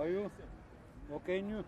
you? Okay, you?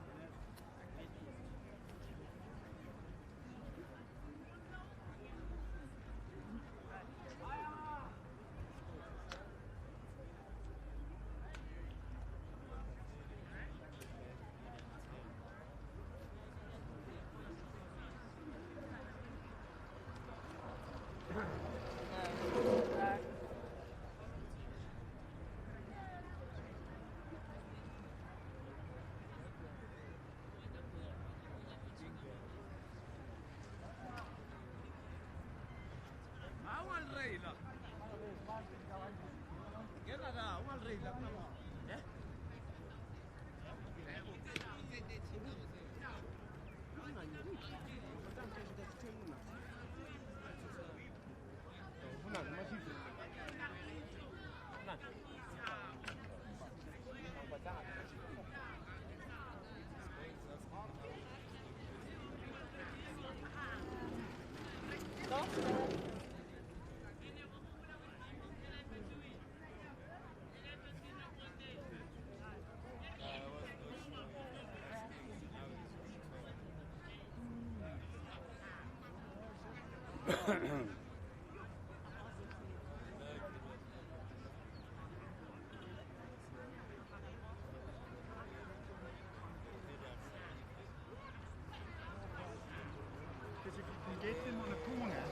Because if you can get them on a corner,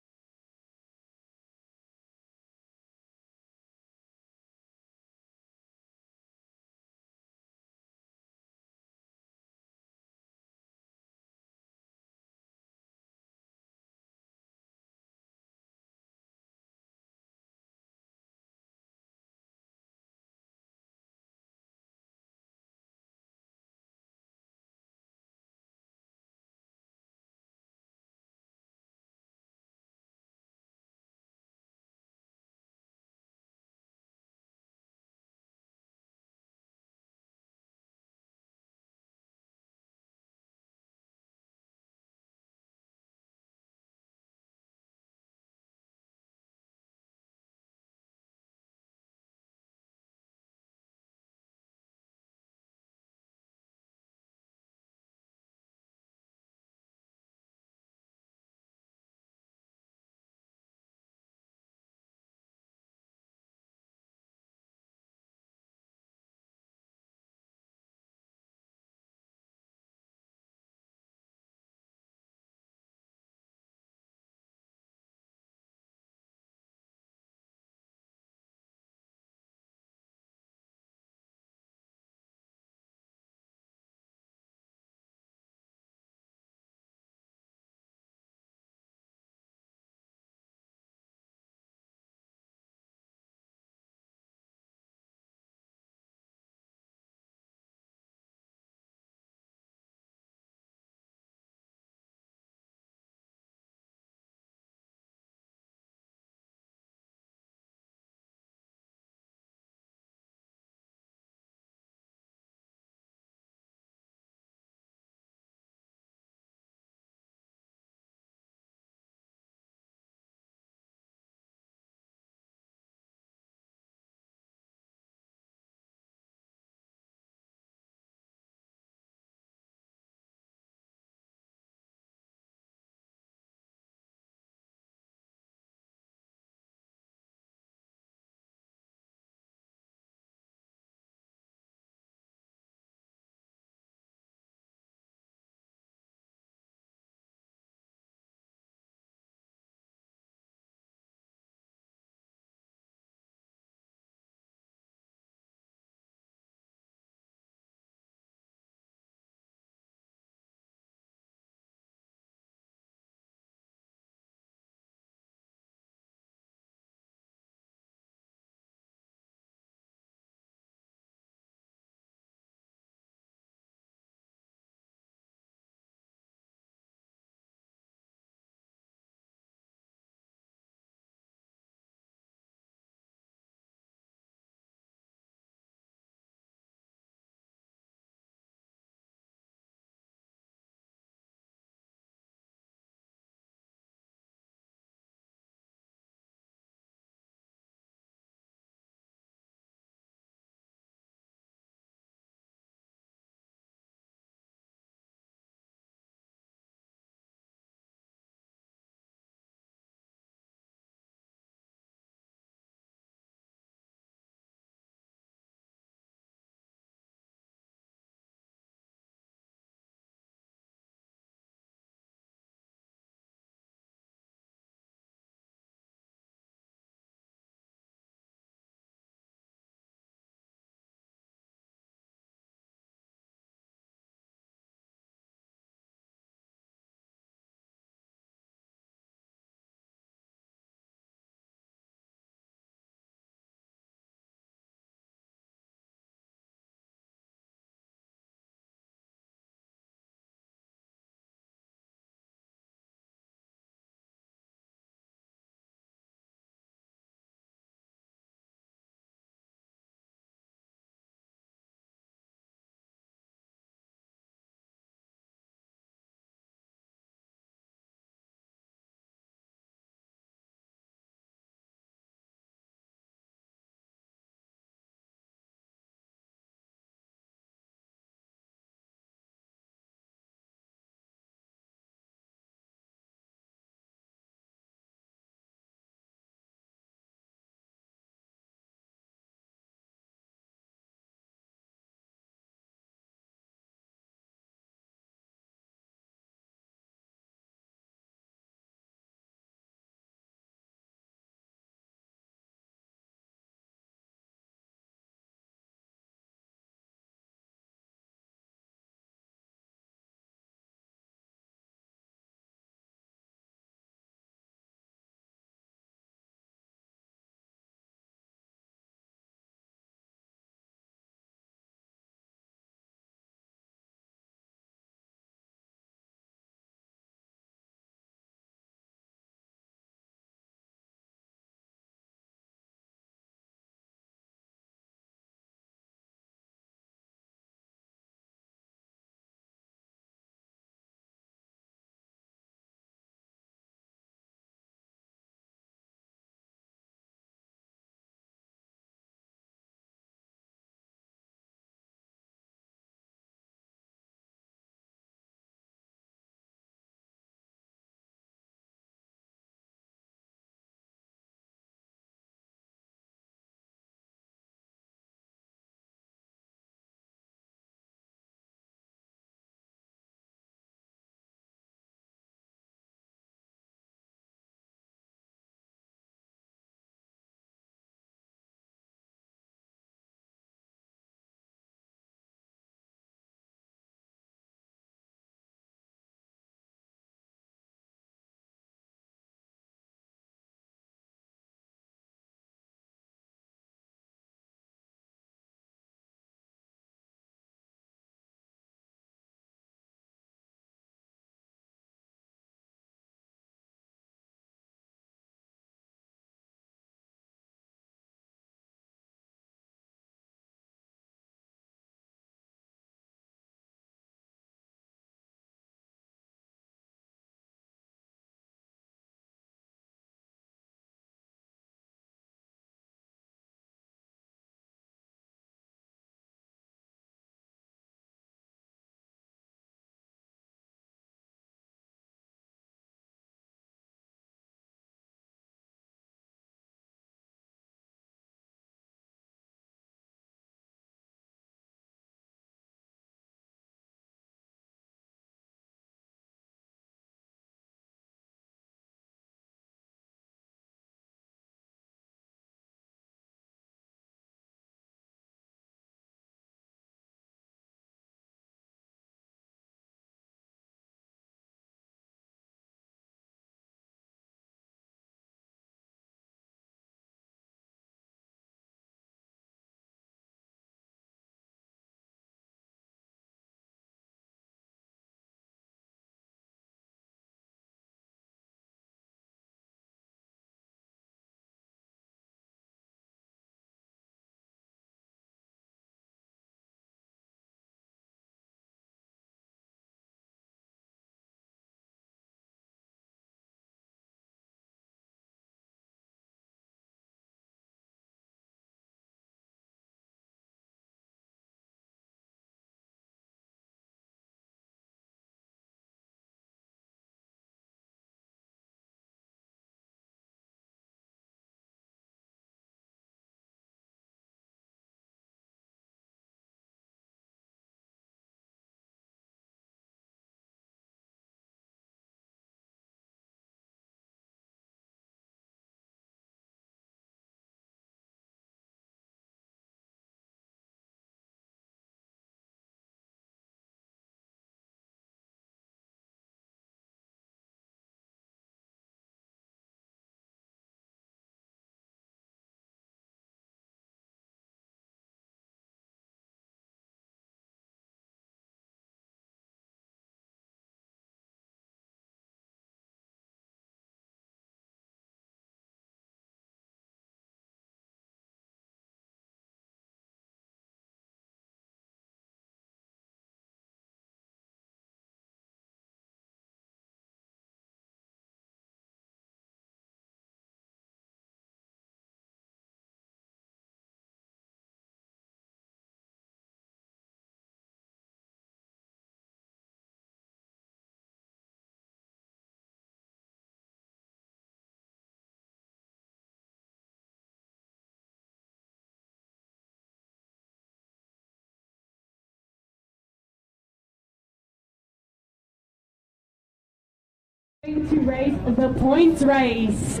Going to race the points race.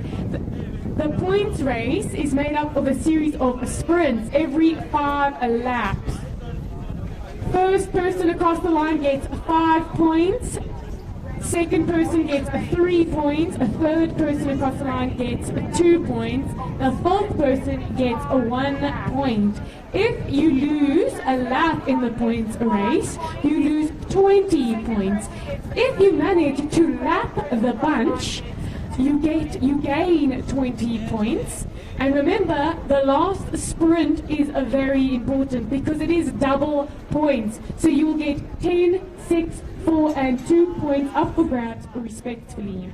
The points race is made up of a series of sprints every 5 laps. First person across the line gets 5 points. Second person gets 3 points. A third person across the line gets 2 points. The fourth person gets 1 point. If you lose a lap in the points race, you lose 20 points. If you manage to lap the bunch, you gain 20 points. And remember, the last sprint is very important because it is double points. So you will get 10, 6, 4 and 2 points up for grabs respectively.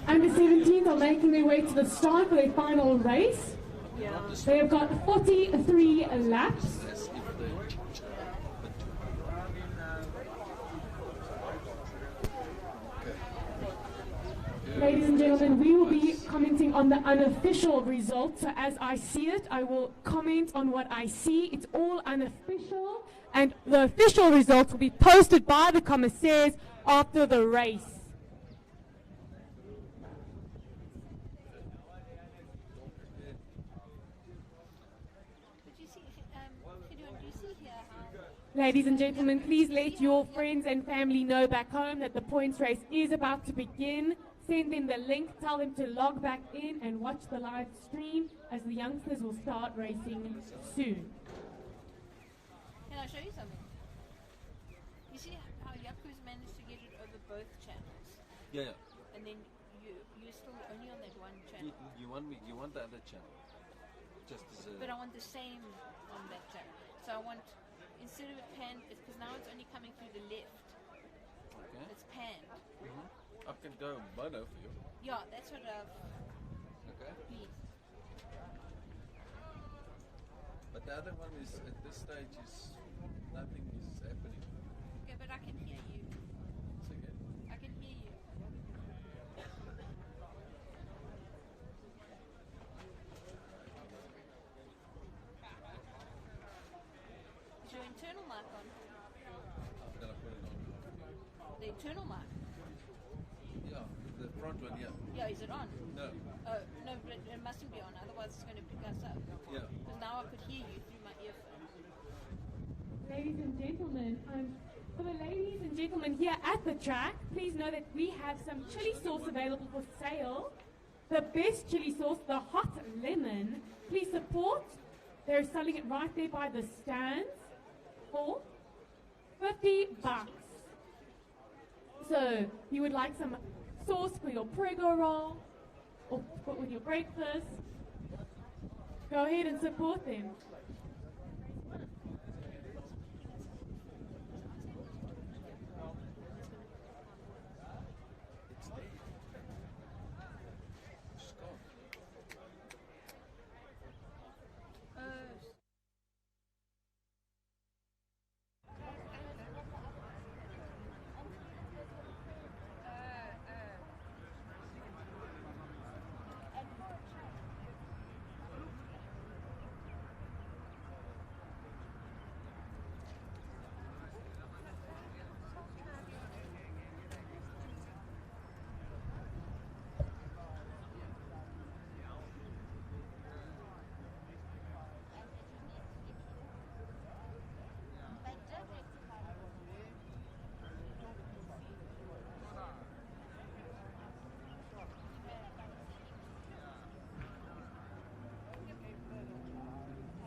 Under 17s are making their way to the start for their final race. They have got 43 laps. Ladies and gentlemen, we will be commenting on the unofficial results. So as I see it, I will comment on what I see. It's all unofficial, and the official results will be posted by the commissaires after the race. Ladies and gentlemen, please let your friends and family know back home that the points race is about to begin. Send them the link, tell them to log back in and watch the live stream as the youngsters will start racing soon. Can I show you something? You see how Yaku's managed to get it over both channels? Yeah. And then you're still only on that one channel. You want the other channel. Just as a... But I want the same on that channel. So I want, instead of it panned, because now it's only coming through the left. Okay. It's panned. I can go mono for you. Yeah, that's what I've... Okay. Please. But the other one is, at this stage, is nothing is happening. Okay, but I can hear you. It's okay. I can hear you. Is your internal mic on? I'm gonna put it on. The internal mic? Yeah, the front one, yeah. Yeah, is it on? No. Oh, no, but it mustn't be on, otherwise it's going to pick us up. Yeah. Because now I could hear you through my earphone. Ladies and gentlemen, for the ladies and gentlemen here at the track, please know that we have some chili sauce available for sale. The best chili sauce, the hot lemon. Please support. They're selling it right there by the stands for $50. So, you would like some sauce for your prego roll or put with your breakfast, go ahead and support them.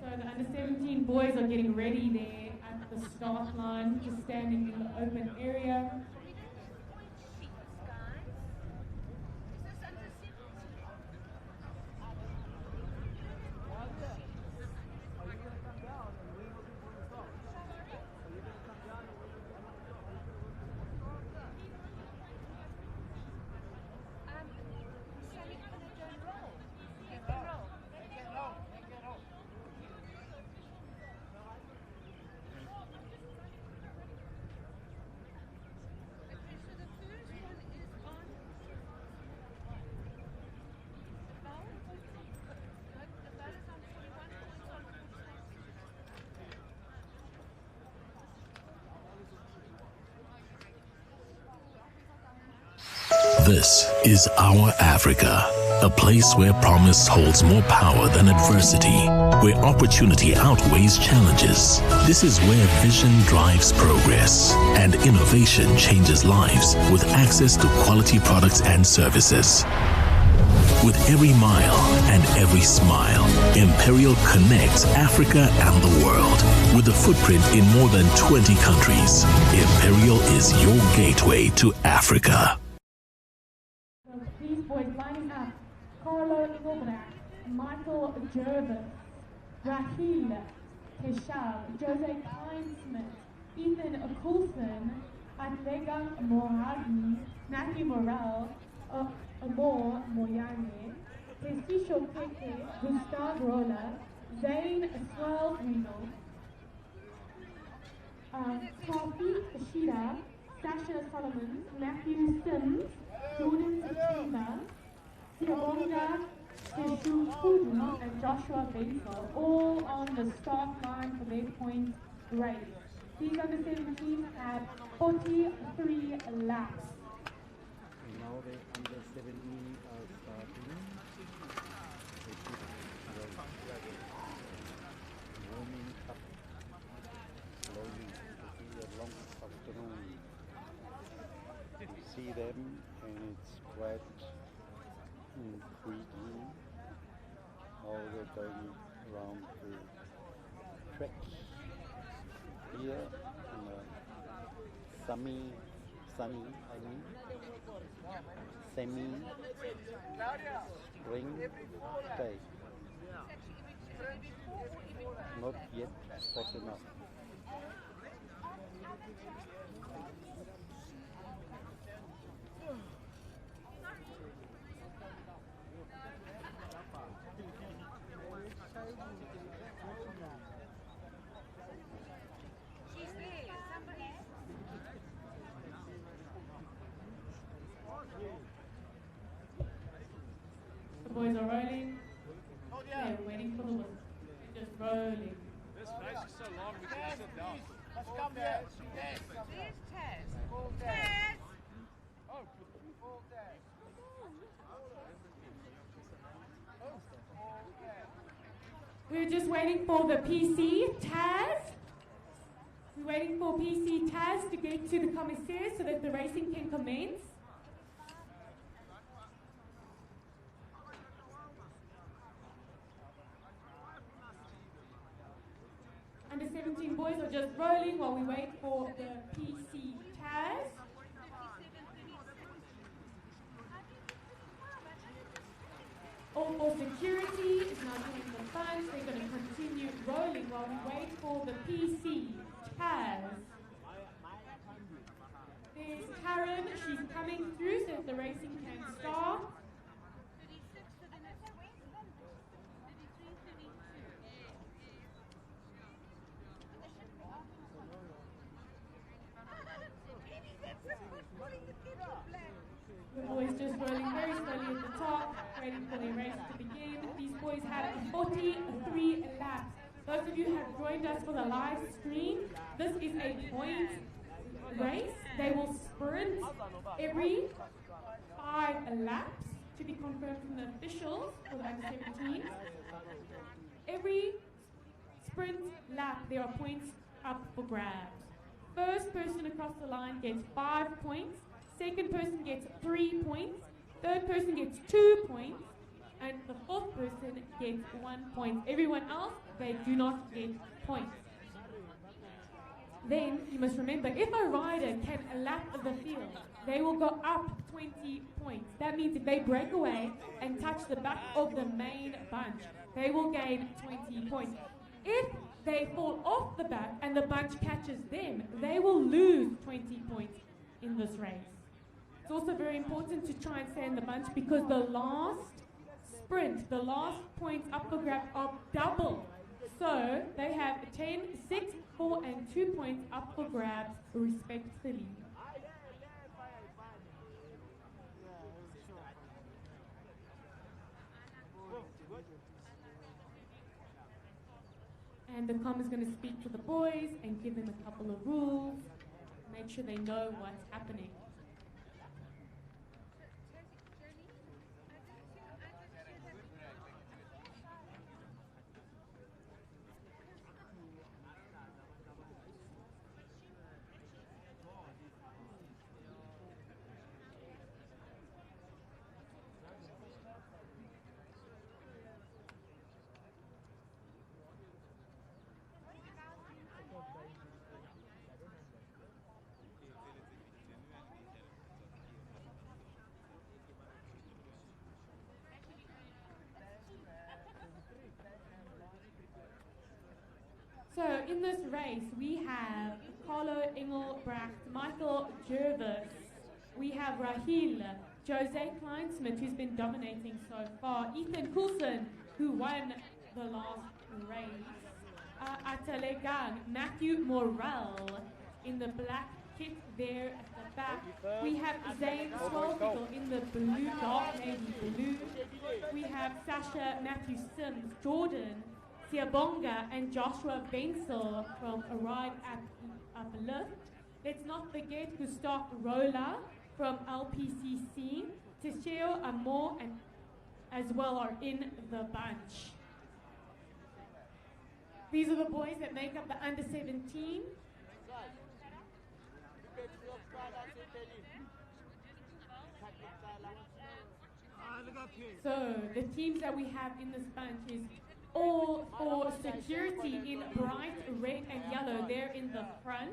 So the under 17 boys are getting ready there at the start line, just standing in the open area. This is our Africa, a place where promise holds more power than adversity, where opportunity outweighs challenges. This is where vision drives progress and innovation changes lives with access to quality products and services. With every mile and every smile, Imperial connects Africa and the world. With a footprint in more than 20 countries, Imperial is your gateway to Africa. These boys lining up: Carlo Engelbrecht, Michael Jervis, Raheel Teshab, Jose Kleinsmith, Ethan Coulson, Adlega Moragi, Matthew Morel, Amor Moyane, Tesisho Keke, Gustav Roller, Zane Swellwingle, Taufik Shida, Sasha Solomon, Matthew Sims, Jordan September, Siobonga Teshukudu, and Joshua Basil, all on the start line for their point race. These under-17s had 43 laps. Now the under 17 are starting. Warming up slowly. It will be a long afternoon. You see them and it's quite intriguing how they're going around the track. Here on a sunny, semi-spring day. Not yet hot enough. The boys are rolling. They're waiting for the whistle. They're just rolling. This race is so long, we can sit down. Let's come here. There's Taz. Taz! Oh, full Taz. We're just waiting for the PC Taz. We're waiting for PC Taz to get to the commissaire so that the racing can commence. Under 17 boys are just rolling while we wait for the PC Taz. All for security is now doing the funds. They're going to continue rolling while we wait for the PC Taz. There's Karen. She's coming through so that the racing can start. The boys just rolling very slowly at the top, waiting for their race to begin. These boys have 43 laps. Those of you who have joined us for the live stream, this is a point race. They will sprint every 5 laps, to be confirmed from the officials for the under-17s. Every sprint lap, there are points up for grabs. First person across the line gets 5 points. Second person gets 3 points. Third person gets 2 points. And the fourth person gets 1 point. Everyone else, they do not get points. Then, you must remember, if a rider can lap the field, they will go up 20 points. That means if they break away and touch the back of the main bunch, they will gain 20 points. If they fall off the back and the bunch catches them, they will lose 20 points in this race. It's also very important to try and stay in the bunch because the last sprint, the last points up for grab are double. So they have 10, 6, 4 and 2 points up for grabs respectively. And the comm is going to speak to the boys and give them a couple of rules, make sure they know what's happening. So in this race, we have Carlo Engelbrecht, Michael Jervis, we have Rahil, Jose Kleinsmith, who's been dominating so far, Ethan Coulson, who won the last race, Atalegan, Matthew Morrell in the black kit there at the back. We have Zane Swalpigal in the blue, dark navy blue. We have Sasha Matthew Sims, Jordan Siabonga, and Joshua Bensel from Arrive at Uplift. Let's not forget Gustav Rola from LPCC. Tisheo Amor and as well are in the bunch. These are the boys that make up the under 17. So the teams that we have in this bunch is all for security in bright red and yellow. They're in the front.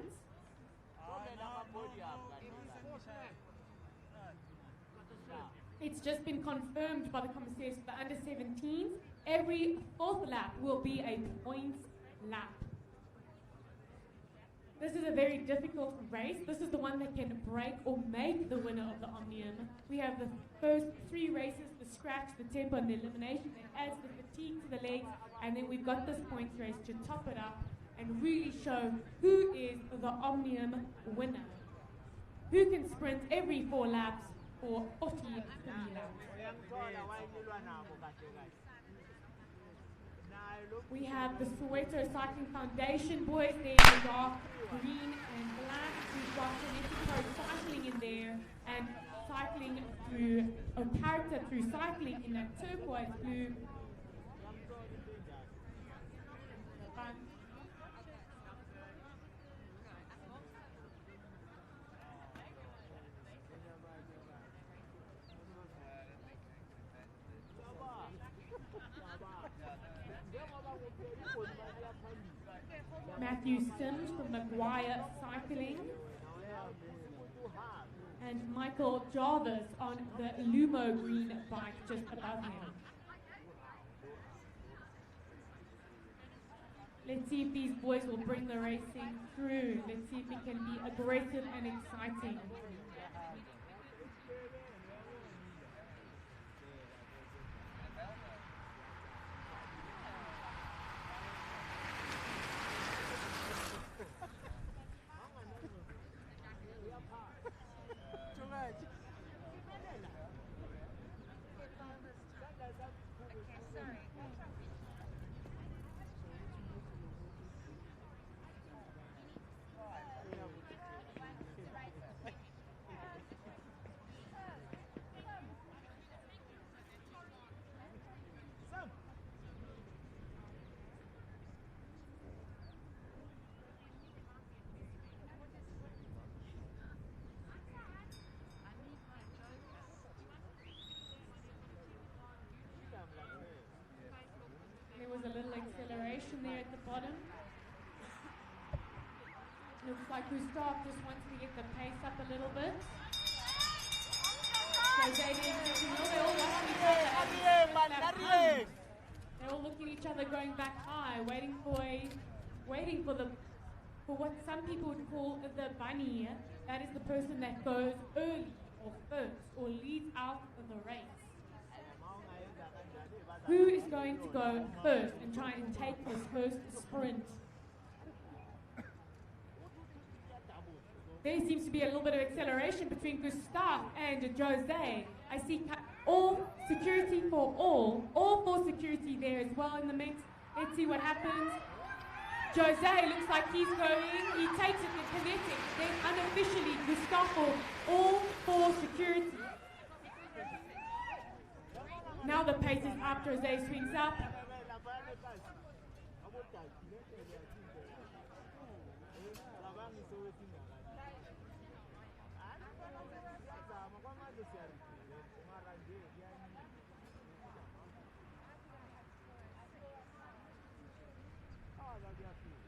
It's just been confirmed by the commissaires for the under 17s. Every fourth lap will be a points lap. This is a very difficult race. This is the one that can break or make the winner of the Omnium. We have the first 3 races, the scratch, the tempo, and the elimination. It adds the fatigue to the legs. And then we've got this points race to top it up and really show who is the Omnium winner. Who can sprint every 4 laps for 43 laps. We have the Soweto Cycling Foundation boys there in dark green and black. We've got Genetic Pro Cycling in there and cycling through, or character through cycling in that turquoise blue. Matthew Sims from Maguire Cycling and Michael Jarvis on the Lumo green bike just above him. Let's see if these boys will bring the racing through. Let's see if it can be aggressive and exciting. There was a little acceleration there at the bottom. Looks like Gustav just wants to get the pace up a little bit. So they're all looking at each other going back high, waiting for what some people would call the bunny. That is the person that goes early or first or leads out of the race. Who is going to go first and try and take this first sprint? There seems to be a little bit of acceleration between Gustav and Jose. I see all security for all for security there as well in the mix. Let's see what happens. Jose looks like he's going, he takes it with kinetic, then unofficially Gustavo, all for security. Now the pace is up, Jose swings up.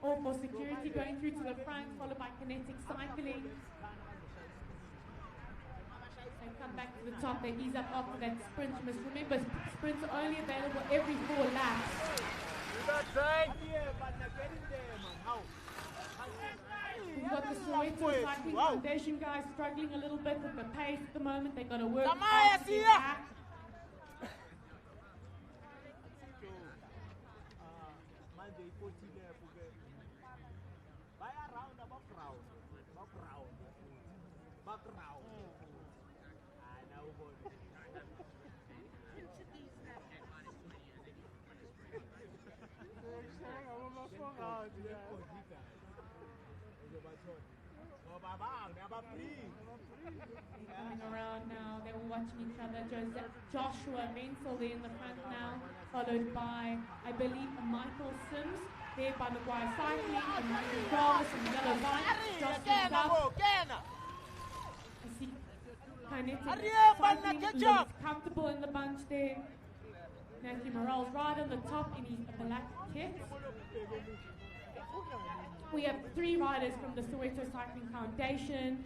All for security going through to the front, followed by kinetic cycling. They come back to the top, they ease up after that sprint. You must remember, sprints are only available every 4 laps. Soweto Cycling Foundation guys struggling a little bit with the pace at the moment. They've got to work Come on, hard to get Asia! back. Coming around now, they're all watching each other. Joshua Menzel there in the front now, followed by, I believe, Michael Sims there by Maguire Cycling, and Michael Jarvis in the yellow line. Joshua up. I see Kinetic Cycling looks comfortable in the bunch there. Matthew Morrell's right on the top in his black kit. We have 3 riders from the Soweto Cycling Foundation.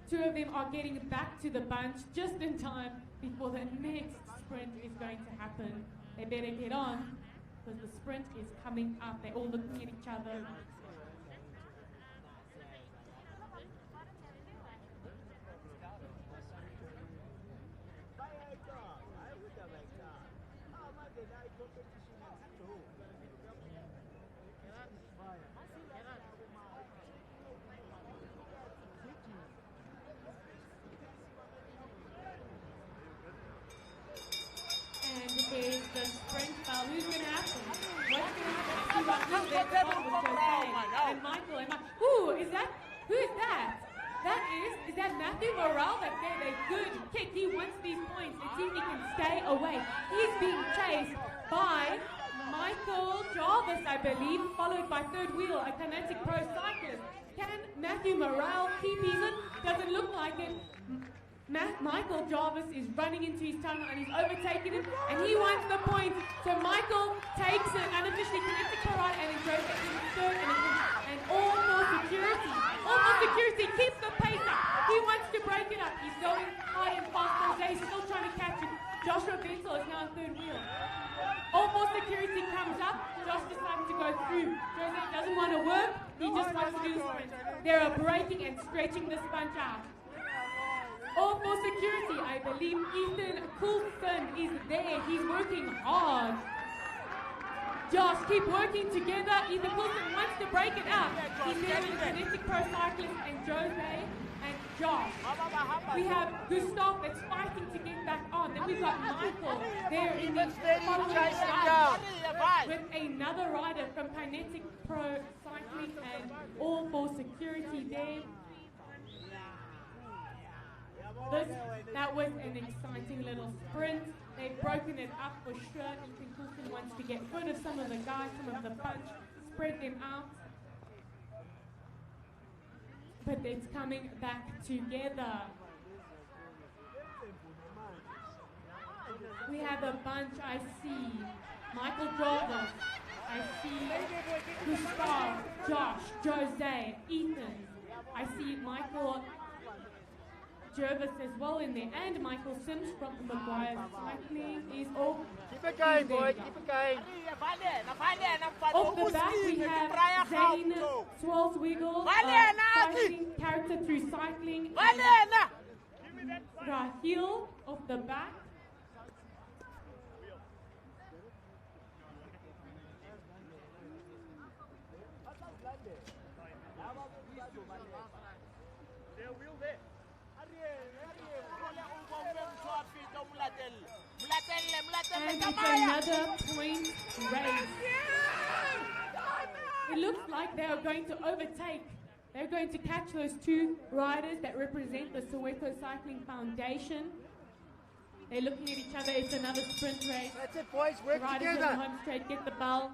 2 of them are getting back to the bunch just in time before the next sprint is going to happen. They better get on because the sprint is coming up. They're all looking at each other. And there's the sprint bell. Who's going to happen? What's going to happen? And Michael. Ooh, who is that? Is that Matthew Morrell that gave a good kick? He wants these points. Let's see if he can stay away. He's being chased by Michael Jarvis, I believe, followed by third wheel, a Kinetic Pro cyclist. Can Matthew Morrell keep his in? Doesn't look like it. Michael Jarvis is running into his tunnel and he's overtaking him and he wants the point. So Michael takes it unofficially Kinetic Pro ride and it goes into third and all for security. All for security keeps the pace up. He wants to break it up. He's going hard and fast. Jose's still trying to catch him. Joshua Bentel is now on third wheel. All for security comes up. Josh decides to go through. Jose doesn't want to work. He just wants to do the sprint. They're breaking and stretching this bunch out. All for security, I believe Ethan Coulson is there. He's working hard. Josh, keep working together. Ethan Coulson wants to break it up. He's there with Kinetic Pro cyclist and Jose and Josh. We have Gustav that's fighting to get back on. Then we've got Michael there in the following line with another rider from Kinetic Pro cycling and all for security there. That was an exciting little sprint. They've broken it up for sure. Ethan Coulson wants to get rid of some of the guys, some of the bunch, spread them out. But it's coming back together. We have a bunch. I see Michael Jarvis. I see Gustav, Josh, Jose, Ethan. I see Michael Jervis as well in there, and Michael Sims from Maguire Cycling is all. Keep it going, boy. Keep it going. Off the back, we have Zane Swellswiggle, cycling character through cycling. Rahil off the back. And it's another point race. It looks like they are going to overtake. They're going to catch those 2 riders that represent the Soweto Cycling Foundation. They're looking at each other. It's another sprint race. That's it, boys. Work the riders together. on the home straight get the bell.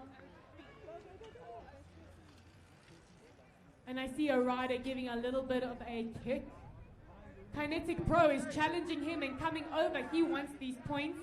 And I see a rider giving a little bit of a kick. Kinetic Pro is challenging him and coming over. He wants these points.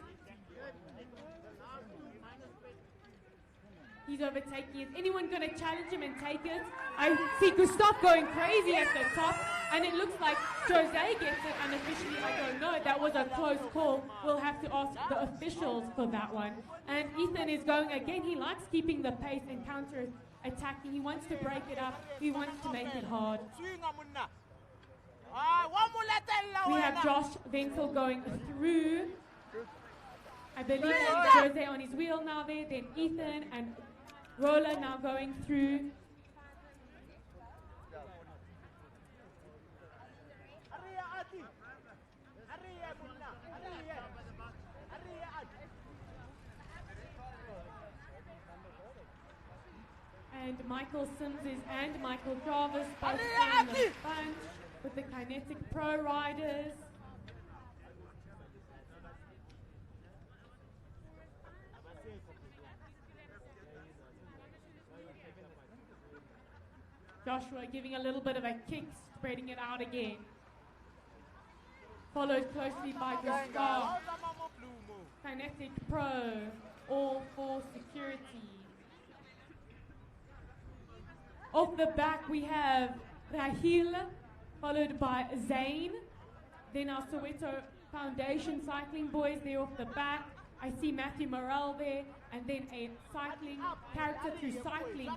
He's overtaking it. Anyone going to challenge him and take it? I see Gustav going crazy at the top. And it looks like Jose gets it unofficially. I don't know. That was a close call. We'll have to ask the officials for that one. And Ethan is going again. He likes keeping the pace and counter-attacking. He wants to break it up. He wants to make it hard. We have Josh Wenzel going through. I believe it's Jose on his wheel now there. Then Ethan and Roller now going through. And Michael Sims and Michael Jarvis both in the bunch with the Kinetic Pro riders. Joshua giving a little bit of a kick, spreading it out again. Followed closely by Gustav. Kinetic Pro, all for security. Off the back we have Rahil, followed by Zane. Then our Soweto Foundation cycling boys there off the back. I see Matthew Morrell there, and then a cycling character through cycling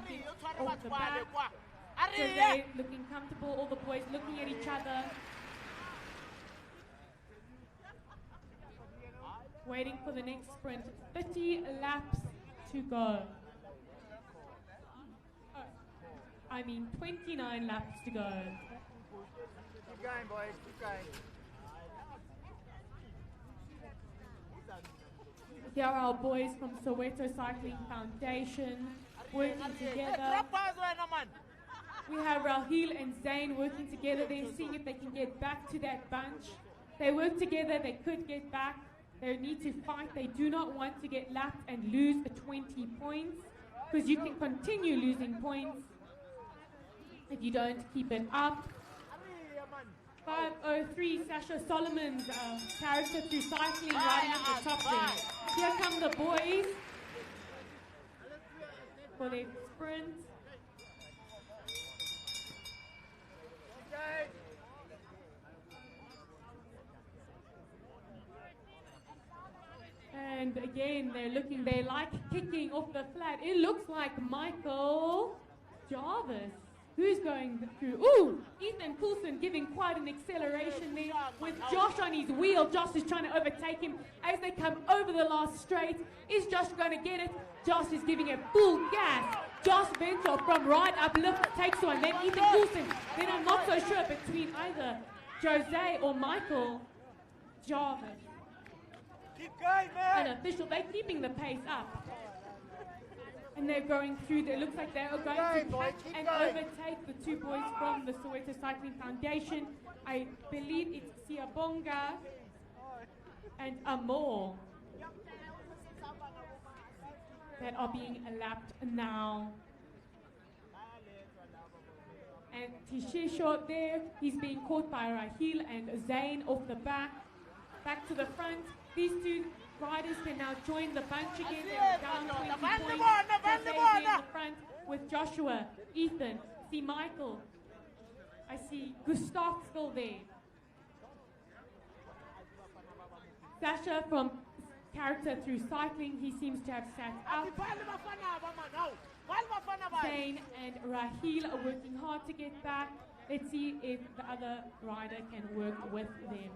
off the back. So they looking comfortable, all the boys looking at each other. Waiting for the next sprint. 30 laps to go. 29 laps to go. Keep going, boys, keep going. Here are our boys from Soweto Cycling Foundation working together. We have Rahil and Zane working together. They're seeing if they can get back to that bunch. They work together, they could get back. They need to fight. They do not want to get lapped and lose 20 points, because you can continue losing points if you don't keep it up. 5:03, Sasha Solomon's character through cycling riding at the top there. Here come the boys for their sprint. And again, they like kicking off the flat. It looks like Michael Jarvis, who's going through. Ooh, Ethan Coulson giving quite an acceleration there with Josh on his wheel. Josh is trying to overtake him as they come over the last straight. Is Josh going to get it? Josh is giving it full gas. Josh Venter from right uplift takes one. Then Ethan Coulson. Then I'm not so sure between either Jose or Michael Jarvis. Keep going, man. Unofficial, they're keeping the pace up. And they're going through, it looks like they are going to catch and overtake the two boys from the Soweto Cycling Foundation. I believe it's Siabonga and Amor that are being lapped now. And Tishisho there, he's being caught by Rahil and Zane off the back. Back to the front. These two riders can now join the bunch again. They're down 20 points. They're in the front with Joshua, Ethan, see Michael. I see Gustav still there. Sasha from character through cycling, he seems to have sat up. Zane and Rahil are working hard to get back. Let's see if the other rider can work with them.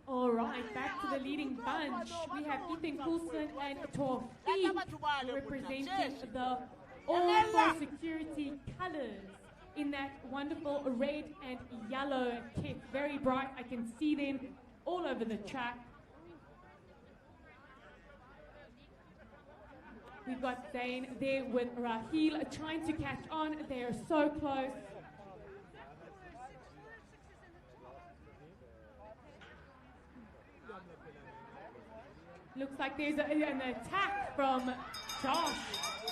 All right, back to the leading bunch. We have Ethan Coulson and Torfiq representing the All for Security colors in that wonderful red and yellow kit. Very bright. I can see them all over the track. We We've got Zane there with Raheel trying to catch on. They are so close. Looks like there's an attack from Josh,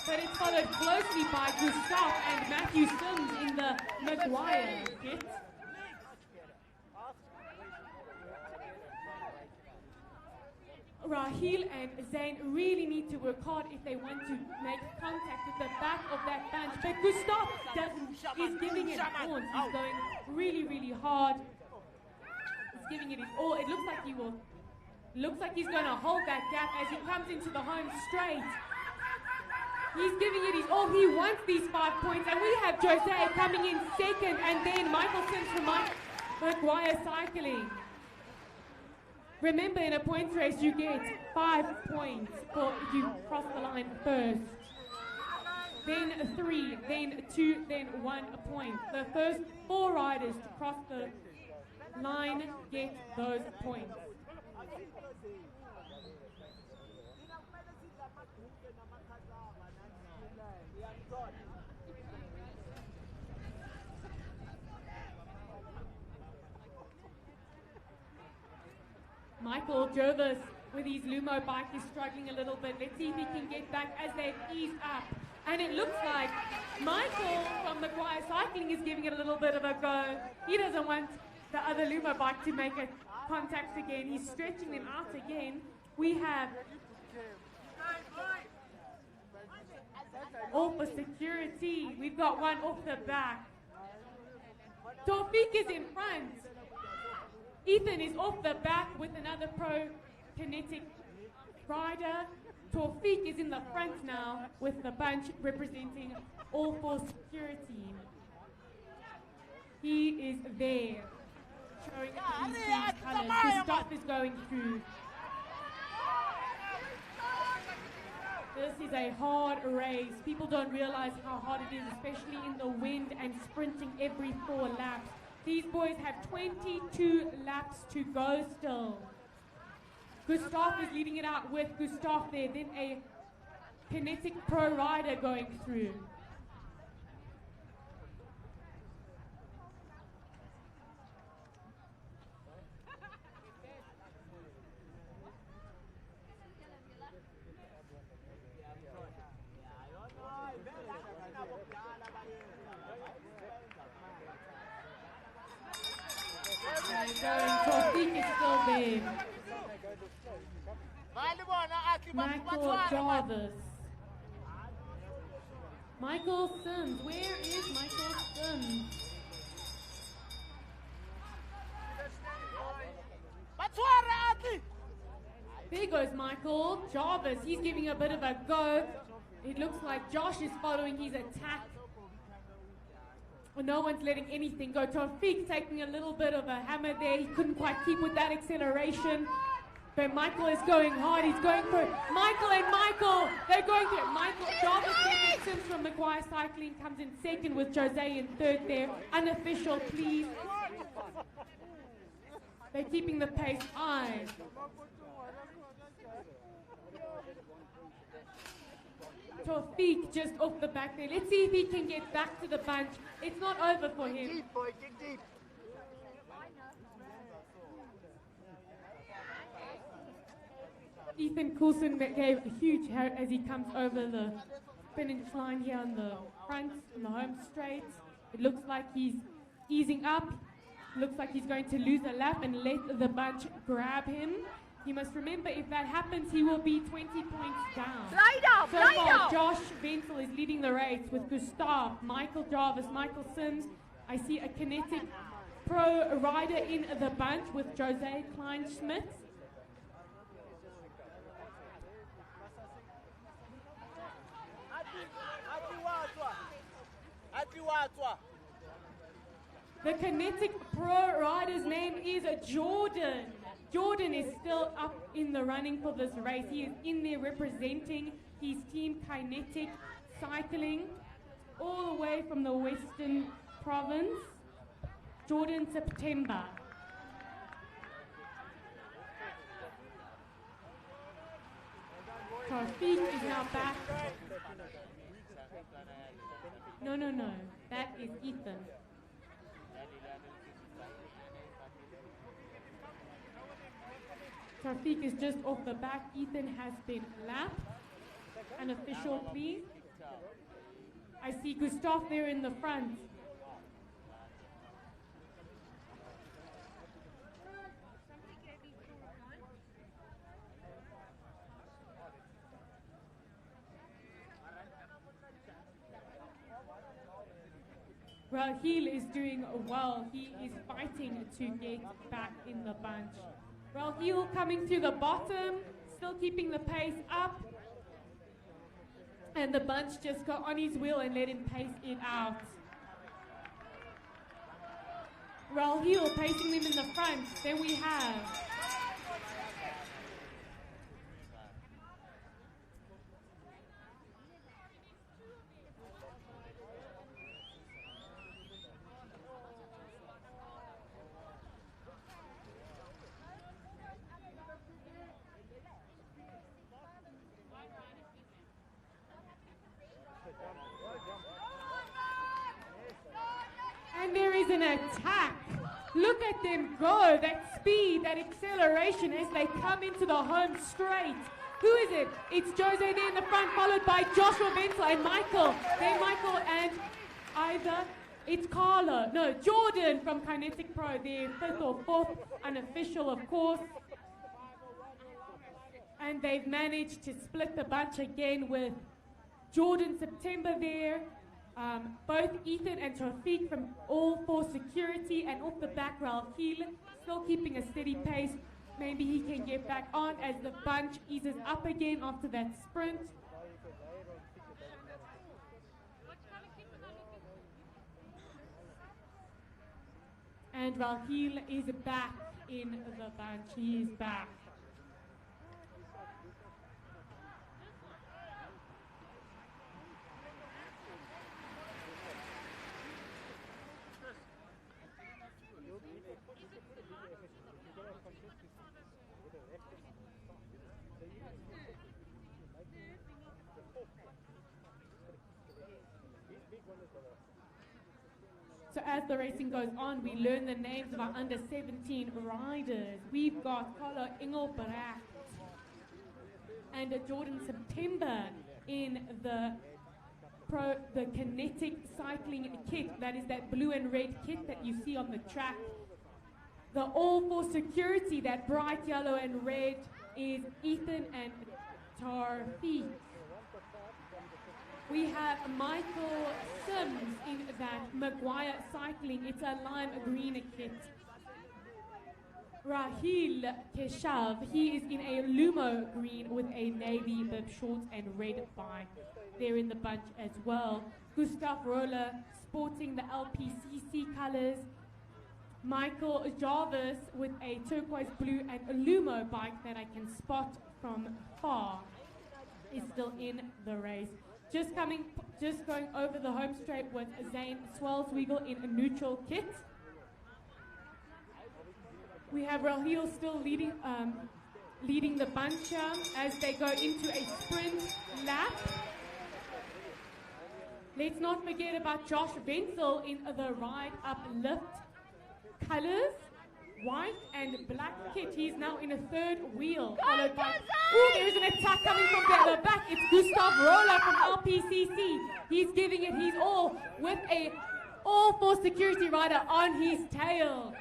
but it's followed closely by Gustav and Matthew Sims in the Maguire hit. Raheel and Zane really need to work hard if they want to make contact with the back of that bunch. But Gustav is giving it points. He's going really, really hard. He's giving it his all. It looks like he will. Looks like he's going to hold that gap as he comes into the home straight. He's giving it his all. He wants these 5 points. And we have Jose coming in second, and then Michael Sims from Maguire cycling. Remember, in a points race, you get 5 points if you cross the line first. Then 3, then 2, then 1 point. The first 4 riders to cross the line get those points. Michael Jervis with his Lumo bike is struggling a little bit. Let's see if he can get back as they ease up. And it looks like Michael from Maguire Cycling is giving it a little bit of a go. He doesn't want the other Lumo bike to make a contact again. He's stretching them out again. We have all for security. We've got one off the back. Taufik is in front. Ethan is off the back with another pro kinetic rider. Taufik is in the front now with the bunch representing all for security. He is there, showing his team's colours. His stuff is going through. This is a hard race. People don't realize how hard it is, especially in the wind and sprinting every 4 laps. These boys have 22 laps to go still. Gustav is leading it out with Gustav there, then a kinetic pro rider going through. Taufik is still there. Michael Jarvis. Michael Sims. Where is Michael Sims? There goes Michael Jarvis. He's giving a bit of a go. It looks like Josh is following his attack. No one's letting anything go. Taufik taking a little bit of a hammer there. He couldn't quite keep with that acceleration. But Michael is going hard. He's going for it. Michael and Michael. They're going for it. Michael Jarvis second. Sims from Maguire Cycling comes in second with Jose in third there. Unofficial, please. They're keeping the pace high. Taufik just off the back there. Let's see if he can get back to the bunch. It's not over for him. Deep, boy, dig deep. Ethan Coulson gave a huge hurt as he comes over the finish line here on the front, on the home straight. It looks like he's easing up. Looks like he's going to lose a lap and let the bunch grab him. You must remember, if that happens, he will be 20 points down. So far, Josh Wenzel is leading the race with Gustav, Michael Jarvis, Michael Sims. I see a kinetic pro rider in the bunch with Jose Kleinschmidt. The kinetic pro rider's name is Jordan. Jordan is still up in the running for this race. He is in there representing his team Kinetic Cycling, all the way from the Western Province. Jordan September. Taufik is now back. No. That is Ethan. Taufik is just off the back. Ethan has been lapped. An official, please. I see Gustav there in the front. Rahil is doing well. He is fighting to get back in the bunch. Rahil coming to the bottom, still keeping the pace up. And the bunch just got on his wheel and let him pace it out. Rahil pacing them in the front. Then we have and there is an attack. Look at them go, that speed, that acceleration as they come into the home straight. Who is it? It's Jose there in the front, followed by Joshua Venzel and Michael. Then Michael and either it's Carlo, no, Jordan from Kinetic Pro there, fifth or fourth, unofficial of course. And they've managed to split the bunch again with Jordan September there. Both Ethan and Taufik from all for security, and off the back Rahil still keeping a steady pace. Maybe he can get back on as the bunch eases up again after that sprint. And Rahil is back in the bunch. He is back. So as the racing goes on, we learn the names of our under 17 riders. We've got Carlo Engelbrecht and Jordan September in the kinetic cycling kit. That is that blue and red kit that you see on the track. The all for security, that bright yellow and red, is Ethan and Taufik. We have Michael Sims in that Maguire cycling. It's a lime green kit. Rahil Keshav, he is in a Lumo green with a navy bib shorts and red bike. They're in the bunch as well. Gustav Roller sporting the LPCC colors. Michael Jarvis with a turquoise blue and a Lumo bike that I can spot from far is still in the race. Just going over the home straight with Zane Swellsweigel in a neutral kit. We have Rahil still leading the bunch as they go into a sprint lap. Let's not forget about Josh Venzel in the ride uplift colors, white and black kit. He's now in a third wheel. Followed by, there is an attack coming from the back. It's Gustav Roller from LPCC. He's giving it his all with a all for security rider on his tail.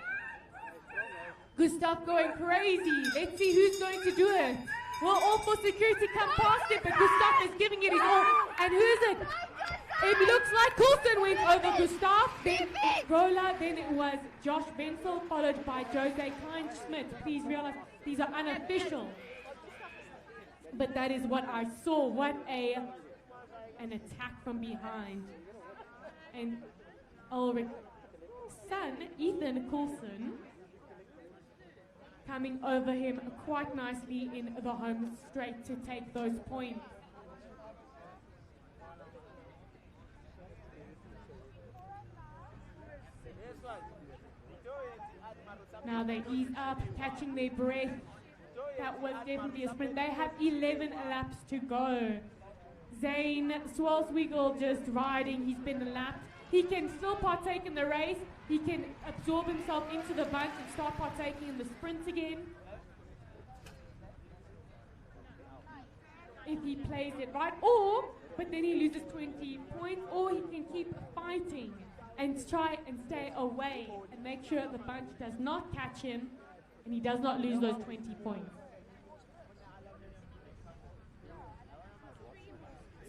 Gustav going crazy. Let's see who's going to do it. Will all for security come past it, but Gustav is giving it his all. And who's it? It looks like Coulson went over Gustav, then Roller, then it was Josh Venzel, followed by Jose Klein-Schmidt. Please realize these are unofficial. But that is what I saw. What an attack from behind. And Ulrich's son, Ethan Coulson, coming over him quite nicely in the home straight to take those points. Now they ease up, catching their breath. that was definitely a sprint. They have 11 laps to go. Zane Swalswiggle just riding. He's been lapped. He can still partake in the race. He can absorb himself into the bunch and start partaking in the sprint again. If he plays it right, but then he loses 20 points, or he can keep fighting and try and stay away and make sure the bunch does not catch him and he does not lose those 20 points.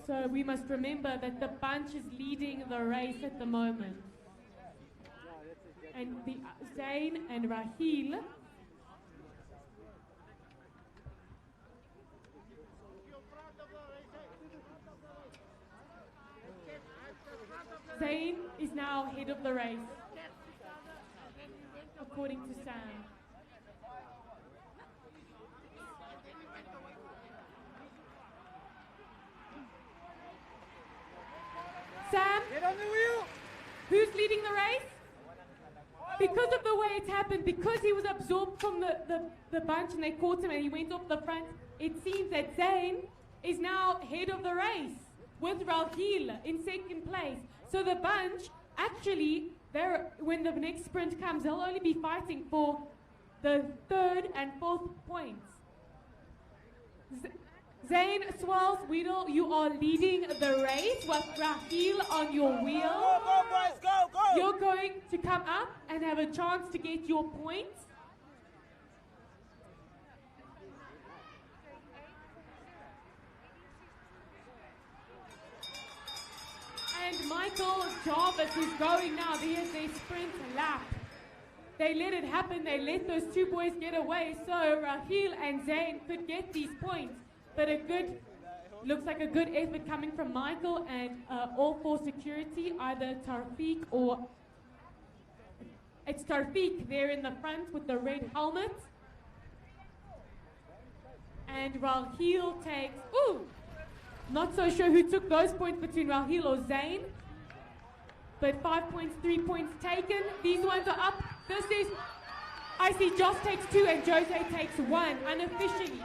So we must remember that the bunch is leading the race at the moment. And the Zayn and Raheel Zayn is now head of the race, according to Sam. Sam, Get on the wheel! who's leading the race? Because of the way it's happened, because he was absorbed from the bunch and they caught him and he went off the front, it seems that Zayn is now head of the race with Raheel in second place. So the bunch, actually, when the next sprint comes, they'll only be fighting for the third and fourth points. Zayn Swalswiggle, you are leading the race with Raheel on your wheel. Go, boys, go, go! You're going to come up and have a chance to get your points. And Michael Jarvis is going now. There's their sprint lap. They let it happen. They let those two boys get away. So Raheel and Zayn could get these points. But looks like a good effort coming from Michael and all for security, either Tarfiq or it's Tarfiq there in the front with the red helmet. And Raheel takes, not so sure who took those points between Raheel or Zayn. But 5 points, 3 points taken. These ones are up. This is, I see Josh takes 2 and Jose takes 1 unofficially.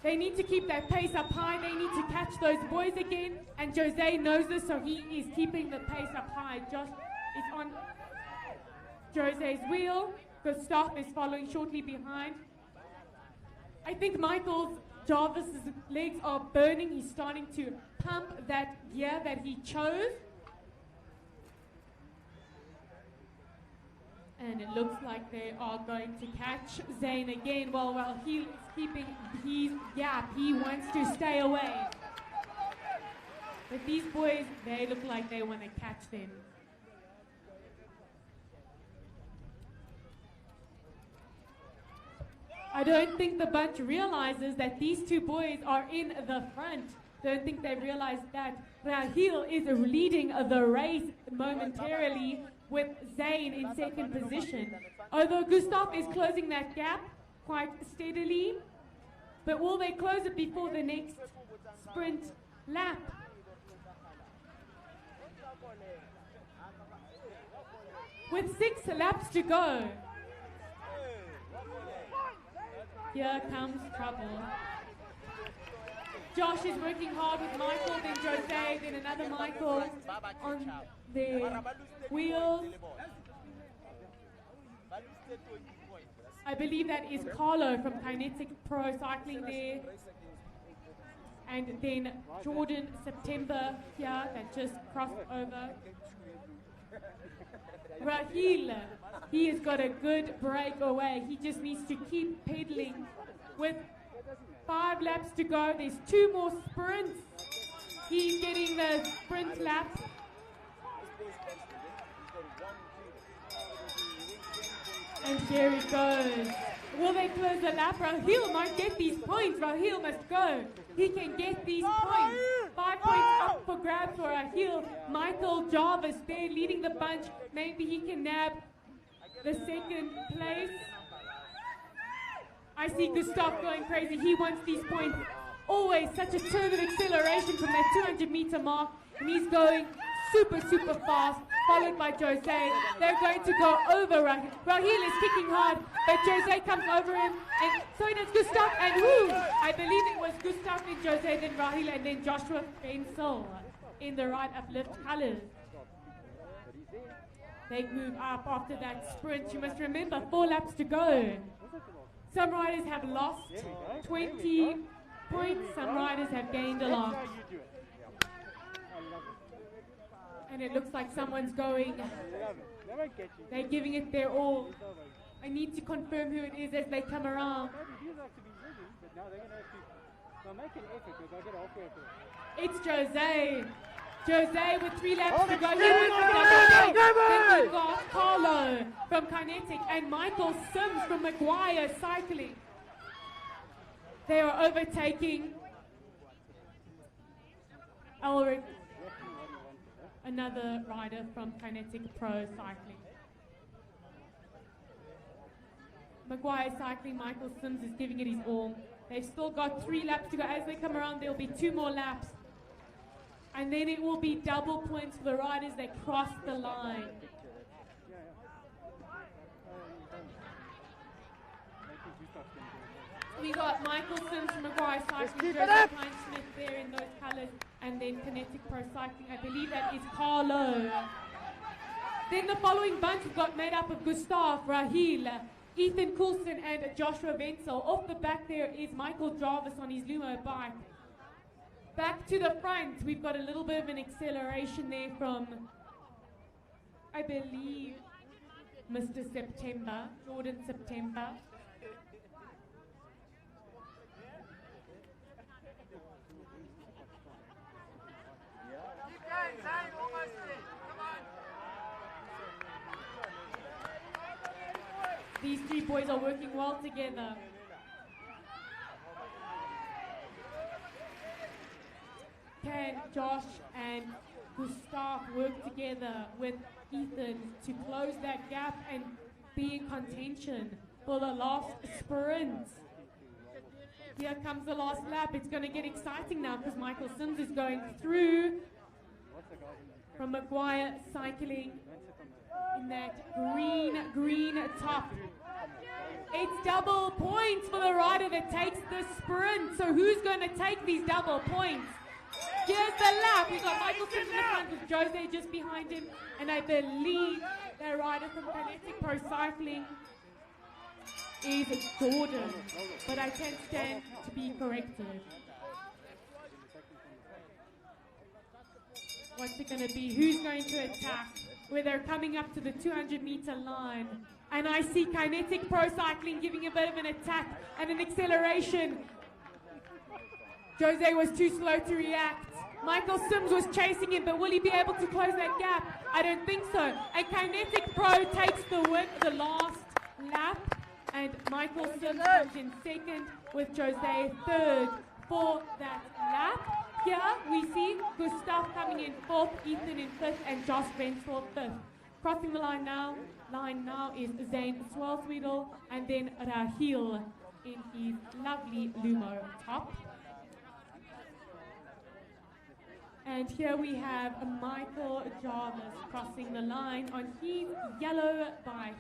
They need to keep that pace up high. They need to catch those boys again. And Jose knows this, so he is keeping the pace up high. Josh is on Jose's wheel. Gustav is following shortly behind. I think Michael Jarvis's legs are burning. He's starting to pump that gear that he chose. And it looks like they are going to catch Zayn again. Well, Raheel is keeping his gap. He wants to stay away. But these boys, they look like they want to catch them. I don't think the bunch realizes that these two boys are in the front. Don't think they realize that Raheel is leading the race momentarily with Zayn in second position. Although Gustav is closing that gap quite steadily, but will they close it before the next sprint lap? With 6 laps to go. Here comes trouble. Josh is working hard with Michael, then Jose, then another Michael on their wheels. I believe that is Carlo from Kinetic Pro cycling there. And then Jordan September here that just crossed over. Raheel, he has got a good breakaway. He just needs to keep pedaling. With 5 laps to go, there's 2 more sprints. He's getting the sprint lap. And here he goes. Will they close the lap? Raheel might get these points. Raheel must go. He can get these points. 5 points up for grabs for Raheel. Michael Jarvis there leading the bunch. Maybe he can nab the second place. I see Gustav going crazy. He wants these points. Always such a turn of acceleration from that 200-meter mark. And he's going super, super fast. followed by Jose. They're going to go over Rahil. Rahil is kicking hard, but Jose comes over him, and so does Gustav, and who? I believe it was Gustav and Jose, then Rahil, and then Joshua Bensel in the right uplift colours. They move up after that sprint. You must remember, 4 laps to go. Some riders have lost 20 points, some riders have gained a lot. And it looks like someone's going. They're giving it their all. I need to confirm who it is as they come around. It's Jose. Jose with 3 laps to go. Then we've got Carlo from Kinetic and Michael Sims from Maguire Cycling. They are overtaking Ulrich, another rider from Kinetic Pro Cycling. Maguire Cycling, Michael Sims is giving it his all. They've still got 3 laps to go. As they come around, there'll be 2 more laps. And then it will be double points for the riders that cross the line. We got Michael Sims from Maguire Cycling, Joseph Smith there in those colours, and then Kinetic Pro Cycling. I believe that is Carlo. Then the following bunch we've got made up of Gustav, Rahil, Ethan Coulson, and Joshua Wenzel. Off the back there is Michael Jarvis on his Lumo bike. Back to the front, we've got a little bit of an acceleration there from, I believe, Mr. September, Jordan September. These 3 boys are working well together. Can Josh and Gustav work together with Ethan to close that gap and be in contention for the last sprint? Here comes the last lap. It's going to get exciting now because Michael Sims is going through from Maguire Cycling in that green top. It's double points for the rider that takes the sprint. So who's going to take these double points? Here's the lap. We've got Michael Sims in the front with Jose just behind him. And I believe the rider from Kinetic Pro Cycling is Jordan. But I can stand to be corrected. What's it going to be? Who's going to attack? Where they're coming up to the 200-meter line. And I see Kinetic Pro Cycling giving a bit of an attack and an acceleration. Jose was too slow to react. Michael Sims was chasing him, but will he be able to close that gap? I don't think so. And Kinetic Pro takes the win, the last lap. And Michael Sims comes in second with Jose third for that lap. Here we see Gustav coming in fourth, Ethan in fifth, and Josh Wenzel fifth. Crossing the line now is Zane Swellsweedle, and then Rahil in his lovely Lumo top. And here we have Michael Jarvis crossing the line on his yellow bike.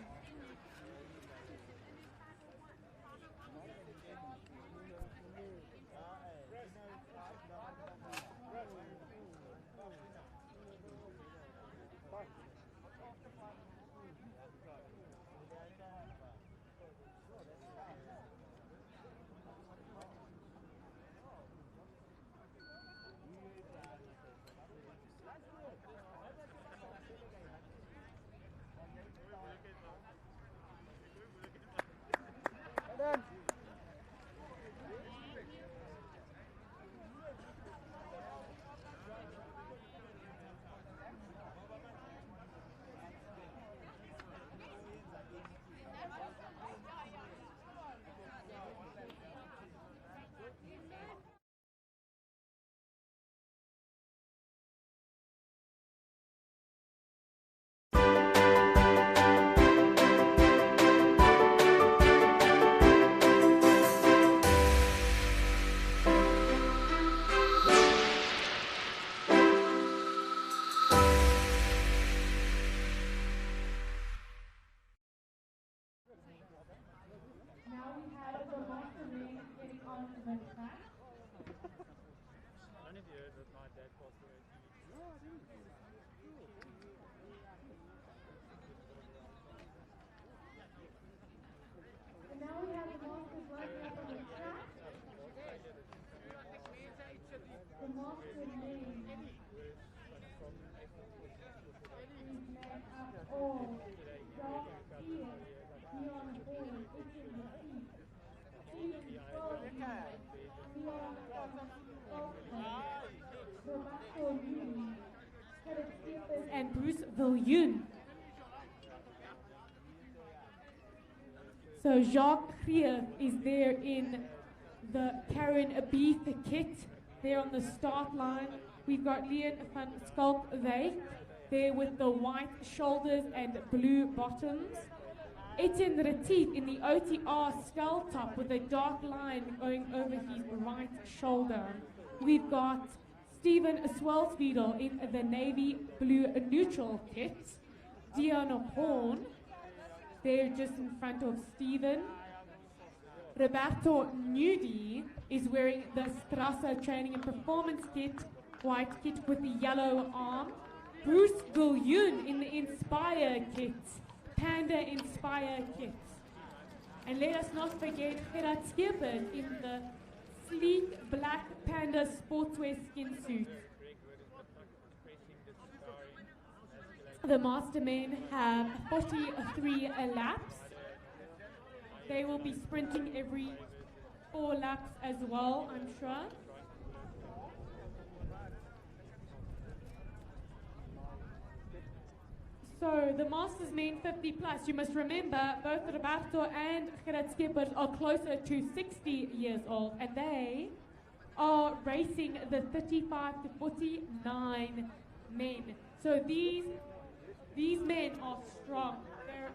the track. I don't know if you heard that my dad passed away. No, I didn't. And now we have the masters right up on the track. The master name is made up of dark ear, neon horn, itching the teeth, Stephen Crosby, Leon Roberto Newey, Kenneth Stephens, and Bruce Viljoen. So Jacques Krier is there in the Karen Beef kit, there on the start line. We've got Leon van Skalkwyk there with the white shoulders and blue bottoms. Etienne Retief in the OTR skull top with a dark line going over his right shoulder. We've got Stephen Swelsvedel in the navy blue neutral kit. Dion Horn there just in front of Stephen. Roberto Nudi is wearing the Strasser training and performance kit, white kit with the yellow arm. Bruce Viljoen in the Inspire kit, Panda Inspire kit. And let us not forget Gerard Schippers in the sleek black Panda sportswear skin suit. The mastermen have 43 laps. They will be sprinting every 4 laps as well, I'm sure. So the Masters men 50 plus, you must remember both Roberto and Gerard Schippers are closer to 60 years old, and they are racing the 35 to 49 men. So these men are strong. They're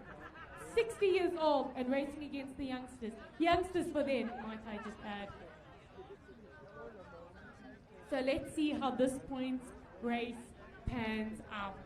60 years old and racing against the youngsters. Youngsters for them, might I just add. So let's see how this points race pans out.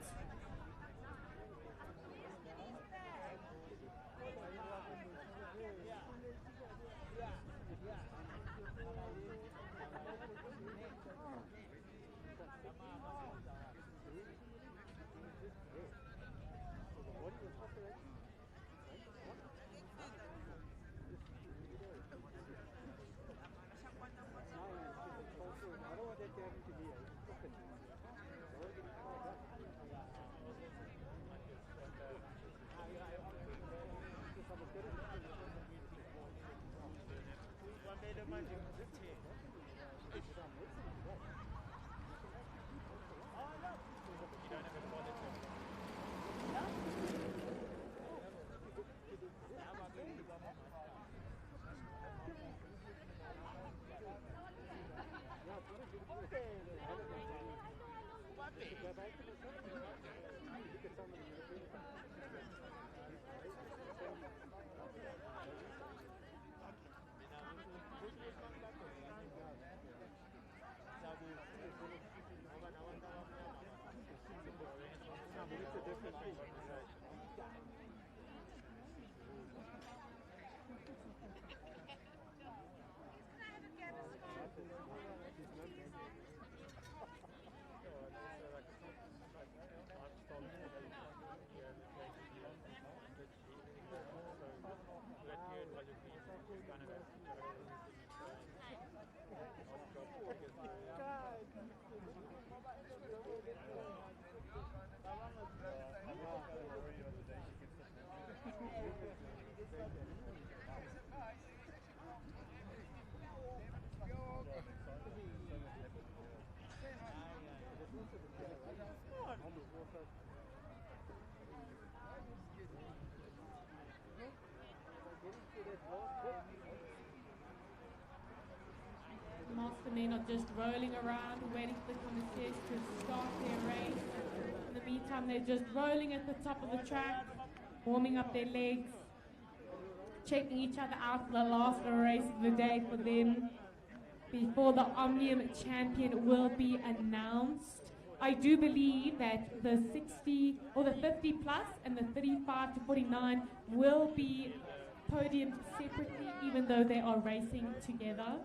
Master men are just rolling around, waiting for the commissaires to start their race. In the meantime, they're just rolling at the top of the track, warming up their legs, checking each other out for the last race of the day for them before the Omnium champion will be announced. I do believe that the 60 or the 50 plus and the 35 to 49 will be podiumed separately, even though they are racing together.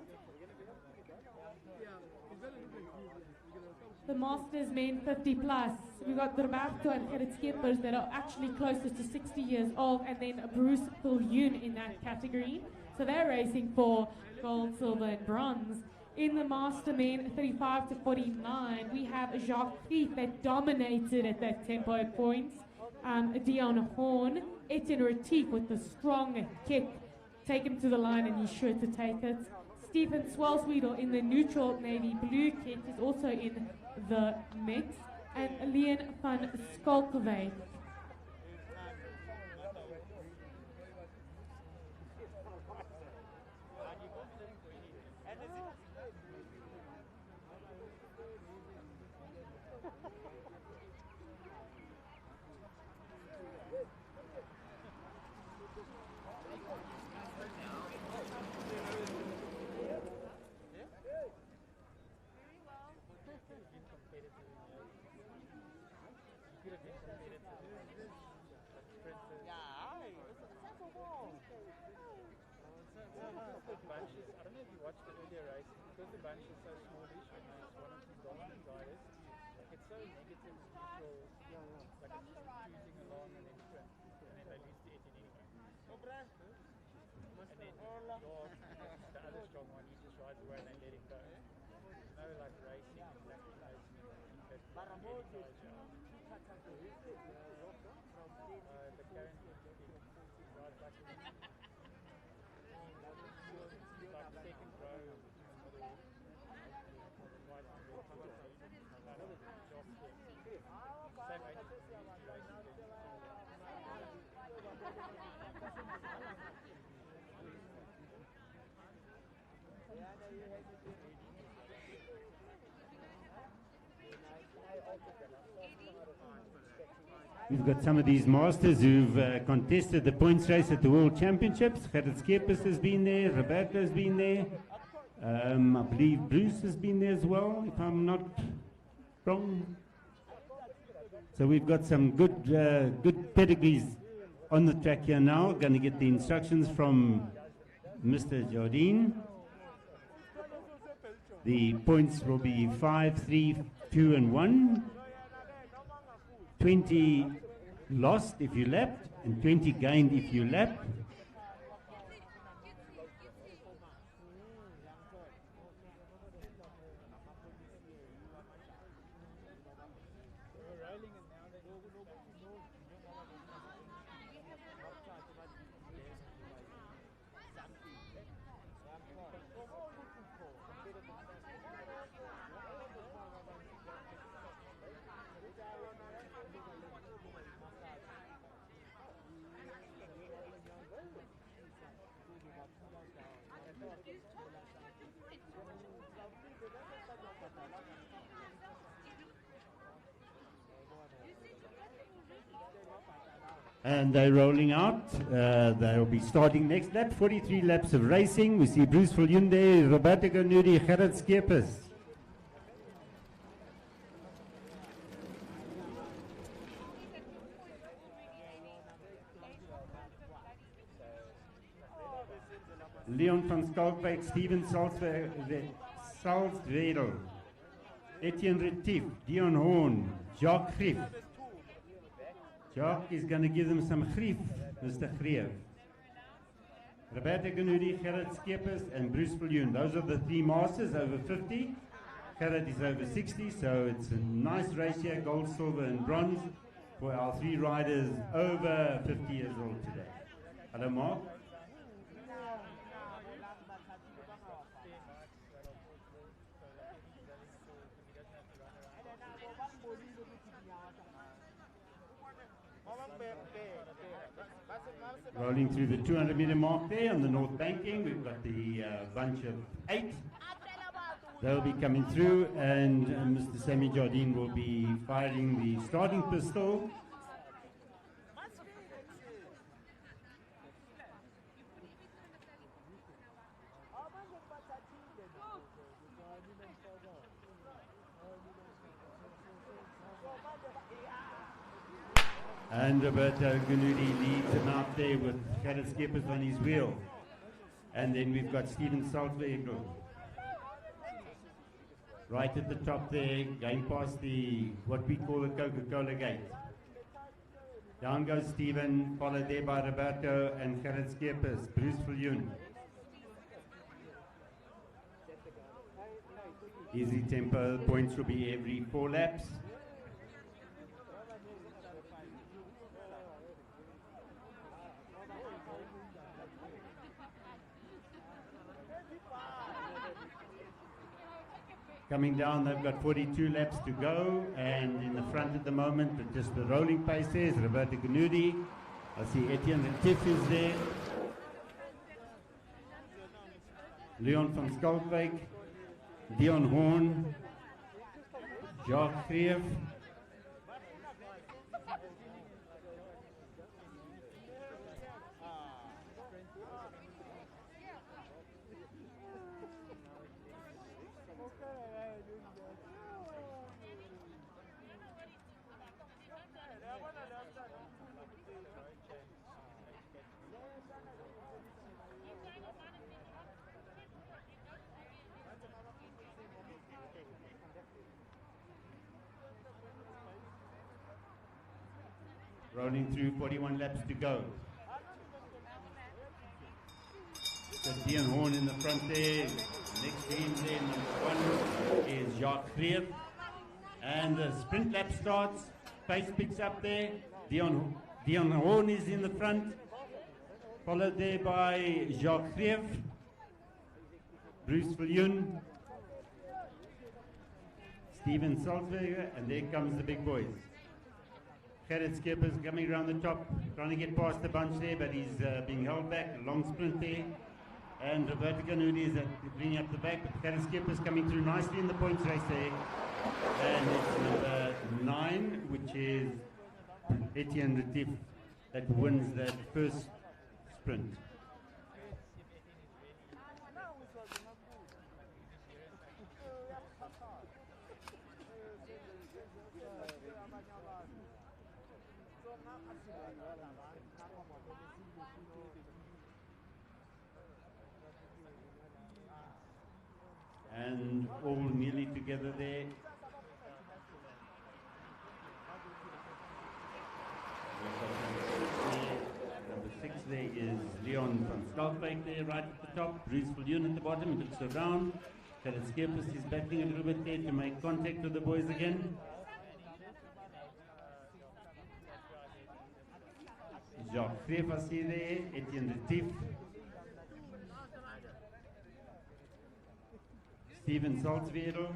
the Masters men 50 plus. We've got Roberto and Gerrit Skeppers that are actually closest to 60 years old, and then Bruce Viljoen in that category. So they're racing for gold, silver, and bronze. In the Master men 35 to 49, we have Jacques Thief that dominated at that tempo at points. Dion Horn, Etienne Retief with the strong kick, take him to the line and he's sure to take it. Stephen Swelsweedle in the neutral navy blue kit is also in the mix, and Leon van Skalkwyk. Bunches, I don't know if you watched the earlier race, because the bunch is so smallish and there's one or two dominant riders, like it's so negative neutral, like it's cruising along and then sprint, and then they lose to Etienne anyway. And then George, the other strong one, he just rides away and they let him go. There's no like racing exactly racing that really ties you out. The current rides like like second row in the middle, right on the same age as We've got some of these masters who've contested the points race at the World Championships. Gerrit Skeppers has been there, Roberto's been there. I believe Bruce has been there as well, if I'm not wrong. So we've got some good good pedigrees on the track here now. Going to get the instructions from Mr. Jardine. The points will be 5, 3, 2 and 1. 20 lost if you lapped, and 20 gained if you lapped. And they're rolling out. They'll be starting next lap. 43 laps of racing. We see Bruce Viljoen there, Roberto Ganuri, Gerrit Skeppers. Leon van Skalkwyk, Steven Salzwedel, Etienne Retief, Dion Horn, Jacques Grief. Jacques is going to give them some grief, Mr. Greef. Roberto Ganuri, Gerrit Skeppers, and Bruce Viljoen. Those are the three masters over 50. Gerrit is over 60, so it's a nice race here, gold, silver, and bronze for our three riders over 50 years old today. Hello, Mark. Rolling through the 200-meter mark there on the north banking, we've got the bunch of 8. They'll be coming through, and Mr. Sammy Jardine will be firing the starting pistol. And Roberto Ganuri leads him out there with Gerrit Skeppers on his wheel. And then we've got Steven Salzwedel right at the top there, going past what we call the Coca-Cola gate. Down goes Stephen, followed there by Roberto and Gerrit Skeepers, Bruce Viljoen. Easy tempo, points will be every 4 laps. Coming down, they've got 42 laps to go, and in the front at the moment, just the rolling pace is Roberto Gnudi. I see Etienne Retief is there. Leon van Skalkwijk, Dion Horn, Jacques Greef, rolling through 41 laps to go. So Dion Horn in the front there. Next to him there, number 1 is Jacques Greef. And the sprint lap starts. Pace picks up there. Dion Horn is in the front. Followed there by Jacques Greef. Bruce Viljoen. Steven Salzberger. And there comes the big boys. Gerrit Skeepers coming around the top, trying to get past the bunch there, but he's being held back. A long sprint there. And Roberto Gnudi is bringing up the back, but Gerrit Skeepers coming through nicely in the points race there. And it's number 9, which is Etienne Retief, that wins that first sprint. And all nearly together there. Number 6 there is Leon van Skalkwijk there right at the top. Bruce Viljoen at the bottom, he looks around. Gerrit Skeepers is battling a little bit there to make contact with the boys again. Jacques Greef I see there, Etienne Retief. Steven Salzwedel.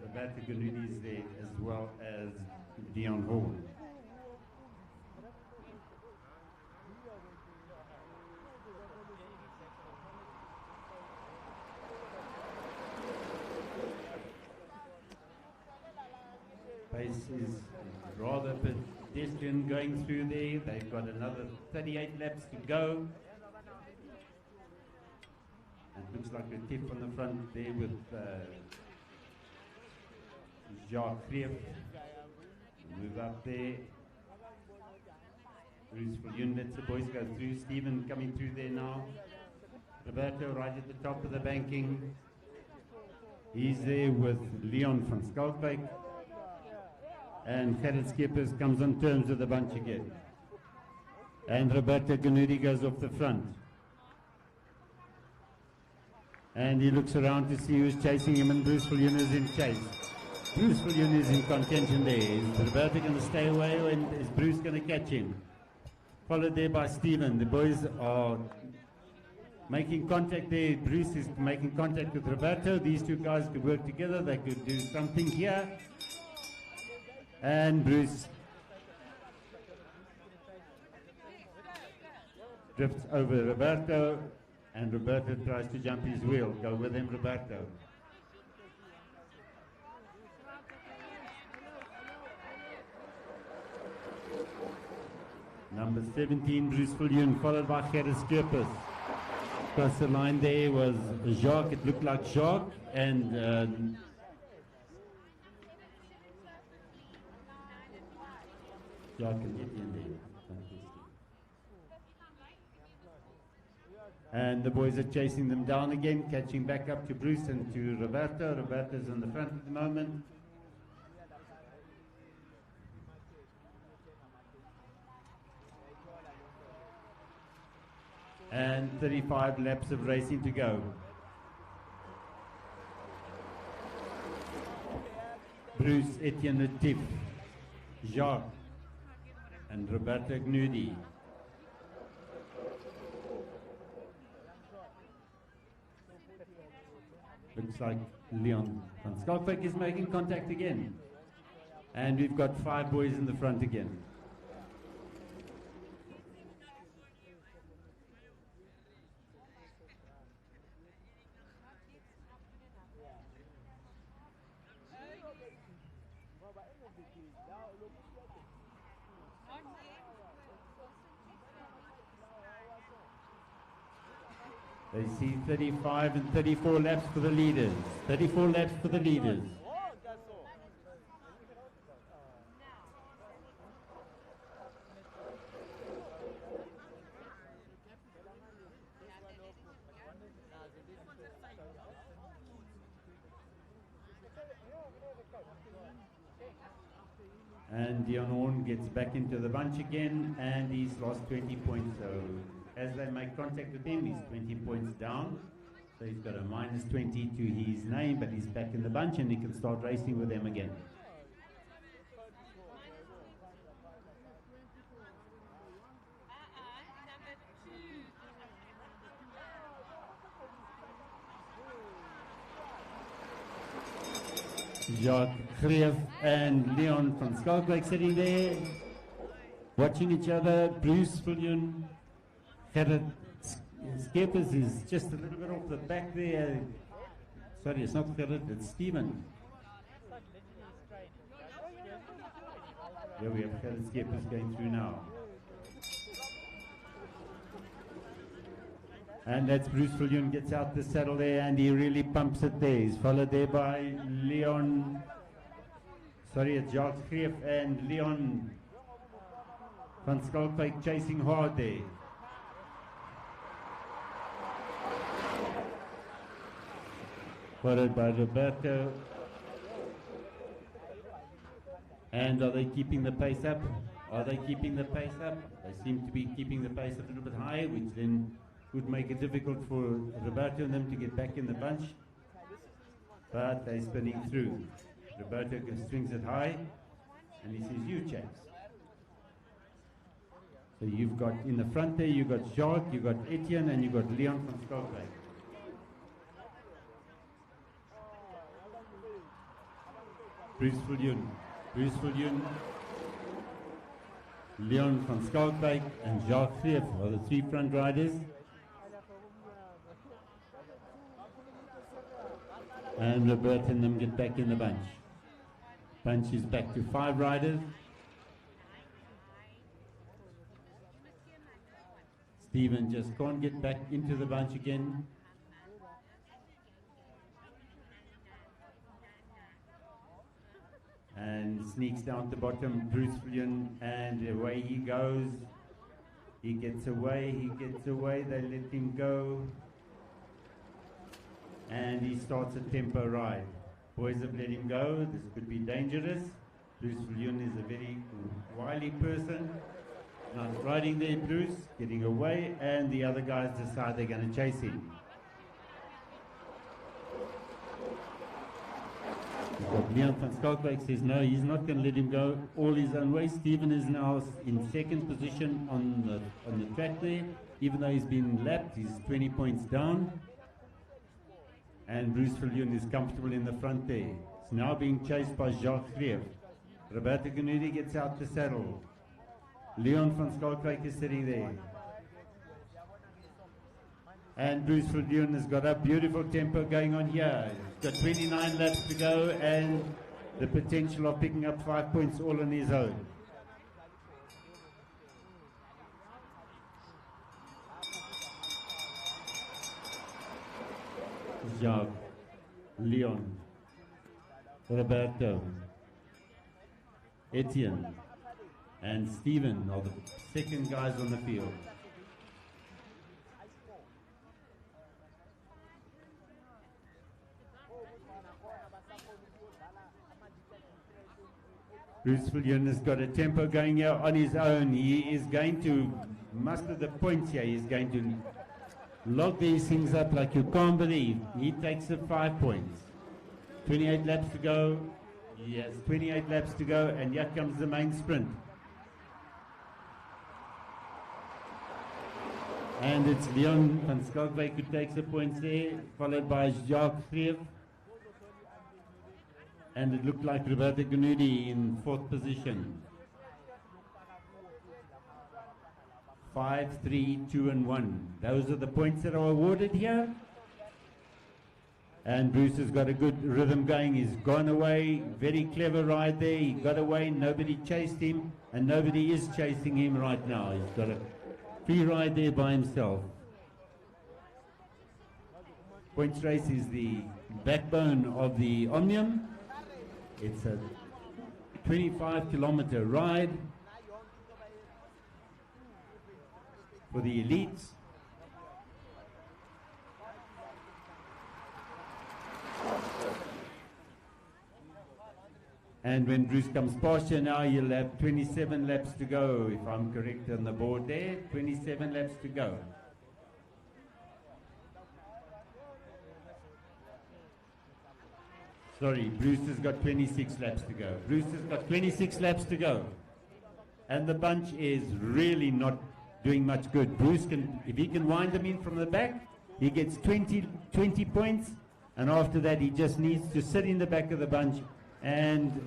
Roberto Gnudi is there as well as Dion Horn. Pace is rather pedestrian going through there. They've got another 38 laps to go. It looks like a tip on the front there with Jacques Greef. Move up there. Bruce Viljoen lets the boys go through. Stephen coming through there now. Roberto right at the top of the banking. He's there with Leon van Skalkwijk. And Gerrit Skeepers comes on terms with the bunch again. And Roberto Gnudi goes off the front. And he looks around to see who's chasing him, and Bruce Viljoen is in chase. Bruce Viljoen is in contention there. Is Roberto going to stay away, or is Bruce going to catch him? Followed there by Stephen. The boys are making contact there. Bruce is making contact with Roberto. These two guys could work together. They could do something here. And Bruce drifts over Roberto. And Roberto tries to jump his wheel. Go with him, Roberto. Number 17, Bruce Viljoen, followed by Gerrit Skeepers. Across the line there was Jacques. It looked like Jacques. And Jacques and Etienne there. And the boys are chasing them down again, catching back up to Bruce and to Roberto. Roberto's on the front at the moment. And 35 laps of racing to go. Bruce, Etienne Latif, Jacques, and Roberto Gnudi. Looks like Leon van Schalkwyk is making contact again. And we've got 5 boys in the front again. They see 35 and 34 laps for the leaders. 34 laps for the leaders. And Dion Horn gets back into the bunch again, and he's lost 20 points. So as they make contact with him, he's 20 points down. So he's got a minus 20 to his name, but he's back in the bunch and he can start racing with them again. Jacques Greef and Leon van Schalkwyk sitting there, watching each other. Bruce Viljoen, Gerrit Skeepers is just a little bit off the back there. Sorry, it's not Gerrit, it's Steven. Here we have Gerrit Skeepers going through now. And that's Bruce Viljoen gets out the saddle there and he really pumps it there. He's followed there by Leon, sorry, it's Jacques Greef and Leon van Schalkwyk chasing hard there. Followed by Roberto. And are they keeping the pace up? Are they keeping the pace up? They seem to be keeping the pace a little bit higher, which then would make it difficult for Roberto and them to get back in the bunch. But they're spinning through. Roberto swings it high and he says, you chaps. So you've got in the front there, you've got Jacques, you've got Etienne, and you've got Leon van Schalkwyk. Bruce Viljoen, Leon van Schalkwyk, and Jacques Greef are the 3 front riders. And Roberto and them get back in the bunch. Bunch is back to 5 riders. Steven just can't get back into the bunch again. And sneaks down the bottom, Bruce Viljoen, and away he goes. He gets away, they let him go. And he starts a tempo ride. Boys have let him go, this could be dangerous. Bruce Viljoen is a very wily person. Now riding there, Bruce, getting away, and the other guys decide they're going to chase him. Leon van Schalkwyk says no, he's not going to let him go all his own way. Steven is now in second position on the track there. Even though he's been lapped, he's 20 points down. And Bruce Viljoen is comfortable in the front there. It's now being chased by Jacques Greef. Roberto Gnudi gets out the saddle. Leon van Schalkwyk is sitting there. And Bruce Viljoen has got a beautiful tempo going on here. He's got 29 laps to go and the potential of picking up 5 points all on his own. Jacques, Leon, Roberto, Etienne, and Steven are the second guys on the field. Bruce Viljoen has got a tempo going here on his own. He is going to muster the points here. He's going to log these things up like you can't believe. He takes the 5 points. 28 laps to go. He has 28 laps to go, and here comes the main sprint. And it's Leon van Skalkwyk who takes the points there, followed by Jacques Greef. And it looked like Roberto Gnudi in 4th position. 5, 3, 2, and 1. Those are the points that are awarded here. And Bruce has got a good rhythm going. He's gone away. Very clever ride there. He got away. Nobody chased him. And nobody is chasing him right now. He's got a free ride there by himself. Points race is the backbone of the Omnium. It's a 25-kilometer ride for the elites. And when Bruce comes past you now, you'll have 27 laps to go, if I'm correct on the board there. 27 laps to go. Sorry, Bruce has got 26 laps to go. Bruce has got 26 laps to go. And the bunch is really not doing much good. Bruce can, if he can wind them in from the back, he gets 20 points. And after that, he just needs to sit in the back of the bunch and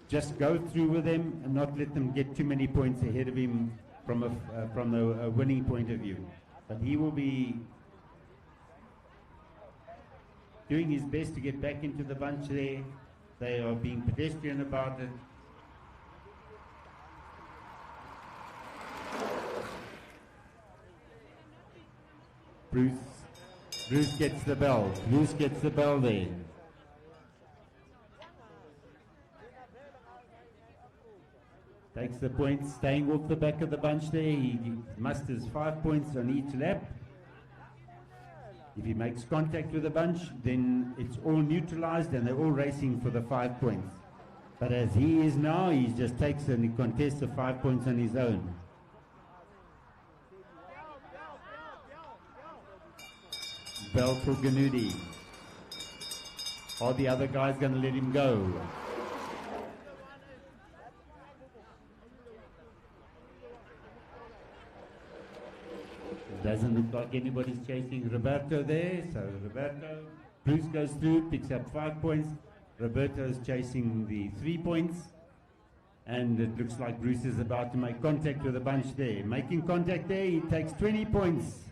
just go through with them and not let them get too many points ahead of him from a winning point of view. But he will be doing his best to get back into the bunch there. They are being pedestrian about it. Bruce gets the bell. Bruce gets the bell there. Takes the points, staying off the back of the bunch there. He musters 5 points on each lap. If he makes contact with the bunch, then it's all neutralized and they're all racing for the 5 points. But as he is now, he just takes and he contests the 5 points on his own. Bell for Gnudi. Are the other guys going to let him go? Doesn't look like anybody's chasing Roberto there. So Roberto, Bruce goes through, picks up 5 points. Roberto's chasing the 3 points. And it looks like Bruce is about to make contact with the bunch there. Making contact there, he takes 20 points.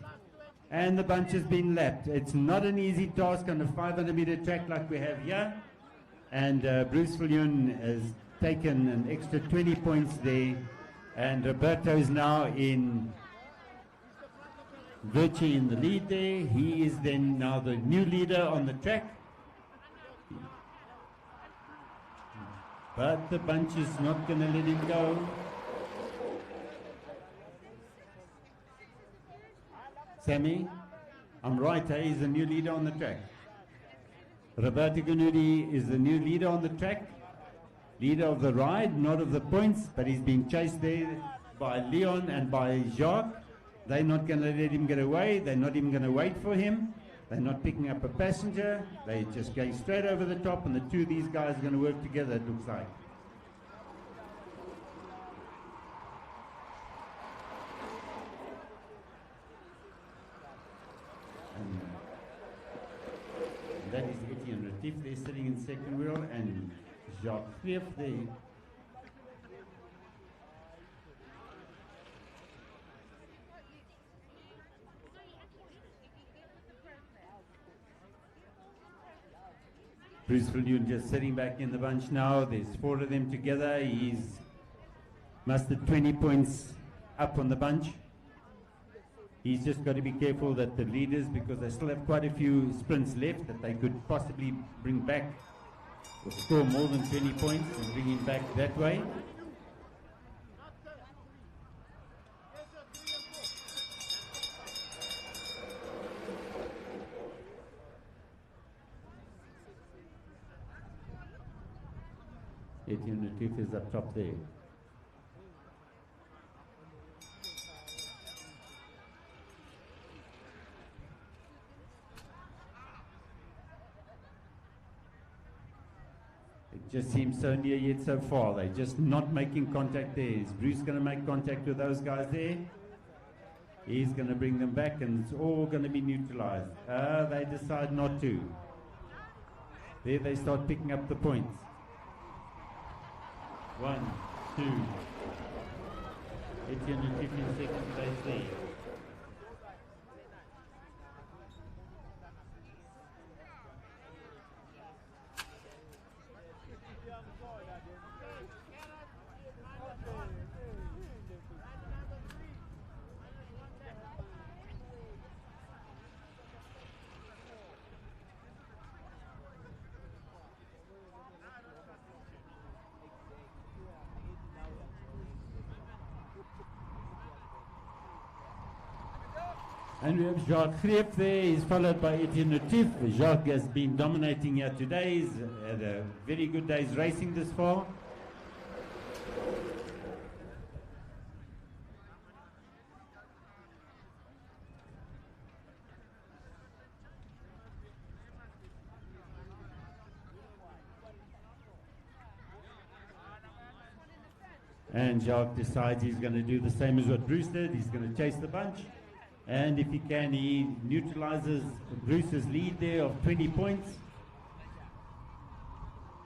And the bunch has been lapped. It's not an easy task on a 500-meter track like we have here. And Bruce Viljoen has taken an extra 20 points there. And Roberto is now in Virtue in the lead there. He is then now the new leader on the track. But the bunch is not going to let him go. Sammy, I'm right, eh? He's the new leader on the track. Roberto Gnudi is the new leader on the track. Leader of the ride, not of the points, but he's being chased there by Leon and by Jacques. They're not going to let him get away. They're not even going to wait for him. They're not picking up a passenger. They're just going straight over the top, and the two of these guys are going to work together, it looks like. And that is Etienne Retief there sitting in second wheel, and Jacques Greef there. Bruce Viljoen just sitting back in the bunch now. There's 4 of them together. He's mustered 20 points up on the bunch. He's just got to be careful that the leaders, because they still have quite a few sprints left, that they could possibly bring back or score more than 20 points and bring him back that way. Etienne Latif is up top there. It just seems so near yet so far. They're just not making contact there. Is Bruce going to make contact with those guys there? He's going to bring them back and it's all going to be neutralized. They decide not to. There they start picking up the points. 1, 2. Etienne Latif in second place there. And we have Jacques Greep there. He's followed by Etienne Latif. Jacques has been dominating here today. He's had a very good day's racing this far. And Jacques decides he's going to do the same as what Bruce did. He's going to chase the bunch. And if he can, he neutralizes Bruce's lead there of 20 points.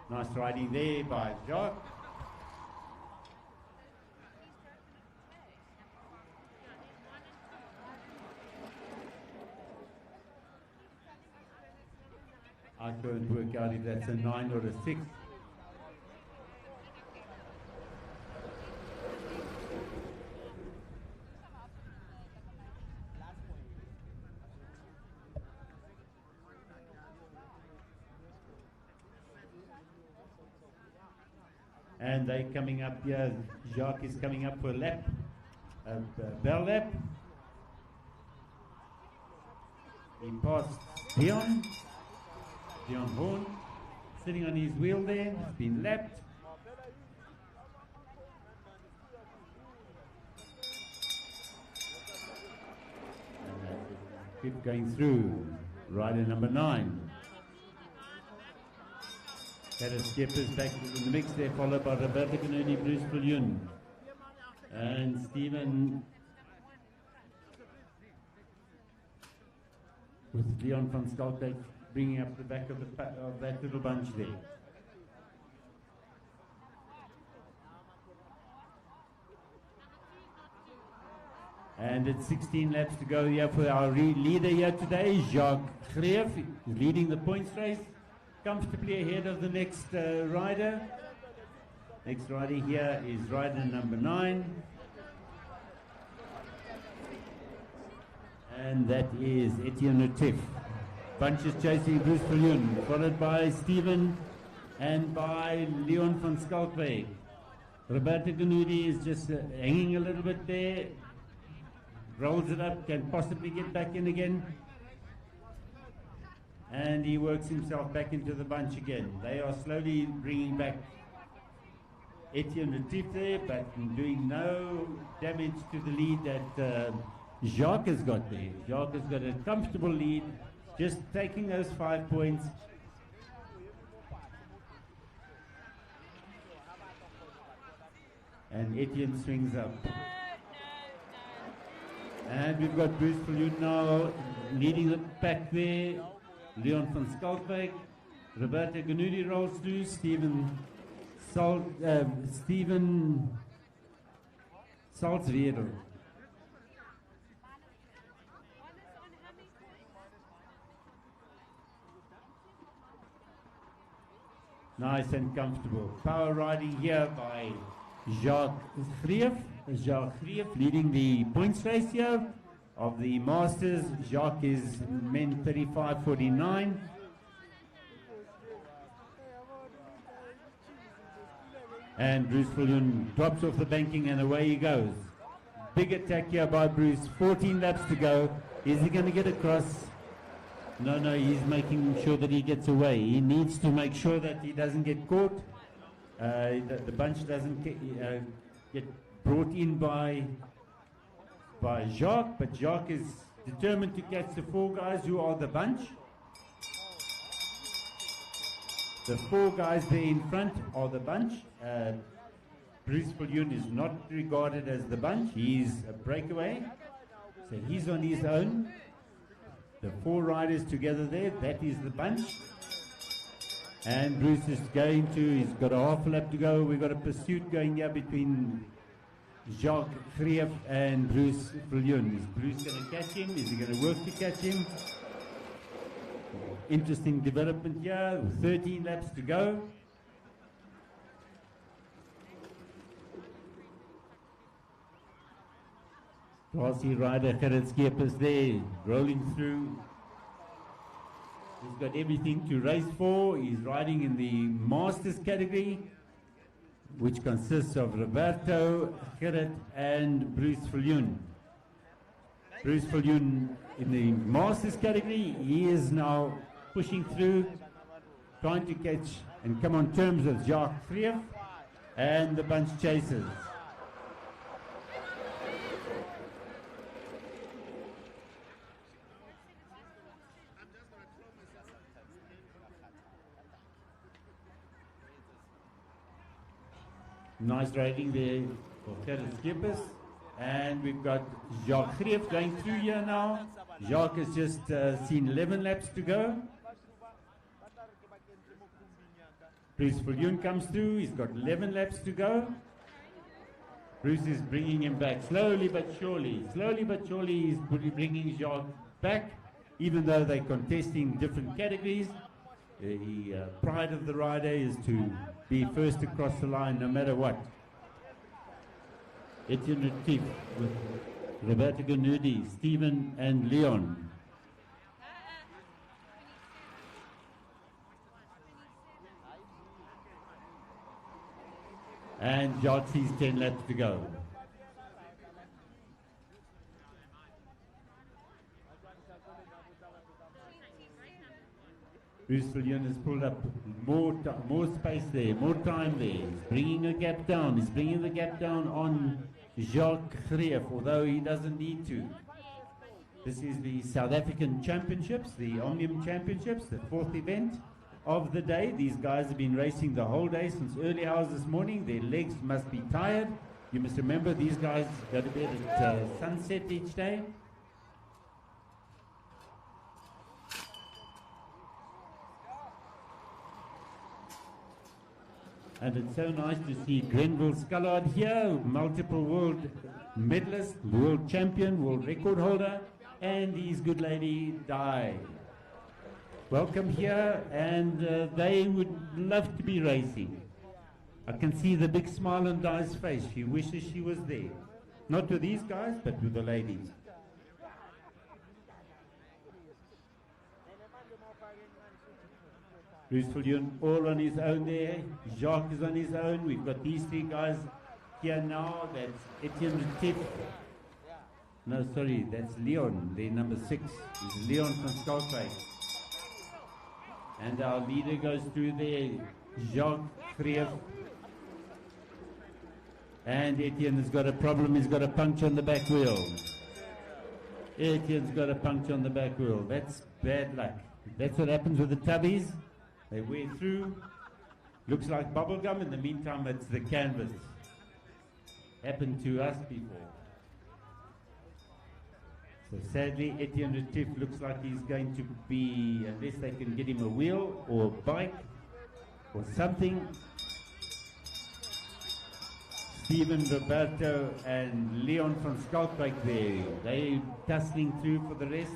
Nice riding there by Jacques. I couldn't work out if that's a 9 or a 6. And they're coming up here. Jacques is coming up for a lap, a bell lap. He passed Dion Horn, sitting on his wheel there. He's been lapped. Keep going through. Rider number 9. That is Skeppers back in the mix there, followed by Roberto Canoni, Bruce Viljoen, and Stephen with Leon van Skalkwyk bringing up the back of that little bunch there. And it's 16 laps to go here for our leader here today, Jacques Greep, leading the points race. Comfortably ahead of the next rider. Next rider here is rider number 9. And that is Etienne Latif. Bunch is chasing Bruce Viljoen, followed by Stephen and by Leon van Skalkwyk. Roberto Canudi is just hanging a little bit there. Rolls it up, can possibly get back in again. And he works himself back into the bunch again. They are slowly bringing back Etienne Latif there, but doing no damage to the lead that Jacques has got there. Jacques has got a comfortable lead, just taking those 5 points. And Etienne swings up. And we've got Bruce Viljoen now leading the pack there. Leon van Skalkwyk, Roberto Canudi rolls through, Stephen Salzwedel. Nice and comfortable. Power riding here by Jacques Greep. Jacques Greep leading the points race here. Of the Masters, Jacques is men 35.49. And Bruce Viljoen drops off the banking and away he goes. Big attack here by Bruce, 14 laps to go. Is he going to get across? No, he's making sure that he gets away. He needs to make sure that he doesn't get caught. the bunch doesn't get brought in by Jacques, but Jacques is determined to catch the 4 guys who are the bunch. The 4 guys there in front are the bunch. Bruce Viljoen is not regarded as the bunch. He's a breakaway, so he's on his own. The 4 riders together there, that is the bunch. And Bruce is he's got a half a lap to go. We've got a pursuit going here between Jacques Greef and Bruce Viljoen. Is Bruce going to catch him? Is he going to work to catch him? Interesting development here, 13 laps to go. Classy rider Gerrit Skeepers there, rolling through. He's got everything to race for. He's riding in the Masters category, which consists of Roberto, Gerrit and Bruce Viljoen. Bruce Viljoen in the Masters category, he is now pushing through, trying to catch and come on terms with Jacques Greef and the bunch chasers. Nice riding there for Gerrit Skeepers. And we've got Jacques Greef going through here now. Jacques has just seen 11 laps to go. Bruce Viljoen comes through. He's got 11 laps to go. Bruce is bringing him back slowly but surely. Slowly but surely he's bringing Jacques back, even though they're contesting different categories. The pride of the rider is to be first across the line no matter what. Etienne Retief with Roberto Gernudi, Stephen and Leon. And Jacques sees 10 laps to go. Bruce Viljoen has pulled up more space there, more time there. He's bringing a gap down. He's bringing the gap down on Jacques Greef, although he doesn't need to. This is the South African Championships, the Omnium Championships, the 4th event of the day. These guys have been racing the whole day since early hours this morning. Their legs must be tired. You must remember these guys go to bed at sunset each day. And it's so nice to see Grenville Scullard here, multiple world medalist, world champion, world record holder, and his good lady, Di. Welcome here, and they would love to be racing. I can see the big smile on Di's face. She wishes she was there. Not with these guys, but with the ladies. Bruce Viljoen all on his own there. Jacques is on his own. We've got these 3 guys here now. That's Etienne Retief. No, sorry, that's Leon, the number 6. Is Leon from Skalkwyk. And our leader goes through there, Jacques Greef. And Etienne has got a problem. He's got a puncture on the back wheel. Etienne's got a puncture on the back wheel. That's bad luck. That's what happens with the tubbies. They wear through, looks like bubble gum. In the meantime, it's the canvas. Happened to us before. So sadly, Etienne Retief looks like he's going to be, unless they can get him a wheel or a bike or something. Stephen, Roberto and Leon from Skalkwyk there. They tussling through for the rest.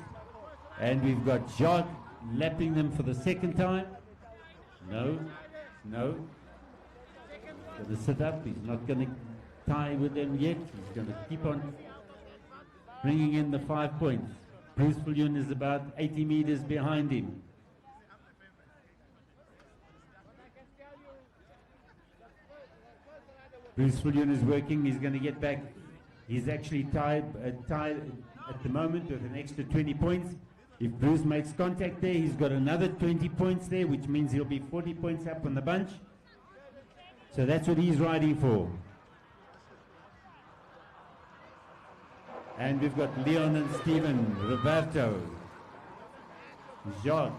And we've got Jacques lapping them for the 2nd time. No. Going to sit up. He's not going to tie with them yet. He's going to keep on bringing in the 5 points. Bruce Viljoen is about 80 meters behind him. Bruce Viljoen is working. He's going to get back. He's actually tied at the moment with an extra 20 points. If Bruce makes contact there, he's got another 20 points there, which means he'll be 40 points up on the bunch. So that's what he's riding for. And we've got Leon and Stephen, Roberto, Jacques.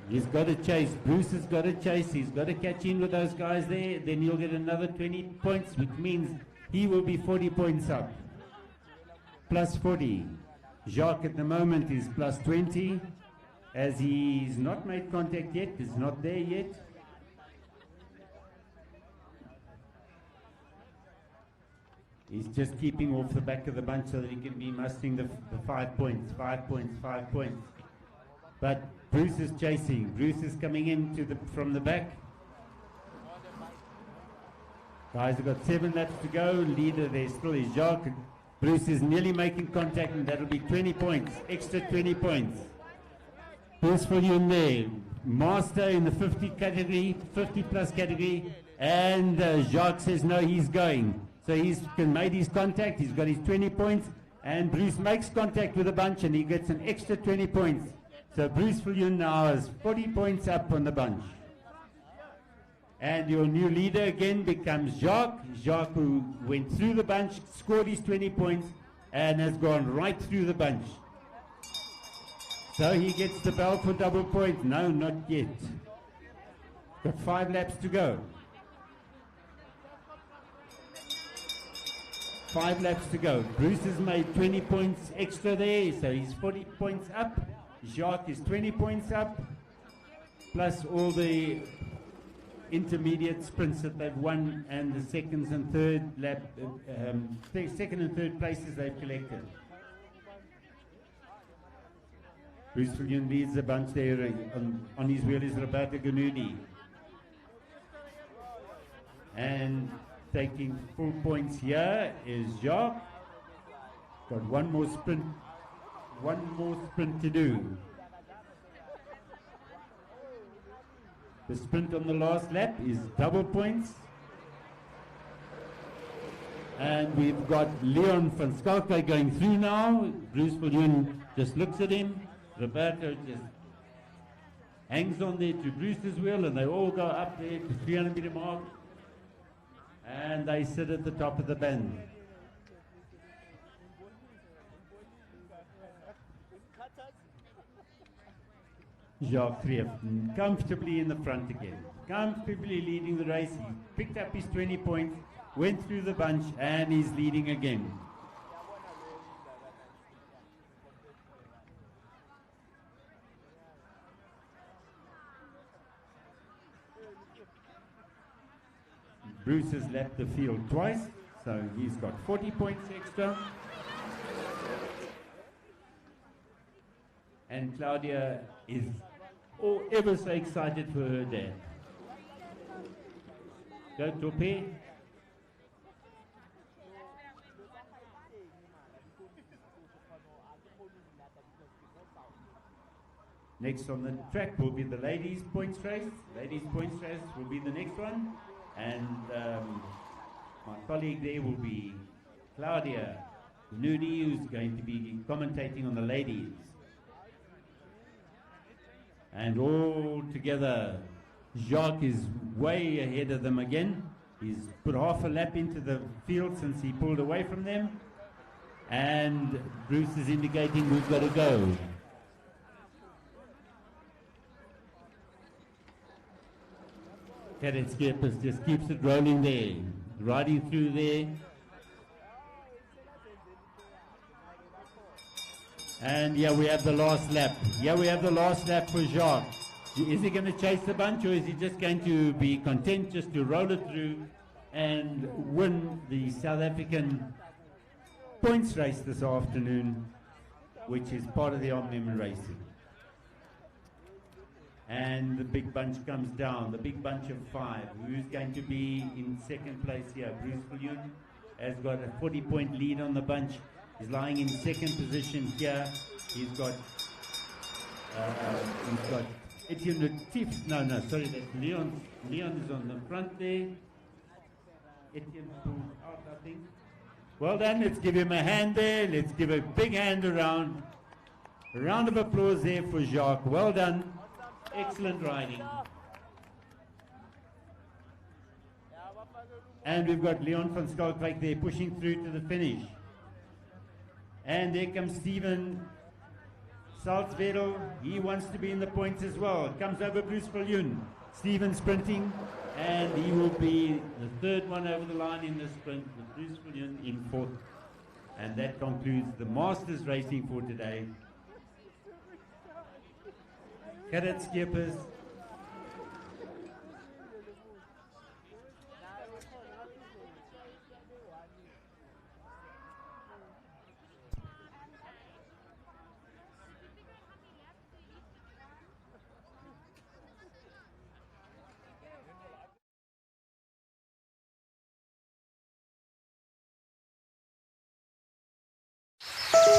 He's got to chase. Bruce has got to chase. He's got to catch in with those guys there. Then he'll get another 20 points, which means he will be 40 points up. Plus 40. Jacques at the moment is plus 20, as he's not made contact yet. He's not there yet. He's just keeping off the back of the bunch so that he can be mustering the 5 points, 5 points, 5 points. But Bruce is chasing. Bruce is coming in from the back. Guys have got 7 laps to go. Leader there still is Jacques. Bruce is nearly making contact, and that'll be 20 points. Extra 20 points. Bruce for you in there. Master in the 50 category, 50 plus category. And Jacques says no, he's going. So he's made his contact. He's got his 20 points. And Bruce makes contact with the bunch, and he gets an extra 20 points. So Bruce Viljoen now has 40 points up on the bunch. And your new leader again becomes Jacques. Jacques, who went through the bunch, scored his 20 points, and has gone right through the bunch. So he gets the bell for double points. No, not yet. Got 5 laps to go. 5 laps to go. Bruce has made 20 points extra there, so he's 40 points up. Jacques is 20 points up, plus all the intermediate sprints that they've won, and the seconds and third lap, second and third places they've collected. Bruce Viljoen leads the bunch there. On his wheel is Roberto Ganudi. And taking full points here is Jacques. Got one more sprint to do. The sprint on the last lap is double points. And we've got Leon van Schalke going through now. Bruce Viljoen just looks at him. Roberto just hangs on there to Bruce's wheel, and they all go up there to 300 meter mark. And they sit at the top of the bend. Jacques Krief comfortably in the front again. Comfortably leading the race. He picked up his 20 points, went through the bunch, and he's leading again. Bruce has left the field twice, so he's got 40 points extra. And Claudia is ever so excited for her dad. Go Tope. Next on the track will be the ladies' points race. Ladies' points race will be the next one. And my colleague there will be Claudia Nudi, who's going to be commentating on the ladies. And all together, Jacques is way ahead of them again. He's put half a lap into the field since he pulled away from them. And Bruce is indicating who's got to go. Terence Skeppers just keeps it rolling there, riding through there. And yeah, we have the last lap. Yeah, we have the last lap for Jacques. Is he going to chase the bunch, or is he just going to be content just to roll it through and win the South African points race this afternoon, which is part of the Omnium racing? And the big bunch comes down, the big bunch of 5. Who's going to be in second place here? Bruce Viljoen has got a 40-point lead on the bunch. He's lying in second position here. He's got Etienne Latif. No, sorry, that's Leon. Leon is on the front there. Etienne pulled out, I think. Well done. Let's give him a hand there. Let's give a big hand around. A round of applause there for Jacques. Well done. Excellent riding. And we've got Leon van Skalkwijk there pushing through to the finish. And there comes Steven Salzwedel. He wants to be in the points as well. Comes over Bruce Viljoen. Steven sprinting, and he will be the third one over the line in the sprint with Bruce Viljoen in fourth. And that concludes the Masters racing for today. Gerrit Skeepers.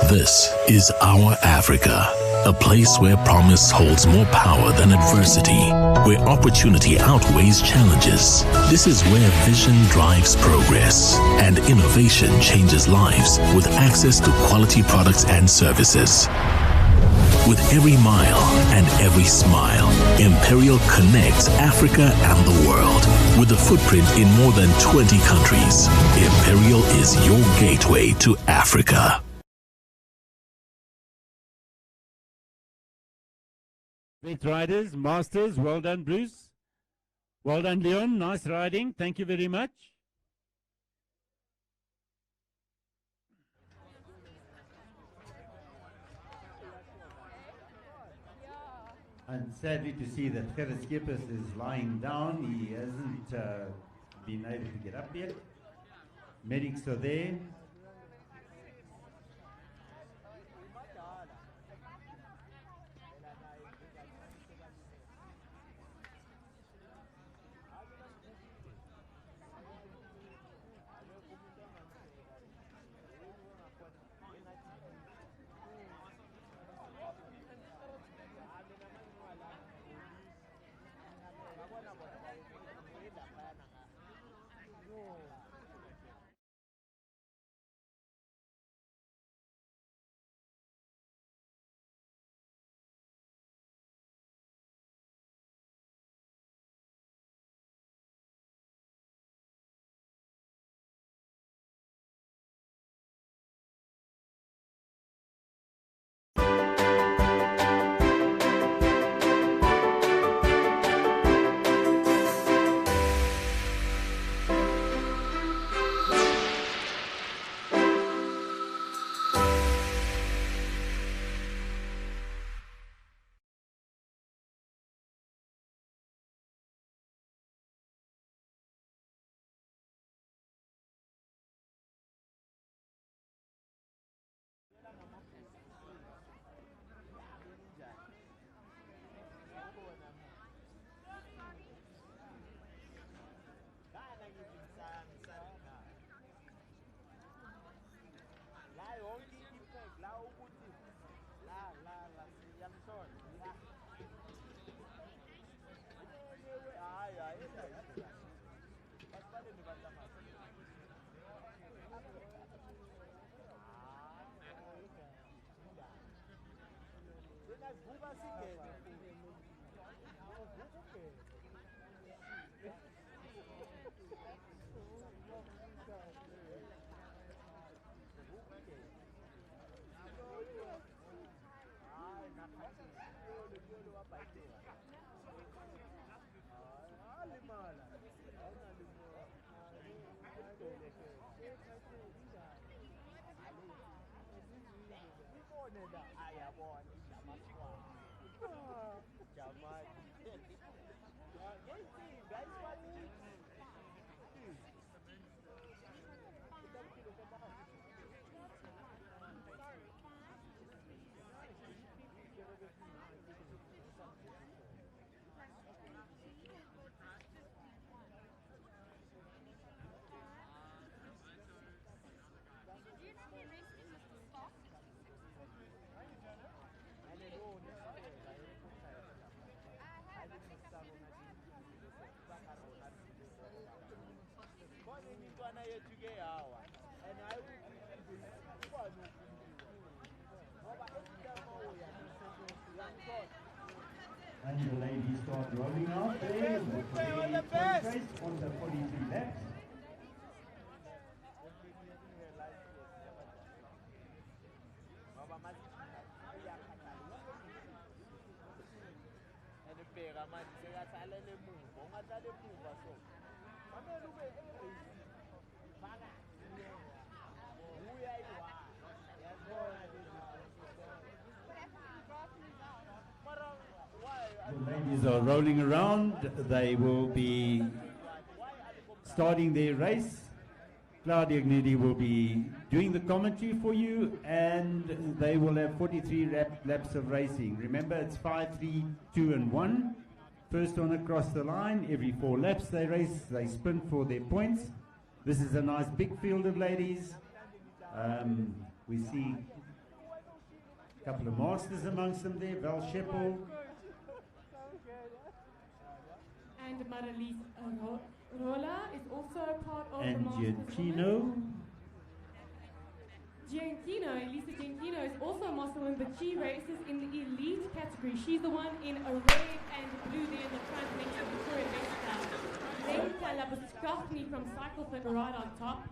This is our Africa, a place where promise holds more power than adversity, where opportunity outweighs challenges. This is where vision drives progress and innovation changes lives with access to quality products and services. With every mile and every smile, Imperial connects Africa and the world. With a footprint in more than 20 countries, Imperial is your gateway to Africa. Great riders, Masters, well done Bruce. Well done Leon, nice riding, thank you very much. And sadly to see that Gerrit Skeepers is lying down, he hasn't been able to get up yet. Medics are there. And the ladies start rolling out there. On the 43 laps. The ladies are rolling around. They will be starting their race. Claudia Gnidi will be doing the commentary for you, and they will have 43 laps of racing. Remember, it's 5, 3, 2, and 1. First one across the line. Every 4 laps they race, they sprint for their points. This is a nice big field of ladies. We see a couple of masters amongst them there. Val Scheppel. And Maralies Rola is also part of And the Masters Giancino. Women. Elisa Giancino is also a Master Woman, but she races in the elite category. She's the one in a red and blue there in the front next to Victoria Vesta. Lenka Labuskachny from CycleFit right on top.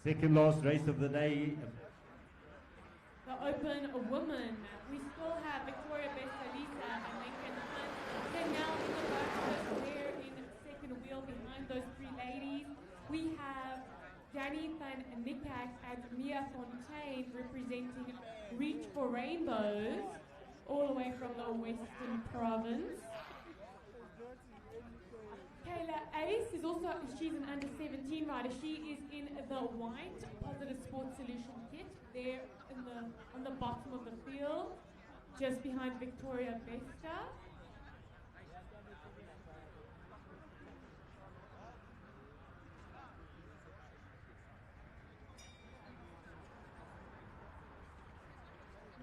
Second last race of the day. The Open Women. We still have Victoria Besta Lisa and Lincoln Hunt. They're now in the back there in second wheel behind those 3 ladies. We have Danny van Niekerk and Mia Fontaine representing Reach for Rainbows, all the way from the Western Province. Kayla Ace is also, she's an under 17 rider. She is in the white Positive Sports Solution kit there on the bottom of the field, just behind Victoria Besta.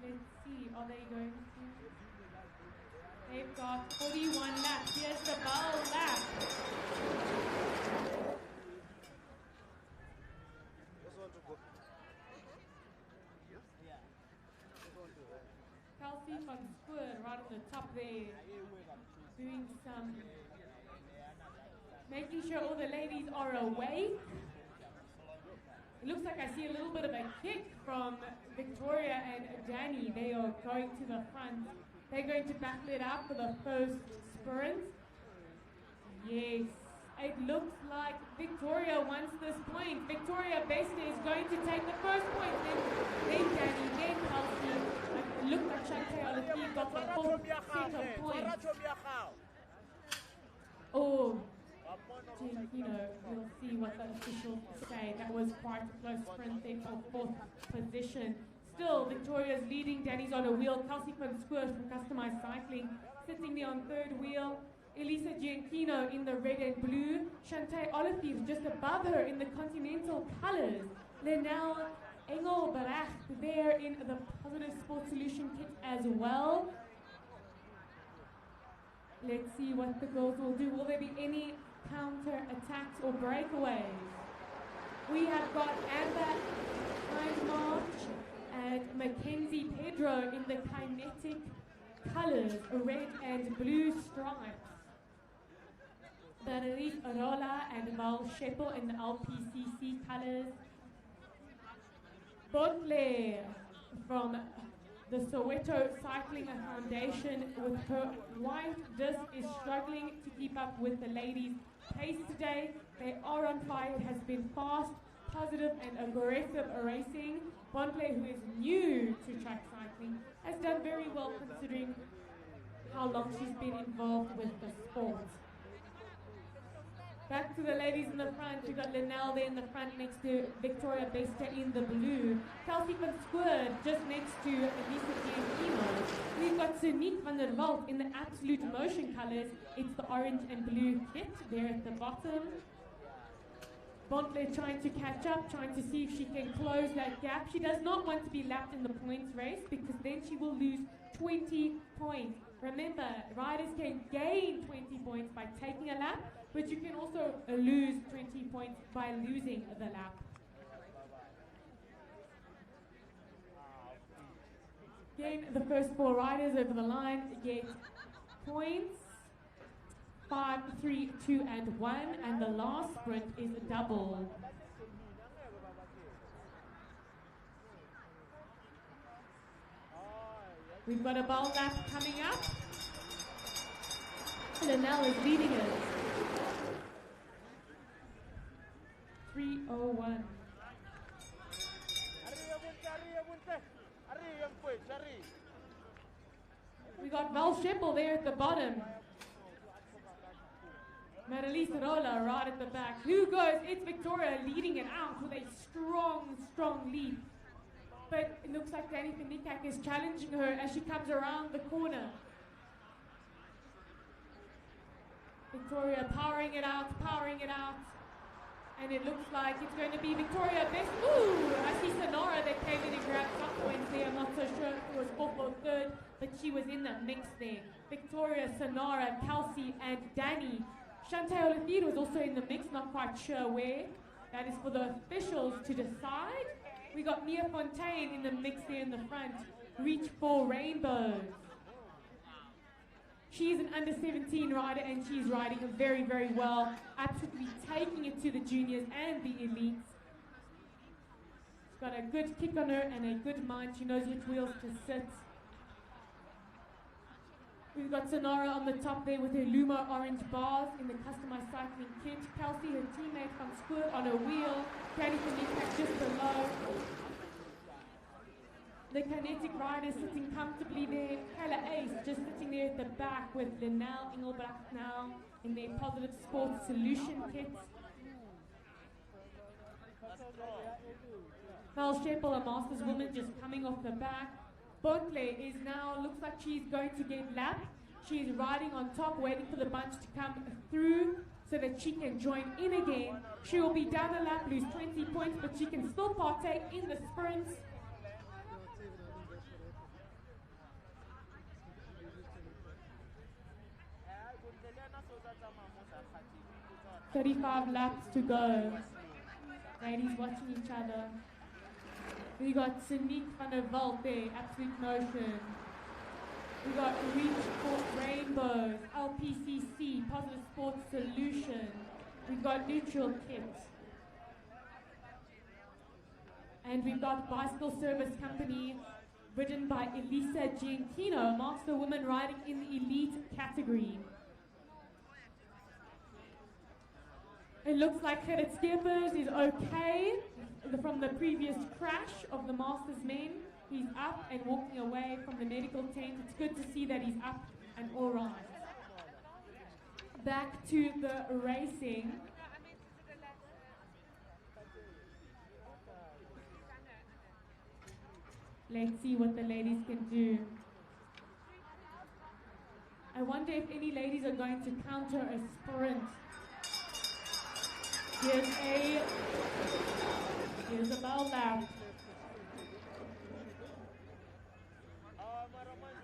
Let's see, are they going to? They've got 41 laps. Here's the ball lap. Kelsey van Spoor right on the top there, doing some, making sure all the ladies are awake. It looks like I see a little bit of a kick from Victoria and Danny. They are going to the front. They're going to battle it out for the first sprint. Yes, it looks like Victoria wants this point. Victoria Besta is going to take the first point. Then Danny, then Kelsey. It looked like Chantal Olympique got the full set of points. Oh, we'll see what the officials say. That was quite a close sprint there for 4th position. Still, Victoria's leading. Danny's on a wheel. Kelsey van Spoor from Customized Cycling sitting there on 3rd wheel. Elisa Giancino in the red and blue. Chantal Olivier just above her in the continental colors. Lenel Engelbrecht there in the Positive Sports Solution kit as well. Let's see what the girls will do. Will there be any counter attacks or breakaways? We have got Amber Hindmarch and Mackenzie Pedro in the kinetic colors, red and blue stripes. Maralies Rola and Val Scheppel in the LPCC colors. Bontle from the Soweto Cycling Foundation with her white disc is struggling to keep up with the ladies' pace today. They are on fire. It has been fast, positive and aggressive racing. Bontle, who is new to track cycling, has done very well considering how long she's been involved with the sport. Back to the ladies in the front. We've got Linnell there in the front next to Victoria Besta in the blue. Kelsey van Spoor just next to Elisa Giancino. We've got Sonique van der Walt in the Absolute Motion colors. It's the orange and blue kit there at the bottom. Bontle trying to catch up, trying to see if she can close that gap. She does not want to be lapped in the points race because then she will lose 20 points. Remember, riders can gain 20 points by taking a lap, but you can also lose 20 points by losing the lap. Again, the first 4 riders over the line get points. 5, 3, 2, and 1, and the last sprint is a double. We've got a bowl lap coming up. Linnell is leading it. 3:01. We got Val Sheppel there at the bottom. Marilise Rola right at the back. Who goes? It's Victoria leading it out with a strong, strong lead. But it looks like Danny Finikak is challenging her as she comes around the corner. Victoria powering it out. And it looks like it's going to be Victoria best. Ooh, I see Sonora that came in and grabbed some points there. I'm not so sure if it was 4th or 3rd, but she was in the mix there. Victoria, Sonora, Kelsey, and Danny. Shantae Olafir was also in the mix, not quite sure where. That is for the officials to decide. We got Mia Fontaine in the mix there in the front. Reach for Rainbows. She's an under 17 rider and she's riding very, very well. Absolutely taking it to the juniors and the elites. She's got a good kick on her and a good mind. She knows which wheels to sit. We've got Sonora on the top there with her Luma orange bars in the customized cycling kit. Kelsey, her teammate from Squirt on her wheel. Danny Finikak just below. The kinetic rider sitting comfortably there. Kayla Ace just sitting there at the back with Linnell Engelbrecht now in their Positive Sports Solution kit. Val Sheppel, a Masters woman, just coming off the back. Bontle is now, looks like she's going to get lapped. She's riding on top, waiting for the bunch to come through so that she can join in again. She will be down a lap, lose 20 points, but she can still partake in the sprints. 35 laps to go. Ladies watching each other. We got Sonique van der Walt there, Absolute Motion. We got Reach for Rainbows, LPCC, Positive Sports Solution. We got Neutral Kit. And we've got Bicycle Service Company, ridden by Elisa Giantino, master woman riding in the elite category. It looks like Gerrit Skeepers is okay from the previous crash of the Masters men. He's up and walking away from the medical tent. It's good to see that he's up and all right. Back to the racing. Let's see what the ladies can do. I wonder if any ladies are going to counter a sprint. Here's a bell lap.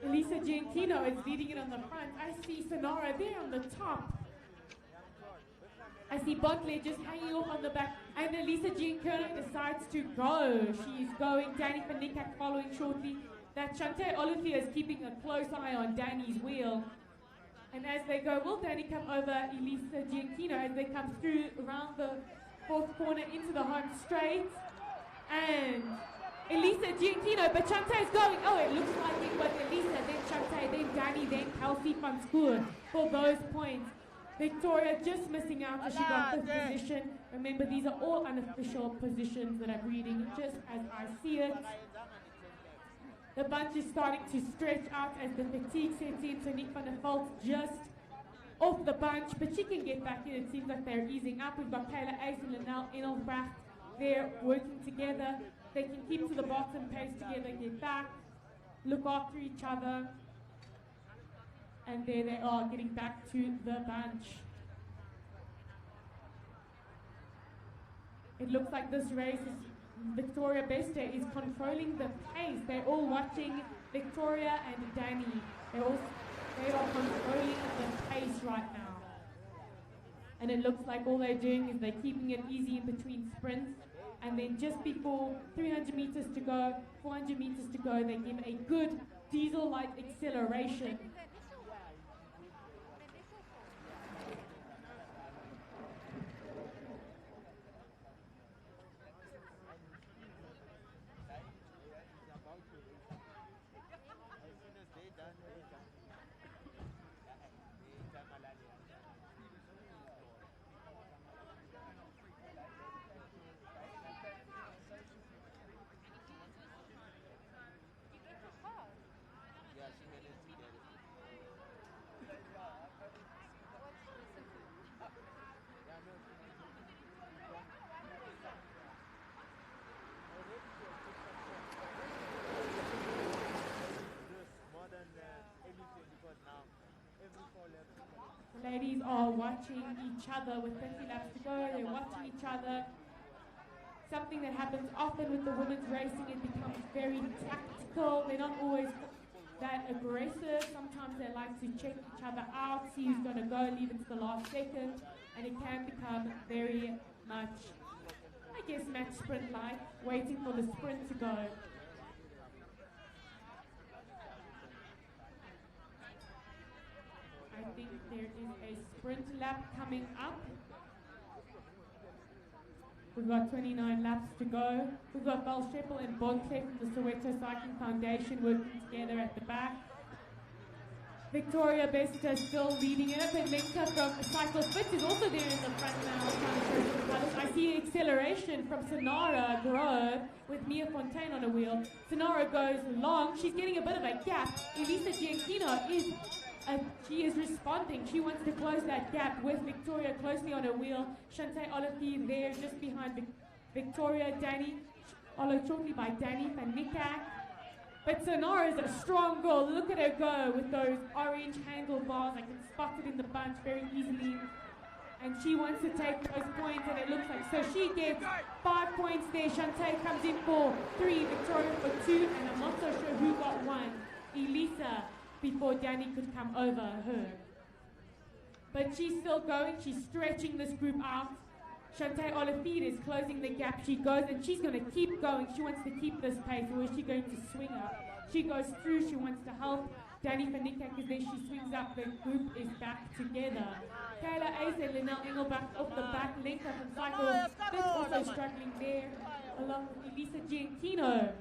Elisa Giantino is leading it on the front. I see Sonora there on the top. I see Bontle just hanging off on the back. And Elisa Giantino decides to go. She's going. Danny Finikak following shortly. That Shantae Olafir is keeping a close eye on Danny's wheel. And as they go, will Danny come over Elisa Giantino as they come through around the fourth corner into the home straight? And Elisa Giantino, but Shantae's going. Oh, it looks like it was Elisa, then Shantae, then Danny, then Kelsey van Schoor for those points. Victoria just missing out as she got this position. Remember, these are all unofficial positions that I'm reading, just as I see it. The bunch is starting to stretch out as the fatigue sets in. So Nick van der Valt just off the bunch, but she can get back in. It seems like they're easing up. We've got Kayla Ace and Linnell Engelbrecht. They're working together. They can keep to the bottom, pace together, get back, look after each other. And there they are, getting back to the bunch. It looks like this race is Victoria Bester is controlling the pace. They're all watching Victoria and Danny. They are controlling the pace right now. And it looks like all they're doing is they're keeping it easy in between sprints. And then just before 300 meters to go, 400 meters to go, they give a good diesel-like acceleration. The ladies are watching each other with 50 laps to go. They're watching each other. Something that happens often with the women's racing, it becomes very tactical. They're not always that aggressive. Sometimes they like to check each other out, see who's going to go, leave it to the last second. And it can become very much, I guess, match sprint-like, waiting for the sprint to go. I think there is a sprint lap coming up. We've got 29 laps to go. We've got Val Sheppel and Bontle from the Soweto Cycling Foundation working together at the back. Victoria Bester still leading it up, and Lenka from Cycle Fit is also there in the front now trying to show some colours. I see acceleration from Sonara Grove with Mia Fontaine on a wheel. Sonara goes long. She's getting a bit of a gap. Elisa Gianchino is she is responding. She wants to close that gap with Victoria closely on her wheel. Shantae Olive there just behind Victoria. Danny, followed shortly by Danny van Niekerk. But Sonara is a strong girl. Look at her go with those orange handlebars. I can spot it in the bunch very easily. And she wants to take those points, and it looks like so she gets 5 points there. Shantae comes in for 3, Victoria for 2, and I'm not so sure who got 1. Elisa, before Danny could come over her. But she's still going, she's stretching this group out. Shantae Oliphine is closing the gap. She goes and she's going to keep going. She wants to keep this pace, or is she going to swing up? She goes through, she wants to help. Danny van Niekerk is there, she swings up, the group is back together. Kayla Ace and Linnell Engelbach off the back, Lenka from Cycle Fit also struggling there, along with Elisa Gianchino.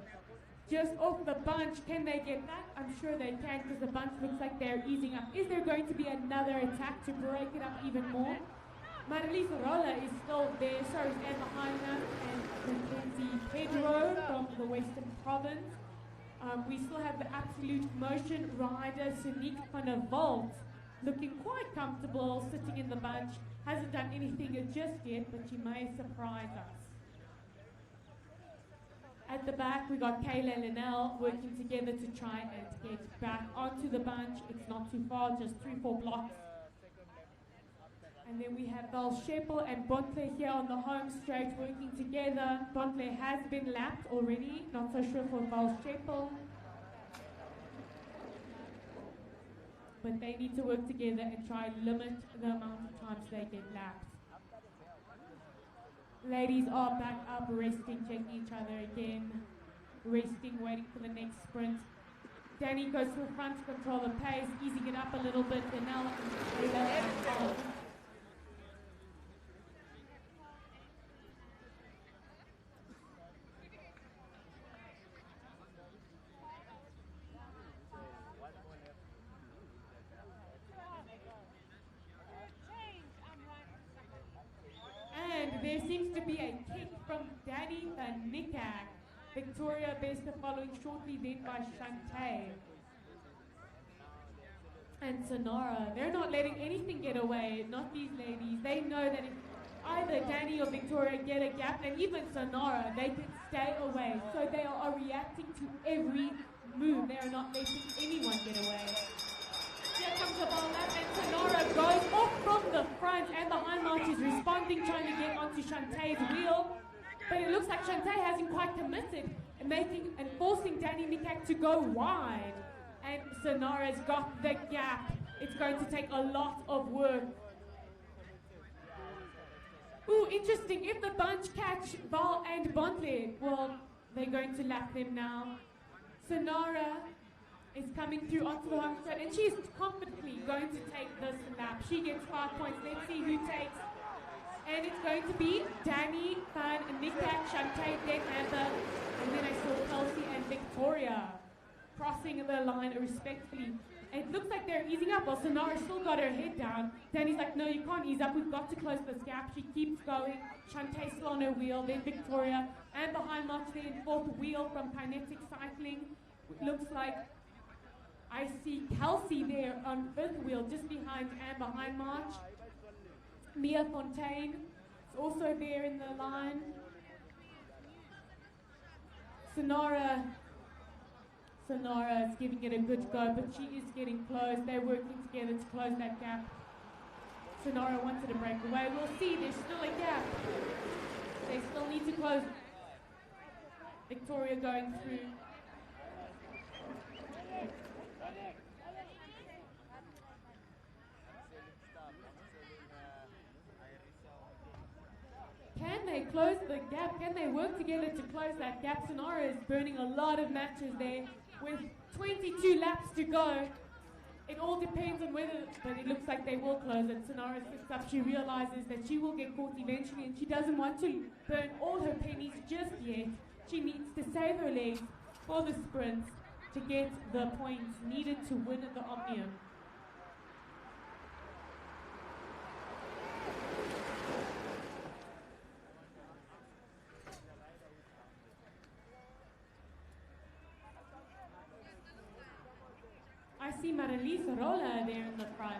Just off the bunch, can they get that? I'm sure they can, because the bunch looks like they're easing up. Is there going to be another attack to break it up even more? Marilise Rolla is still there, so is Emma Heinemann and Mackenzie Pedro from the Western Province. We still have the Absolute Motion rider, Sonique van der Walt, looking quite comfortable, sitting in the bunch. Hasn't done anything just yet, but she may surprise us. At the back, we got Kayla and Linnell working together to try and get back onto the bunch. It's not too far, just 3-4 blocks. And then we have Val Sheppel and Bontle here on the home straight working together. Bontle has been lapped already, not so sure for Val Sheppel. But they need to work together and try and limit the amount of times they get lapped. Ladies are back up, resting, checking each other again. Resting, waiting for the next sprint. Danny goes to the front to control the pace, easing it up a little bit. And now there seems to be a kick from Danny van Niekerk. Victoria Bester following shortly then by Shantae. And Sonara, they're not letting anything get away, not these ladies. They know that if either Danny or Victoria get a gap, and even Sonara, they can stay away. So they are reacting to every move. They are not letting anyone get away. Here comes the ball lap, and Sonara goes off from the front, and the high march is responding, trying to get onto Shantae's wheel. But it looks like Shantae hasn't quite committed and forcing Danny Nikak to go wide. And Sonara's got the gap. It's going to take a lot of work. Ooh, interesting. If the bunch catch Val and Bontley, well, they're going to lap them now. Sonara is coming through onto the home straight, and she's confidently going to take this lap. She gets 5 points. Let's see who takes. And it's going to be Danny, Fan, Nikak, Shantae, then Amber, and then I saw Kelsey and Victoria crossing the line respectfully. It looks like they're easing up. Well, Sonara's still got her head down. Danny's like, no, you can't ease up. We've got to close this gap. She keeps going. Shantae still on her wheel. Then Victoria. And behind March there in fourth wheel from Kinetic Cycling. Looks like I see Kelsey there on fifth wheel, just behind and behind March. Mia Fontaine is also there in the line. Sonara is giving it a good go, but she is getting close. They're working together to close that gap. Sonara wanted to break away. We'll see, there's still a gap. They still need to close. Victoria going through. Can they close the gap? Can they work together to close that gap? Sonara is burning a lot of matches there with 22 laps to go. It all depends on whether, but it looks like they will close it. Sonara sits up. She realizes that she will get caught eventually, and she doesn't want to burn all her pennies just yet. She needs to save her legs for the sprint to get the points needed to win the Omnium. I see Marilise Rolla there in the front.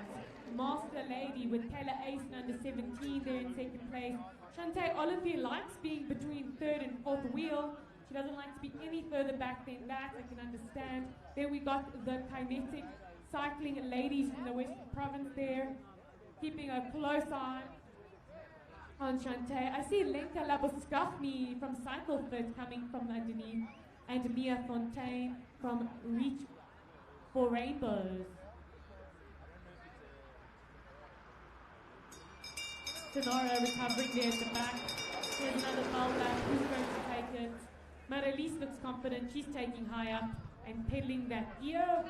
Master Lady with Taylor Ace under 17 there in second place. Shantae Olivier likes being between third and fourth wheel. She doesn't like to be any further back than that, I can understand. Then we got the Kinetic Cycling ladies from the Western Province there, keeping a close eye on Shantae. I see Lenka Laboskafni from CycleFit coming from underneath, and Mia Fontaine from Reach for Rainbows. Sonara recovering there at the back. There's another foul lap. Who's going to take it? Marilise looks confident. She's taking high up and pedaling that gear.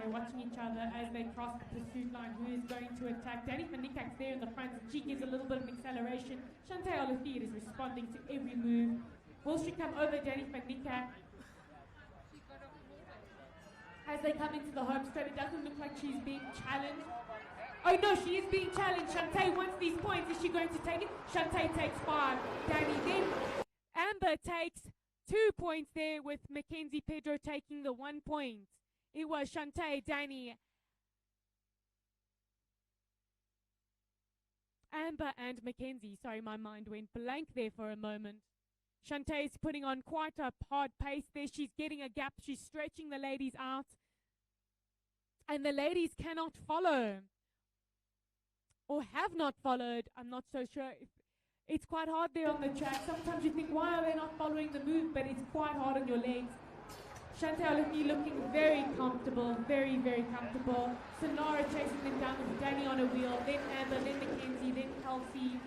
They're watching each other as they cross the pursuit line. Who is going to attack? Danny van Nikak's there in the front. She gives a little bit of acceleration. Shantae Olivier is responding to every move. Will she come over Danny van Nikak? As they come into the home straight, it doesn't look like she's being challenged. Oh no, she is being challenged. Shantae wants these points. Is she going to take it? Shantae takes 5. Danny then. Amber takes 2 points there, with Mackenzie Pedro taking the 1 point. It was Shantae, Danny, Amber and Mackenzie. Sorry, my mind went blank there for a moment. Shantae is putting on quite a hard pace there. She's getting a gap. She's stretching the ladies out. And the ladies cannot follow. Or have not followed. I'm not so sure. It's quite hard there on the track. Sometimes you think, why are they not following the move? But it's quite hard on your legs. Shantae Olivier looking very comfortable, very, very comfortable. Sonara chasing them down with Danny on a wheel, then Amber, then Mackenzie, then Kelsey.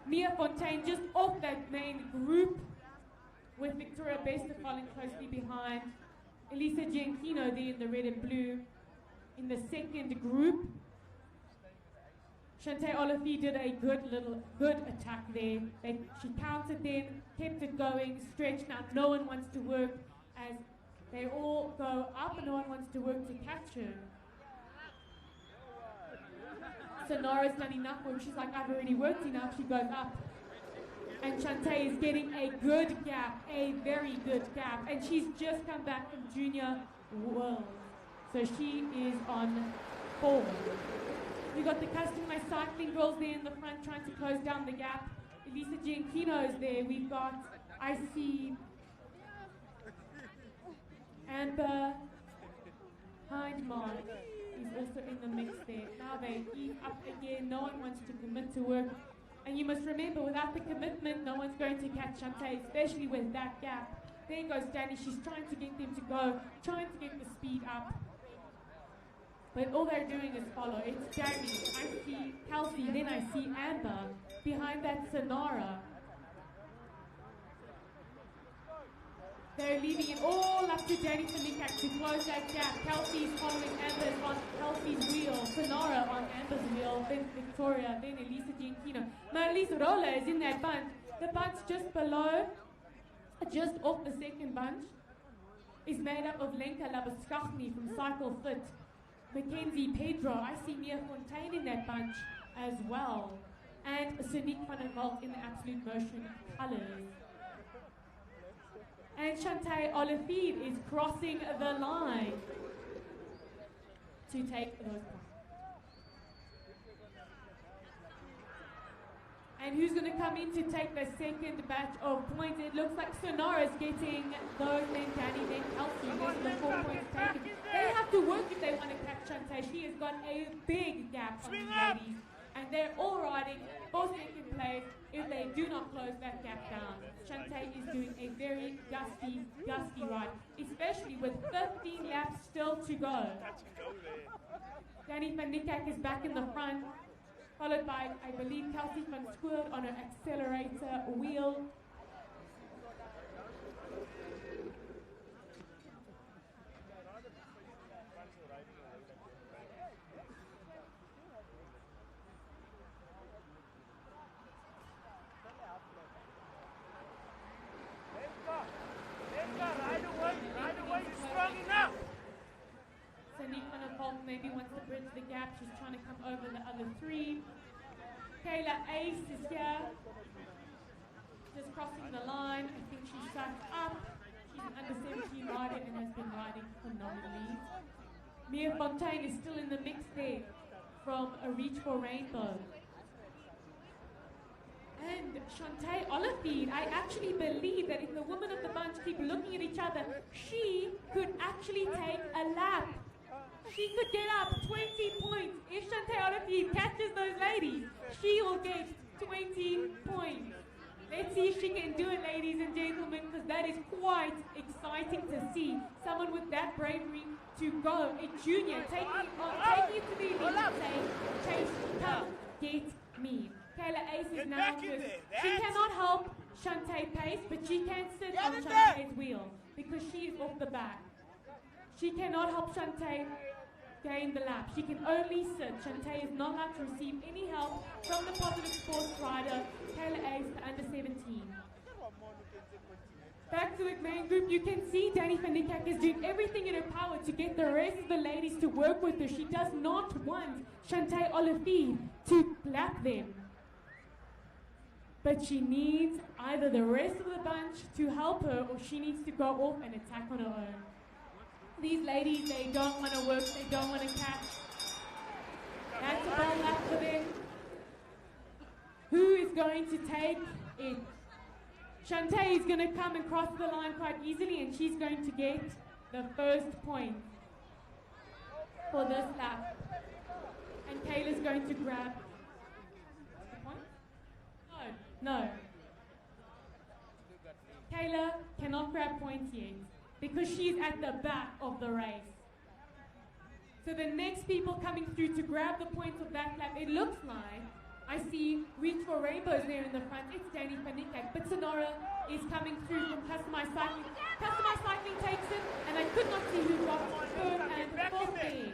Mia Fontaine just off that main group, with Victoria Bester following closely behind. Elisa Gianchino there in the red and blue in the second group. Shantae Olivier did a good attack there. She counted then, kept it going, stretched. Now no one wants to work as they all go up, and no one wants to work to catch her. Sonara's done enough work. She's like, I've already worked enough. She goes up. And Shantae is getting a good gap, a very good gap. And she's just come back from Junior World. So she is on 4. We got the customized cycling girls there in the front trying to close down the gap. Elisa Gianchino is there. We've got, I see, Amber, Mark is also in the mix there. Now they eat up again. No one wants to commit to work. And you must remember, without the commitment, no one's going to catch Shantae, especially with that gap. There goes Danny. She's trying to get them to go, trying to get the speed up. But all they're doing is follow. It's Danny. I see Kelsey, then I see Amber. Behind that, Sonara. They're leaving it all up to Danny Fanikak to close that gap. Kelsey's following Amber's on Kelsey's wheel. Sonara on Amber's wheel. Then Victoria. Then Elisa Giantino. Marlies Rolla is in that bunch. The bunch just below, just off the second bunch, is made up of Lenka Labuskachny from Cycle Fit. Mackenzie Pedro. I see Mia Fontaine in that bunch as well. And Sonique van der Walt in the Absolute Motion colours. And Shantae Oliphine is crossing the line to take those points. And who's going to come in to take the second batch of points? It looks like Sonara's getting those, then Danny, then Kelsey. Those are the 4 points taken. They have to work if they want to catch Shantae. She has got a big gap on these ladies. And they're all riding for second place if they do not close that gap down. Shantae is doing a very gusty ride, especially with 15 laps still to go. Danny van Niekerk is back in the front, followed by, I believe, Kelsey van Squirrel on her accelerator wheel. Maybe wants to bridge the gap. She's trying to come over the other three. Kayla Ace is here, just crossing the line. I think she's sucked up. She's an under 17 rider and has been riding phenomenally. Mia Fontaine is still in the mix there from A Reach for Rainbow. And Shantae Oliphine, I actually believe that if the women of the bunch keep looking at each other, she could actually take a lap. She could get up 20 points. If Shantae Oliphine catches those ladies, she will get 20 points. Let's see if she can do it, ladies and gentlemen, because that is quite exciting to see. Someone with that bravery to go, a junior, taking it to the elite and saying, Chase, come get me. Kayla Ace is now good. She cannot help Shantae pace, but she can sit on Shantae's wheel because she is off the back. She cannot help Shantae gain the lap. She can only sit. Shantae is not allowed to receive any help from the Positive Sports rider, Kayla Ace, the under 17. Back to the main group, you can see Danny van Niekerk is doing everything in her power to get the rest of the ladies to work with her. She does not want Shantae Oliphine to lap them. But she needs either the rest of the bunch to help her or she needs to go off and attack on her own. These ladies, they don't want to work, they don't want to catch. That's a ball lap for them. Who is going to take it? Shantae is going to come and cross the line quite easily and she's going to get the first point for this lap. And Kayla's going to grab the point? No. Kayla cannot grab points yet, because she's at the back of the race. So the next people coming through to grab the points of that lap, it looks like, I see Reach for Rainbows there in the front. It's Danny van Niekerk, but Sonara is coming through from Customized Cycling. Customized Cycling takes it, and I could not see who got third and fourth there.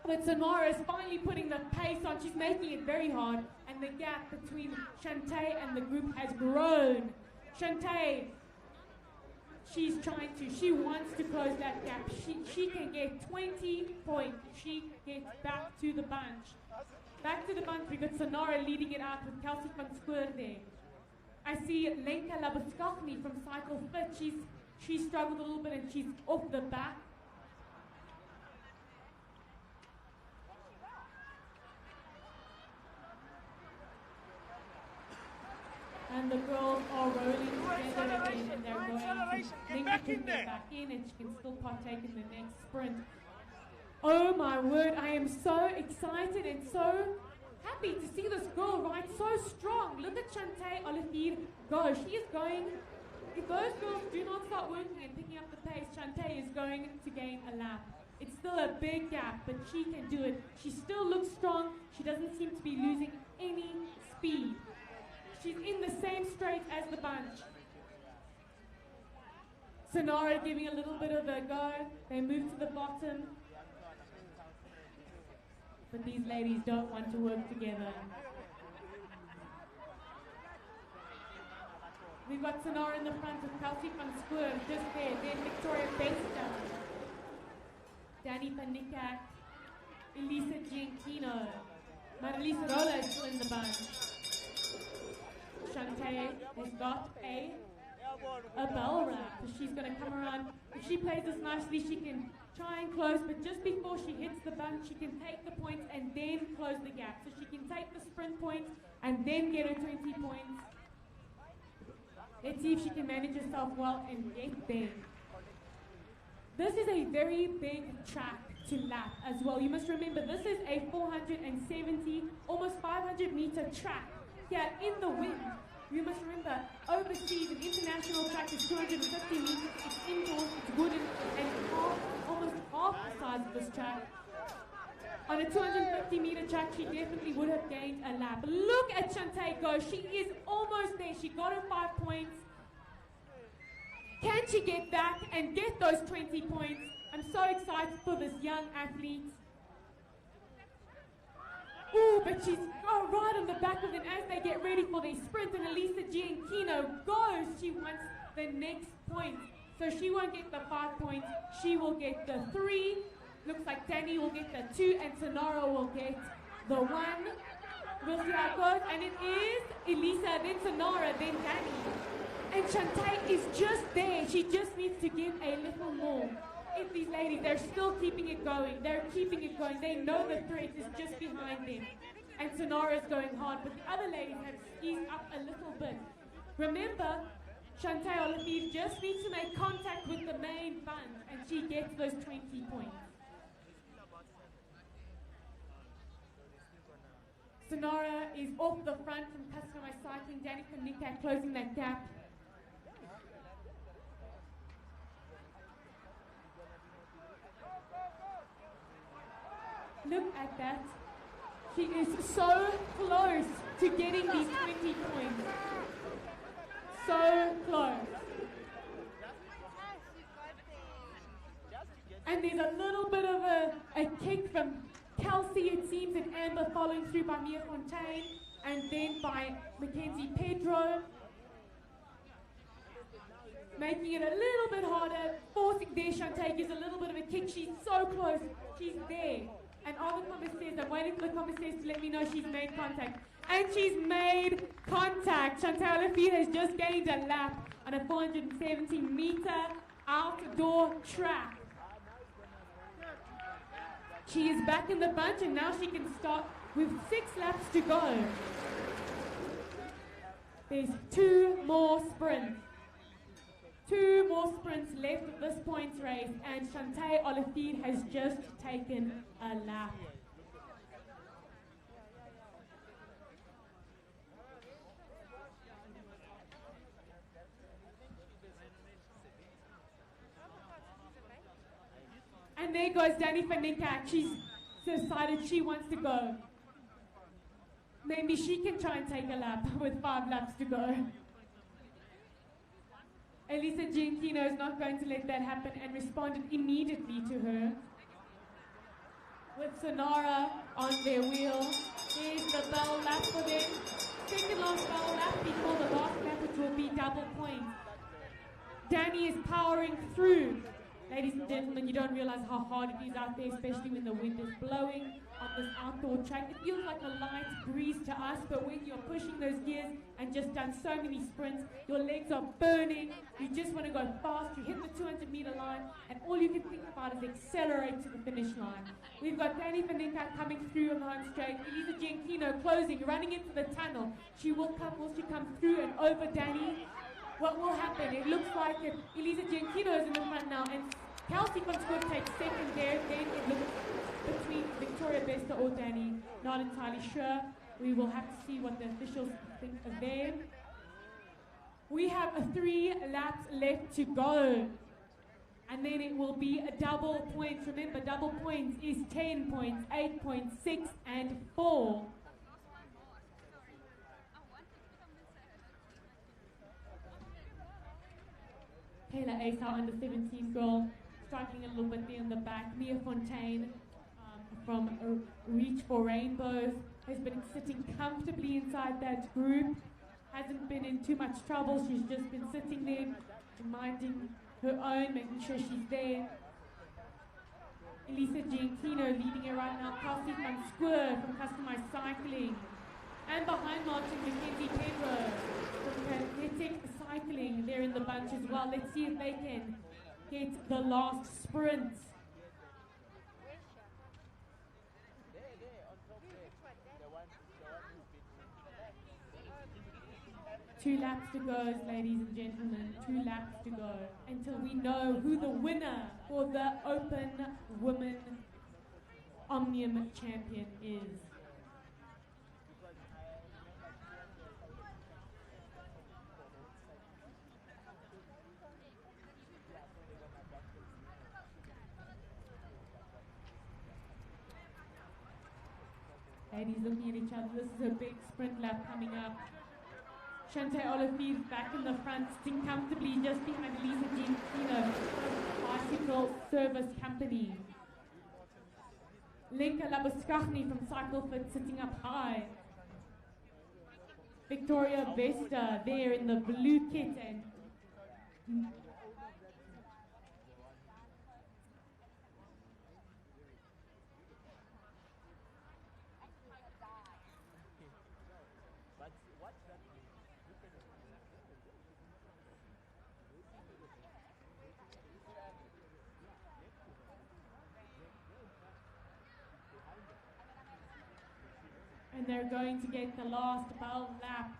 But Sonara is finally putting the pace on. She's making it very hard, and the gap between Shantae and the group has grown. Shantae, she wants to close that gap. She can get 20 points. She gets back to the bunch. Back to the bunch, we got Sonara leading it out with Kelsey van Squirrel there. I see Lenka Labuskachny from Cycle Fit. She's struggled a little bit and she's off the back. And the girls are rolling together again and they're going to link can get back in and she can still partake in the next sprint. Oh my word, I am so excited and so happy to see this girl ride so strong. Look at Chantay Olivier go. She is going, if those girls do not start working and picking up the pace, Chantay is going to gain a lap. It's still a big gap, but she can do it. She still looks strong. She doesn't seem to be losing any speed. She's in the same straight as the bunch. Sonara giving a little bit of a go. They move to the bottom. But these ladies don't want to work together. We've got Sonara in the front with Kelsey van Spoor just there. Then Victoria Bester, Danny Panikak, Elisa Gianchino, Marilisa Rola is still in the bunch. Chantay has got a bell wrap. She's going to come around. If she plays this nicely, she can try and close, but just before she hits the bunch, she can take the points and then close the gap. So she can take the sprint points and then get her 20 points. Let's see if she can manage herself well and get there. This is a very big track to lap as well. You must remember, this is a 470, almost 500 meter track here in the wind. You must remember, overseas, an international track is 250 meters, it's indoors, it's wooden, and almost half the size of this track. On a 250 meter track, she definitely would have gained a lap. Look at Chantay go. She is almost there. She got her 5 points. Can she get back and get those 20 points? I'm so excited for this young athlete. Ooh, but she's right on the back of them as they get ready for their sprint, and Elisa Gianchino goes. She wants the next point. So she won't get the 5 points. She will get the 3. Looks like Danny will get the 2 and Sonara will get the 1. We'll see how it goes. And it is Elisa, then Sonara, then Danny. And Chantay is just there. She just needs to give a little more. If these ladies, they're still keeping it going. They're keeping it going. They know the threat is just behind them. And Sonara is going hard, but the other ladies have eased up a little bit. Remember, Chantay Olivier just needs to make contact with the main bunch, and she gets those 20 points. Sonara is off the front from customized cycling. Danica Nikat closing that gap. Look at that. She is so close to getting these 20 points. So close. And there's a little bit of a kick from Kelsey, it seems, and Amber following through by Mia Fontaine, and then by Mackenzie Pedro. Making it a little bit harder, forcing there. Chantay gives a little bit of a kick. She's so close. She's there. And all the commissaires, I'm waiting for the commissaires to let me know she's made contact. And she's made contact. Chantay Olivier has just gained a lap on a 470 meter outdoor track. She is back in the bunch, and now she can start with 6 laps to go. There's 2 more sprints. 2 more sprints left of this points race, and Chantay Olivier has just taken a lap. And there goes Danny Faninka. She's decided she wants to go. Maybe she can try and take a lap with 5 laps to go. Elisa Gianchino is not going to let that happen and responded immediately to her. With Sonara on their wheel. There's the bell lap for them. Second last bell lap before the last lap, which will be double points. Danny is powering through. Ladies and gentlemen, you don't realize how hard it is out there, especially when the wind is blowing on this outdoor track. It feels like a light breeze to us, but when you're pushing those gears and just done so many sprints, your legs are burning, you just want to go fast, you hit the 200 meter line, and all you can think about is accelerate to the finish line. We've got Danny Vaninka coming through on the home straight, Elisa Gianchino closing, running into the tunnel. Will she come through and over Danny? what will happen. It looks like Elisa Giancino is in the front now, and Kelsey van Schoot takes second there. Then it looks between Victoria Bester or Danny. Not entirely sure. We will have to see what the officials think of them. We have 3 laps left to go. And then it will be a double points. Remember, double points is 10 points, 8 points, 6 and 4. Kayla Ace, our under 17 girl, striking a little bit there in the back. Mia Fontaine from Reach for Rainbows has been sitting comfortably inside that group. Hasn't been in too much trouble. She's just been sitting there, minding her own, making sure she's there. Elisa Giancino leading her right now. Kelsey van Schoot from Customized Cycling. And behind Martin Mackenzie Pedro from Kinetic Cycling. They're in the bunch as well. Let's see if they can get the last sprint. Two laps to go, ladies and gentlemen. 2 laps to go until we know who the winner for the Open Women Omnium Champion is. Ladies looking at each other. This is a big sprint lap coming up. Chantal Olivier back in the front, sitting comfortably just behind Elisa Giancino, Bicycle Service Company. Lenka Labuschagne from CycleFit sitting up high. Victoria Vesta there in the blue kit and they're going to get the last bell lap.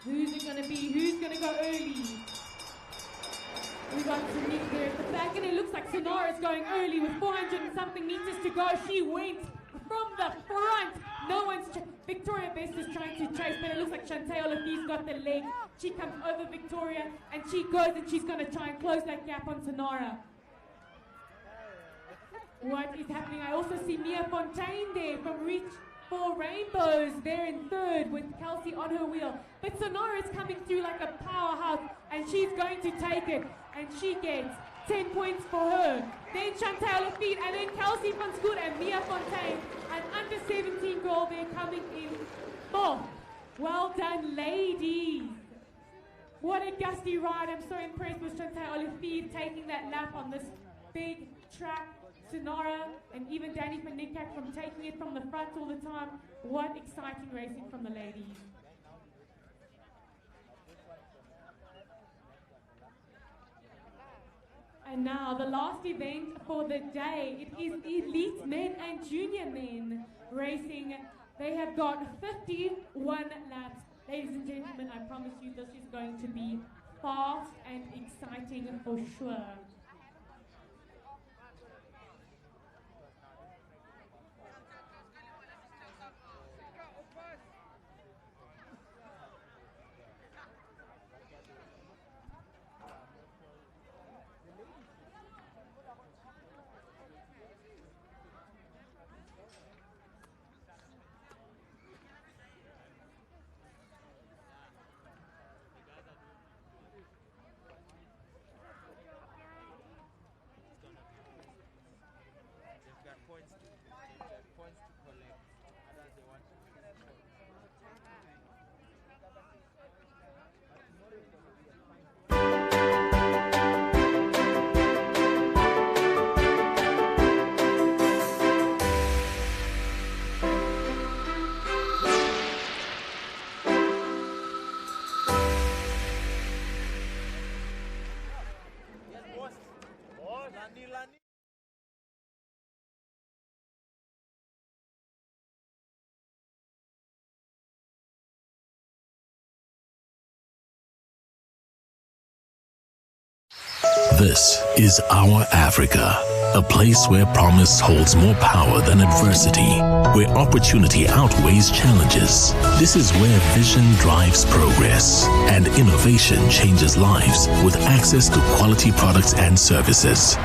Who's it going to be? Who's going to go early? We got Sonique there at the back, and it looks like Sonara's going early with 400 and something meters to go. She went from the front. No one's... Victoria Best is trying to chase, but it looks like Chantal Olivier's got the leg. She comes over Victoria, and she goes, and she's going to try and close that gap on Sonara. What is happening? I also see Mia Fontaine there from Reach for Rainbows there in third with Kelsey on her wheel. But Sonara is coming through like a powerhouse, and she's going to take it. And she gets 10 points for her. Then Chantal Lafitte, and then Kelsey van Schoot and Mia Fontaine. An under 17 girl there coming in fourth. Well done, ladies. What a gusty ride. I'm so impressed with Chantal Lafitte taking that lap on this big track. Sonara and even Danny van Niekerk from taking it from the front all the time. What exciting racing from the ladies. And now the last event for the day. It is elite men and junior men racing. They have got 51 laps. Ladies and gentlemen, I promise you this is going to be fast and exciting for sure. This is our Africa, a place where promise holds more power than adversity, where opportunity outweighs challenges. This is where vision drives progress and innovation changes lives with access to quality products and services.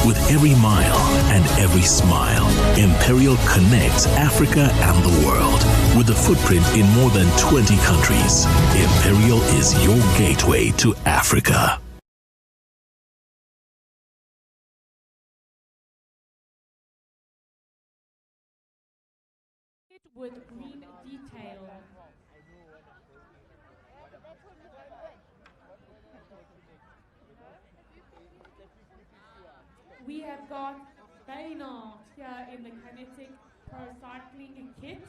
With every mile and every smile, Imperial connects Africa and the world. With a footprint in more than 20 countries, Imperial is your gateway to Africa. With green detail. We have got Baynard here in the Kinetic Pro Cycling kit.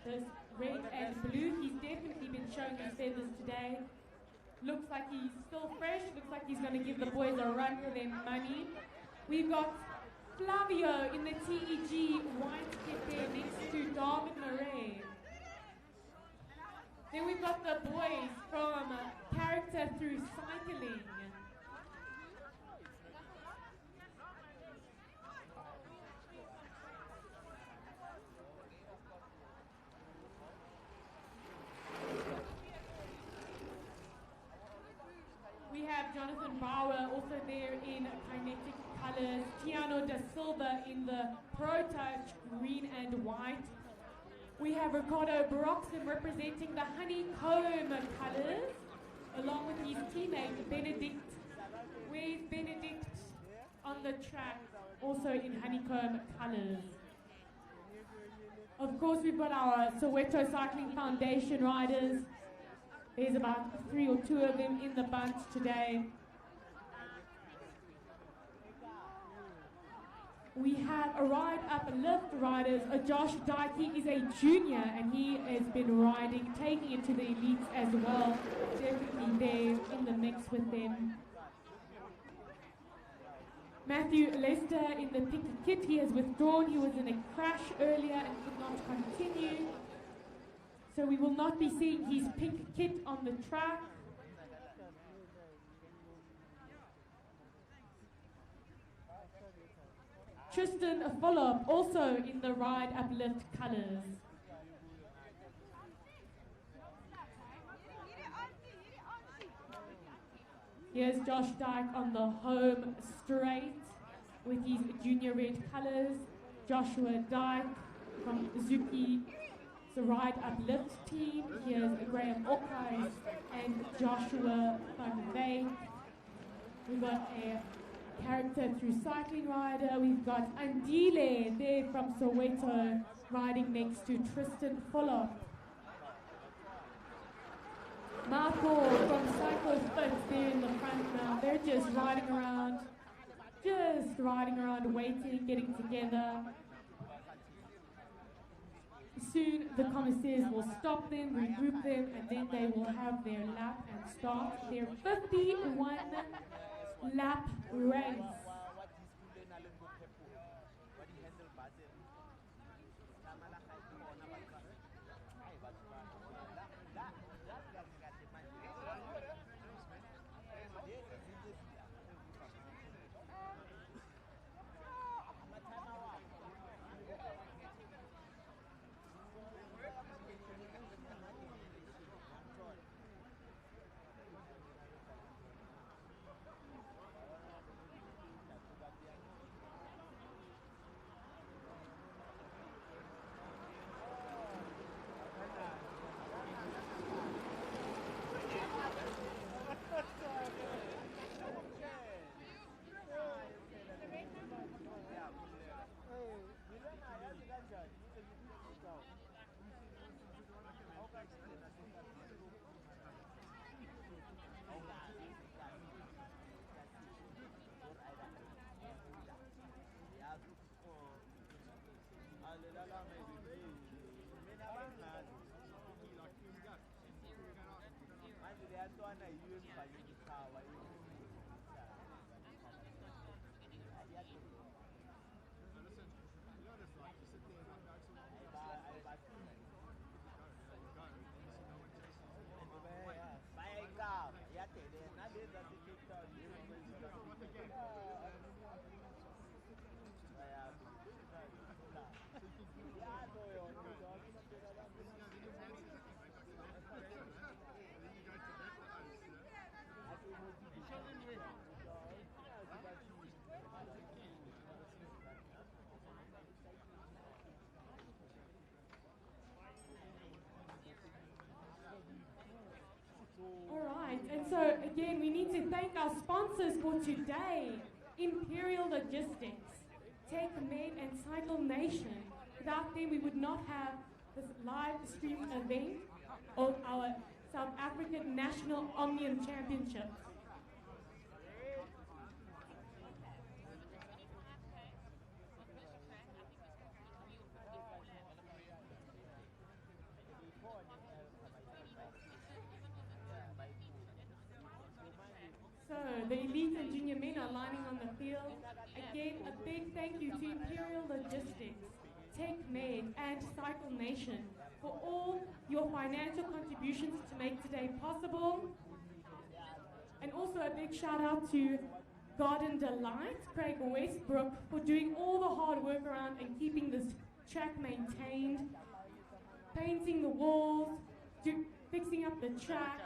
This red and blue. He's definitely been showing his feathers today. Looks like he's still fresh. Looks like he's going to give the boys a run for their money. We've got Flavio in the TEG white kit there next to David Murray. Then we've got the boys from Character Through Cycling. We have Jonathan Bauer also there in Kinetic colors, Tiano da Silva in the Pro Touch green and white. We have Ricardo Broxham representing the honeycomb colors, along with his teammate Benedict. Where's Benedict on the track, also in honeycomb colors? Of course, we've got our Soweto Cycling Foundation riders. There's about 3 or 2 of them in the bunch today. We have a ride up lift riders. Josh Dyke, he is a junior and he has been riding, taking it to the elites as well. Definitely there in the mix with them. Matthew Lester in the pink kit, he has withdrawn. He was in a crash earlier and could not continue. So we will not be seeing his pink kit on the track. Tristan Follop also in the ride uplift colors. Here's Josh Dyke on the home straight with his junior red colors. Joshua Dyke from Zuki, the ride uplift team. Here's Graham Ockhuis and Joshua van Wyk. We've got a Character Through Cycling rider. We've got Andile there from Soweto riding next to Tristan Follop. Marco from Cyclo Fit there in the front now. They're just riding around, waiting, getting together. Soon the commissaires will stop them, regroup them, and then they will have their lap and start their 51 lap race. again, we need to thank our sponsors for today, Imperial Logistics, Tech Med and Cycle Nation. Without them, we would not have this live stream event of our South African National Omnium Championships. So the elite and junior men are lining on the field. Again, a big thank you to Imperial Logistics, Tech Med and Cycle Nation for all your financial contributions to make today possible. And also a big shout out to Garden Delight, Craig Westbrook, for doing all the hard work around and keeping this track maintained, painting the walls, fixing up the track,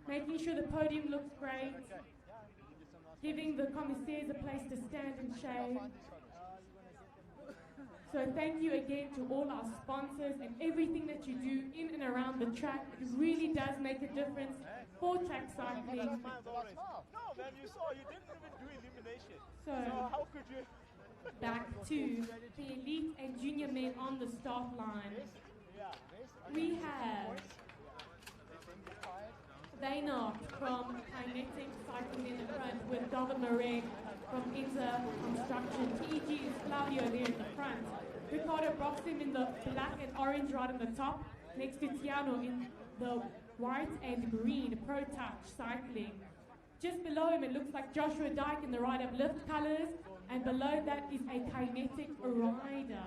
making sure the podium looks great, giving the commissaires a place to stand and shade. So thank you again to all our sponsors and everything that you do in and around the track. It really does make a difference for track cycling. No, man, you saw, you didn't even do elimination. So how could you? back to the elite and junior men on the start line. We have Vaynard from Kinetic cycling in the front with David Marek from Inter Construction. TEG is Claudio there in the front. Ricardo Broxham in the black and orange right on the top, next to Tiano in the white and green Pro Touch cycling. Just below him it looks like Joshua Dyke in the Ride Uplift colours, and below that is a Kinetic rider.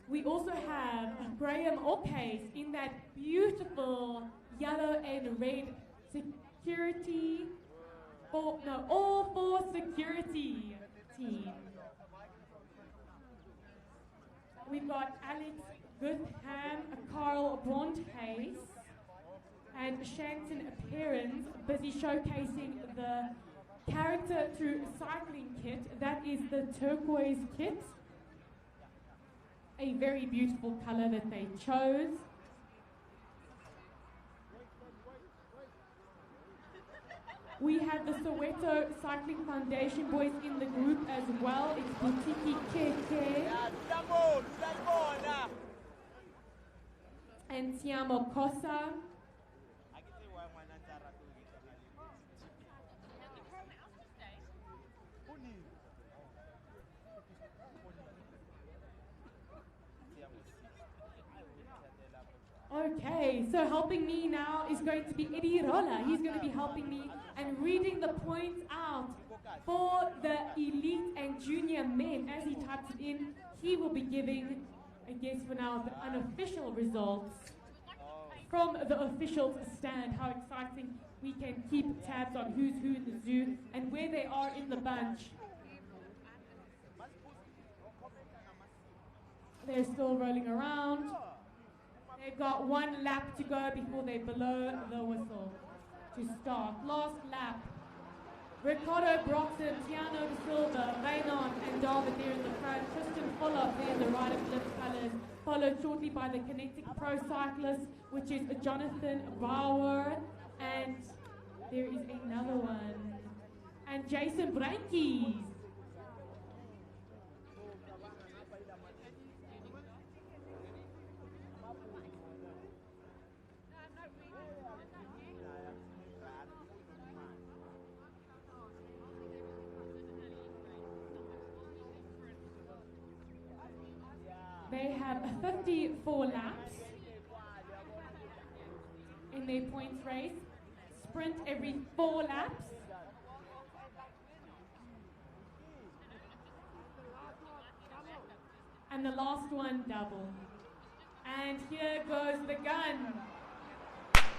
We also have Graham O'Case in that beautiful yellow and red security, all four security team. We've got Alex Goodham, Carl Bronthase, and Shanton Appearance busy showcasing the character through cycling kit. That is the turquoise kit. A very beautiful colour that they chose. We have the Soweto Cycling Foundation boys in the group as well. It's Boutique Keke and Tiamo Kosa. Okay, so helping me now is going to be Eddie Rolla. He's going to be helping me and reading the points out for the elite and junior men. As he types it in, he will be giving, I guess for now, the unofficial results from the officials stand. How exciting we can keep tabs on who's who in the zoo and where they are in the bunch. They're still rolling around. They've got one lap to go before they blow the whistle to start. Last lap. Ricardo Broxham, Tiano De Silva, Reynard and David there in the front. Tristan Fuller there in the Ride Uplift colours, followed shortly by the Kinetic Pro cyclist, which is Jonathan Bauer. And there is another one. And Jason Brankes. They have 54 laps in their points race. Sprint every 4 laps. And the last one double. And here goes the gun.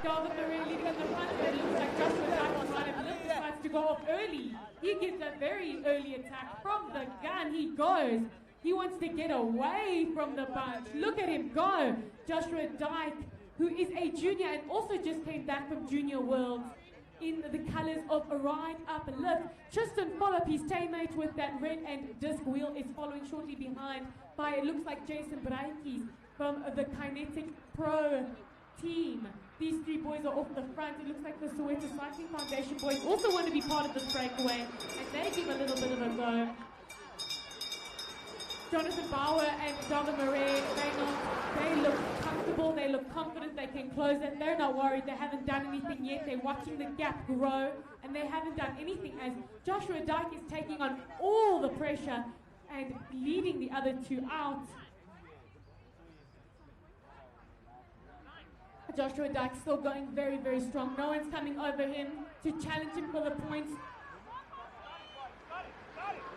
David Marie leading in the front, but it looks like Joshua Dyke decides to go off early. He gives a very early attack from the gun. He goes. He wants to get away from the bunch. Look at him go. Joshua Dyke, who is a junior and also just came back from Junior Worlds in the colours of a Ride Uplift. Tristan Follop, his teammate with that red and disc wheel, is following shortly behind by, it looks like, Jason Brankes from the Kinetic Pro team. These three boys are off the front. It looks like the Soweto Cycling Foundation boys also want to be part of this breakaway, and they give a little bit of a go. Jonathan Bauer and David Murray, they look comfortable, they look confident, they can close it. They're not worried, they haven't done anything yet. They're watching the gap grow, and they haven't done anything as Joshua Dyke is taking on all the pressure and leading the other two out. Joshua Dyke still going very, very strong. No one's coming over him to challenge him for the points.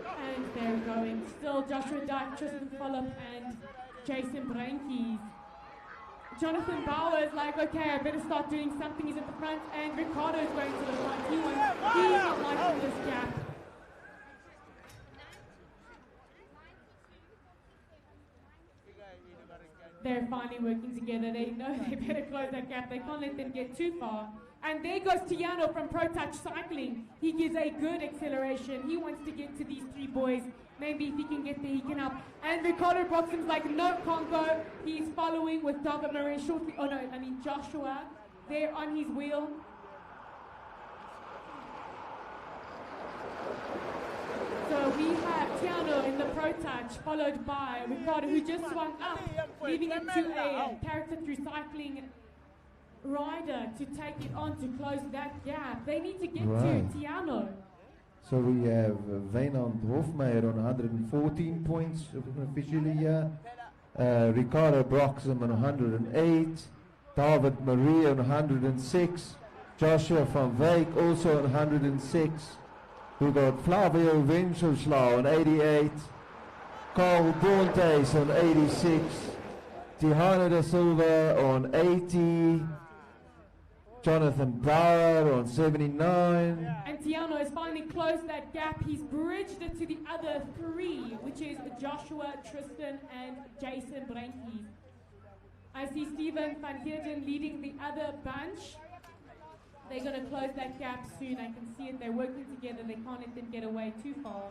And they're going. Still Joshua Dyke, Tristan Follop, and Jason Brankies. Jonathan Bauer is like, okay, I better start doing something. He's at the front, and Ricardo's going to the front. He's not liking this gap. They're finally working together. They know they better close that gap. They can't let them get too far. And there goes Tiano from Pro Touch Cycling. He gives a good acceleration. He wants to get to these three boys. Maybe if he can get there, he can help. And Ricardo Broxham's like, no, can't go. He's following with David Murray shortly. Oh no, I mean Joshua. There on his wheel. So we have Tiano in the Pro Touch, followed by Ricardo, who just swung up, leaving it to a character through cycling rider to take it on to close that gap. They need to get to Tiano. So we have Wynand Hofmeyer on 114 points officially here. Ricardo Broxham on 108. David Marie on 106. Joshua van Wyk also on 106. We got Flavio Winchelslau on 88. Carl Bontes on 86. Tihana da Silva on 80. Jonathan Bauer on 79. And Tiano has finally closed that gap. He's bridged it to the other three, which is Joshua, Tristan, and Jason Brankies. I see Steven van Heerden leading the other bunch. They're going to close that gap soon. I can see it. They're working together. They can't let them get away too far.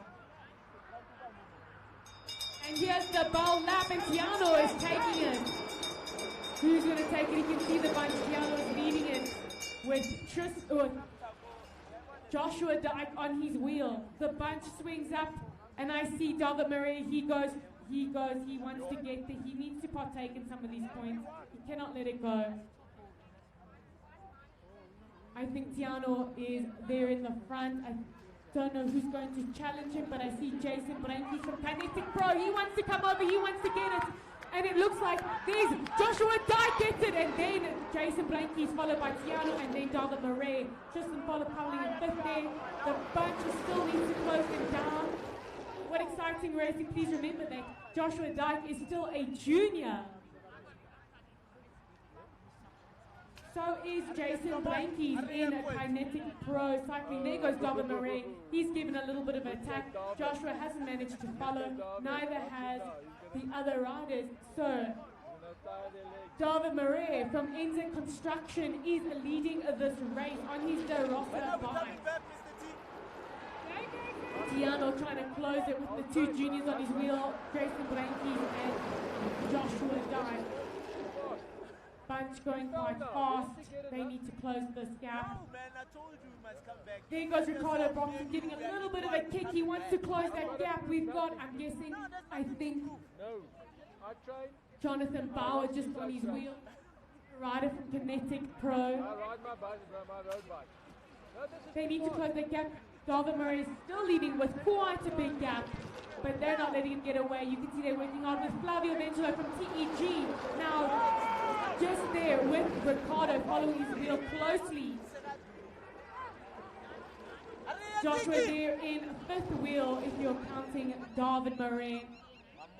And here's the ball lap, and Tiano is taking it. Who's going to take it? You can see the bunch. Tiano is leading it with Joshua Dyke on his wheel. The bunch swings up, and I see David Murray. He wants to get there. He needs to partake in some of these points. He cannot let it go. I think Tiano is there in the front. I don't know who's going to challenge him, but I see Jason Brankies from Kinetic Pro. He wants to come over, he wants to get it. And it looks like there's Joshua Dyke gets it, and then Jason Brankies followed by Tiano, and then David Murray. Tristan Follop coming in fifth there. The bunch still needs to close them down. What exciting racing. Please remember that Joshua Dyke is still a junior. So is Jason Brankies in a Kinetic Pro Cycling. There goes David Murray. He's given a little bit of attack. Joshua hasn't managed to follow. Neither has the other riders. So David Murray from Enza Construction is leading this race on his DeRosa bike. Tiano trying to close it with the two juniors on his wheel, Jason Brankies and Joshua Dyke. Bunch going quite fast. They need to close this gap. There goes Ricardo Broxham giving a little bit of a kick. He wants to close that gap. We've got, I'm guessing, I think, Jonathan Bauer just on his wheel. Rider from Kinetic Pro. They need to close that gap. David Murray is still leading with quite a big gap, but they're not letting him get away. You can see they're working hard with Flavio Vengelo from TEG. Now, just there with Ricardo following his wheel closely. Joshua there in fifth wheel if you're counting David Murray.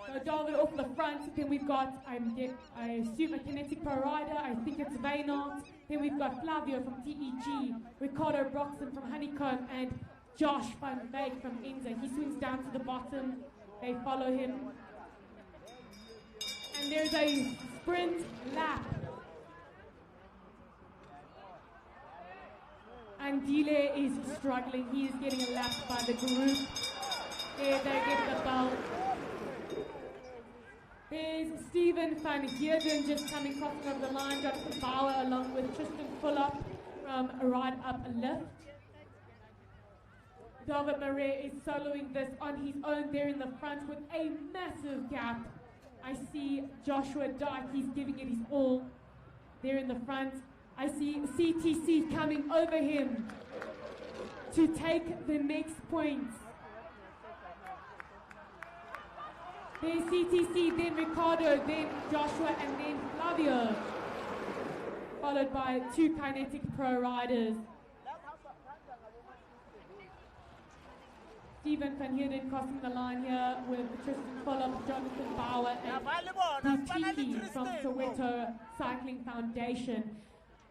So David off the front, then we've got, I assume a Kinetic Pro rider, I think it's Wynand. Then we've got Flavio from TEG, Ricardo Broxham from Honeycomb, and Josh van Wyk from Enza. He swings down to the bottom, they follow him. And there's a sprint lap. And Dile is struggling, he is getting a lap by the group. There they get the belt. There's Stephen van Heerden just coming crossing over the line. Jonathan Bauer along with Tristan Fulop from Ride Up Lift. David Marais is soloing this on his own there in the front with a massive gap. I see Joshua Dyke, he's giving it his all there in the front. I see CTC coming over him to take the next points. There's CTC, then Ricardo, then Joshua, and then Flavio. Followed by two Kinetic Pro riders. Stephen van Heerden crossing the line here with Tristan Fulop, Jonathan Bauer, and Butiki from Soweto Cycling Foundation.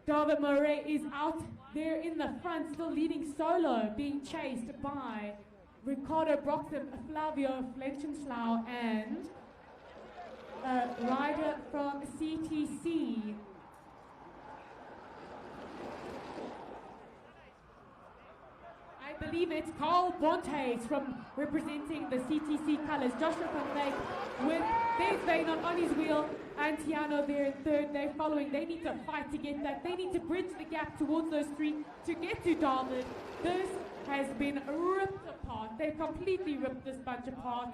David Marais is out there in the front, still leading solo, being chased by Ricardo Broxham, Flavio Flenchenschlau, and a rider from CTC. I believe it's Carl Bontes from representing the CTC colours. Joshua van Dijk with there's Veynon on his wheel and Tiano there in third. They're following. They need to fight to get that. They need to bridge the gap towards those three to get to David. This has been ripped apart. They've completely ripped this bunch apart.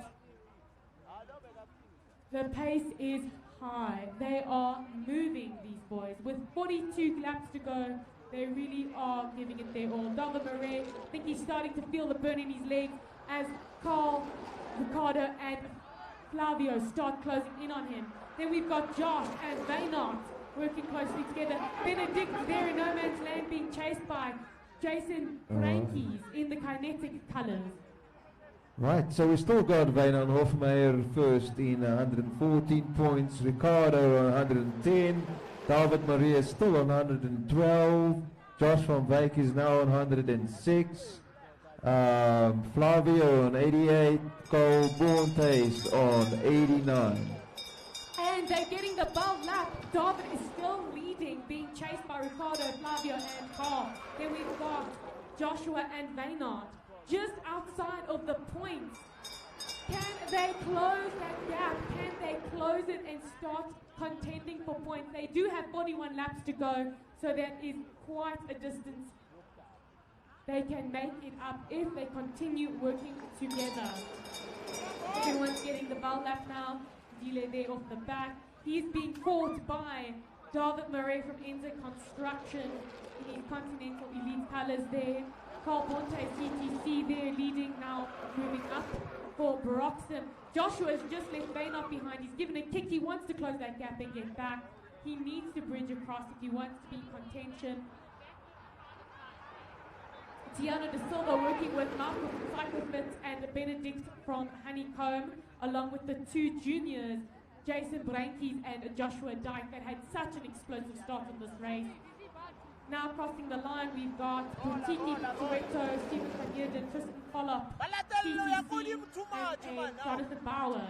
The pace is high. They are moving, these boys. With 42 laps to go, they really are giving it their all. David Marais, I think he's starting to feel the burn in his legs as Carl, Ricardo, and Flavio start closing in on him. Then we've got Josh and Veynon working closely together. Benedict there in no man's land being chased by Jason Frankies in the Kinetic colours. Right, so we still got Veynon Hofmeyer first in 114 points, Ricardo on 110, David Marais is still on 112, Josh van Wyk is now on 106, Flavio on 88, Carl Bontes on 89. And they're getting the ball lap. David is still leading, being chased by Ricardo, Flavio, and Carl. Then we've got Joshua and Veynon just outside of the points. Can they close that gap? Can they close it and start contending for points? They do have 41 laps to go, so that is quite a distance. They can make it up if they continue working together. Everyone's getting the ball lap now. Dile there off the back. He's being caught by David Marais from Enza Construction in his Continental Elite colours there. Carl Bontes, CTC there leading now, moving up for Broxham. Joshua has just left Veynon behind. He's given a kick. He wants to close that gap and get back. He needs to bridge across if he wants to be in contention. Tiano De Silva working with Marco from Cyclofit and Benedict from Honeycomb, along with the two juniors, Jason Brankies and Joshua Dyke, that had such an explosive start in this race. Now crossing the line, we've got Butiki, Soweto, Stephen van Heerden, Tristan Fulop, CTC, and Jonathan Bauer.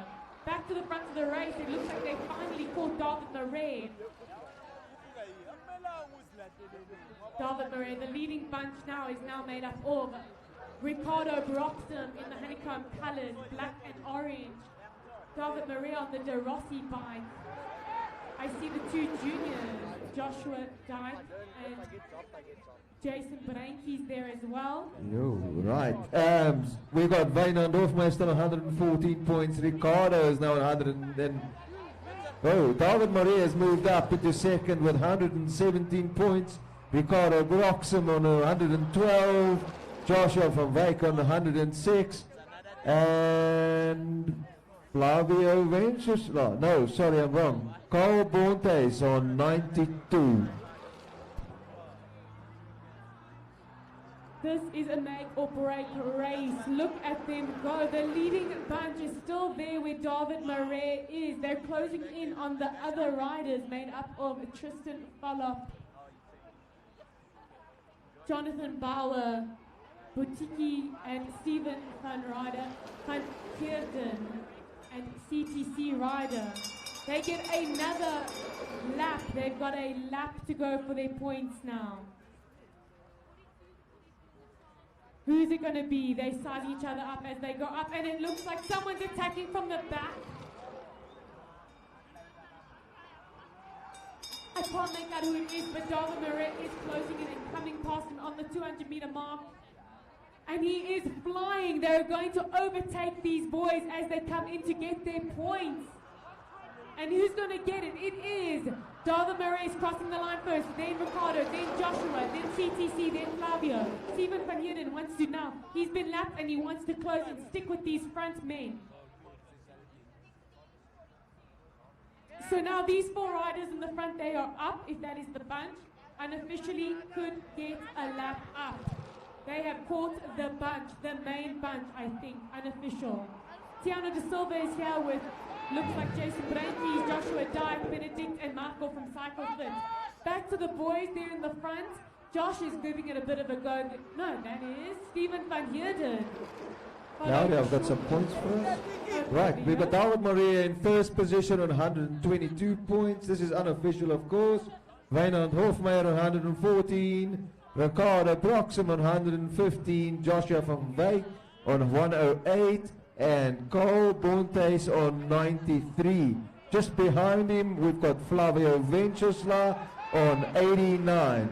Back to the front of the race, it looks like they finally caught David Marais. David Marais, the leading bunch now, is now made up of Ricardo Broxham in the Honeycomb colours, black and orange. David Marais on the De Rossi bike. I see the two juniors, Joshua Dyke and Jason Brankies there as well. Yo, right. We got Veynon Hofmeyer still 114 points. Ricardo is now 110. Oh, David Marais has moved up into second with 117 points. Ricardo Broxham on 112. Joshua van Wyk on 106. And Flavio Ventures, no, sorry, I'm wrong. Carl Bontes on 92. This is a make or break race. Look at them go. The leading bunch is still there where David Marais is. They're closing in on the other riders made up of Tristan Fulop, Jonathan Bauer, Butiki, and Stephen van Heerden, and CTC rider. They get another lap. They've got a lap to go for their points now. Who's it going to be? They size each other up as they go up, and it looks like someone's attacking from the back. I can't make out who it is, but David Murray is closing in and coming past him on the 200-meter mark. And he is flying. They're going to overtake these boys as they come in to get their points. And who's going to get it? It is David Murray is crossing the line first, then Ricardo, then Joshua, then CTC, then Flavio. Stephen Van Heerden wants to now. He's been lapped and he wants to close and stick with these front men. So now these four riders in the front, they are up, if that is the bunch, unofficially could get a lap up. They have caught the bunch, the main bunch, I think, unofficial. Tiano De Silva is here with, looks like Jason Brankies, Joshua Dyke, Benedict, and Marco from Cycle Fit. Back to the boys there in the front. Josh is giving it a bit of a go. No, that is Stephen Van Heerden. Now they've got some points for us. Right, we've got David Maria in first position on 122 points. This is unofficial, of course. Wynand Hofmeyer on 114. Ricardo Proxim on 115. Joshua van Wyk on 108. And Cole Bontes on 93. Just behind him, we've got Flavio Ventusla on 89.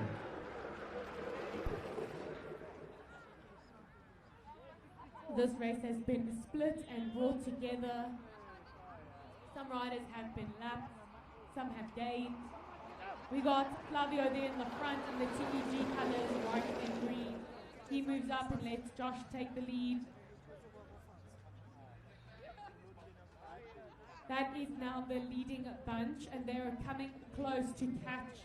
This race has been split and brought together. Some riders have been lapped, some have gained. We got Flavio there in the front in the TEG colours, white and green. He moves up and lets Josh take the lead. That is now the leading bunch, and they are coming close to catch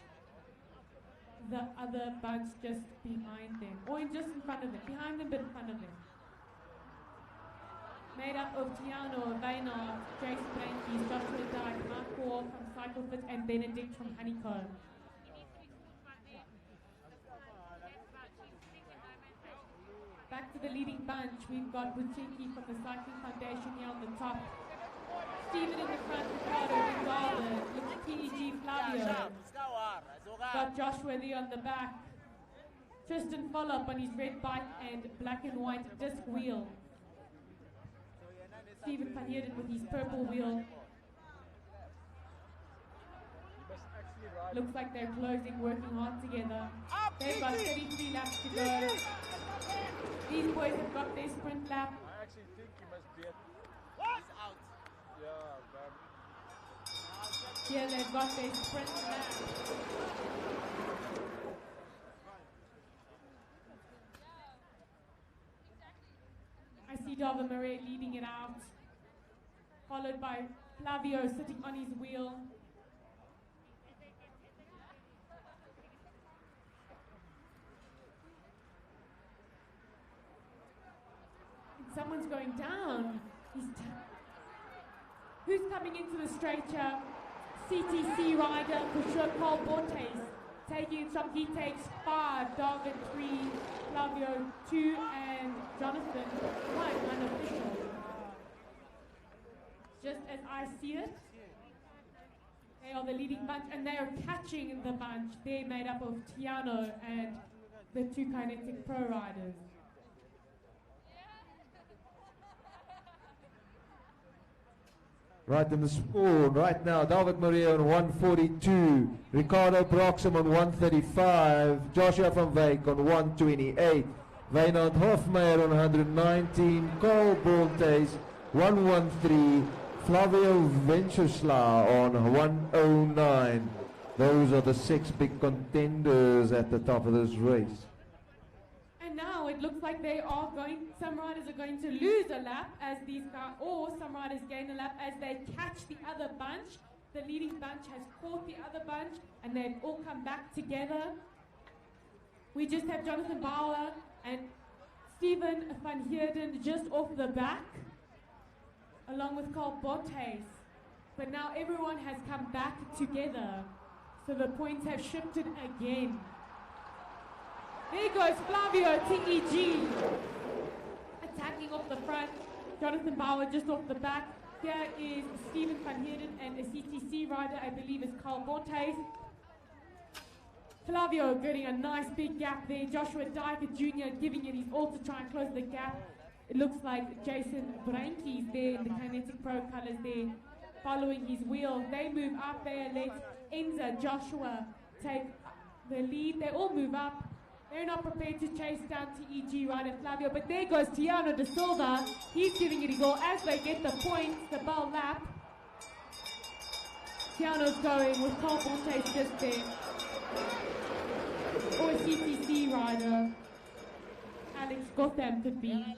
the other bunch just behind them, or just in front of them, behind them but in front of them. Made up of Tiano, Wynand, Jason Brankies, Joshua Dyke, Mark Wall from Cycle Fit, and Benedict from Honeycomb. Back to the leading bunch, we've got Buchiki from the Cycling Foundation here on the top. Stephen in the front, Ricardo Gonzalez, with TEG Flavio. Got Joshua there on the back. Tristan Follop on his red bike and black and white disc wheel. Stephen Van Heerden with his purple wheel. Looks like they're closing, working hard together. They've got 33 laps to go. These boys have got their sprint lap. I actually think he must be at. He's out. Yeah, Here they've got their sprint lap. I see David Murray leading it out, followed by Flavio sitting on his wheel. And someone's going down. Who's coming into the straight here? CTC rider for sure, Cole Bontes. Taking some, he takes 5, David 3, Flavio 2, and Jonathan 1, unofficial. Just as I see it, they are the leading bunch, and they are catching the bunch. They're made up of Tiano and the 2 Kinetic Pro riders. Right in the spawn, right now, David Maria on 142, Ricardo Proxim on 135, Joshua van Wyk on 128, Wynand Hofmeyer on 119, Cole Bontes 113, Flavio Ventusla on 109. Those are the 6 big contenders at the top of this race. And now it looks like they are going, some riders are going to lose a lap as these guys, or some riders gain a lap as they catch the other bunch. The leading bunch has caught the other bunch and they've all come back together. We just have Jonathan Bauer and Stephen Van Heerden just off the back, along with Cole Bontes. But now everyone has come back together, so the points have shifted again. There goes Flavio, TEG, attacking off the front. Jonathan Bauer just off the back. Here is Stephen Van Heerden and a CTC rider, I believe is Cole Bontes. Flavio getting a nice big gap there. Joshua Dyke Jr. giving it his all to try and close the gap. It looks like Jason Brankies there in the Kinetic Pro colors there, following his wheel. They move up there, let Enza, Joshua take the lead. They all move up. They're not prepared to chase down TEG rider Flavio, but there goes Tiano da Silva. He's giving it his all as they get the points, the bell lap. Tiano's going with Carl Bontes just there. Or a CTC rider. Alex Gotham could be.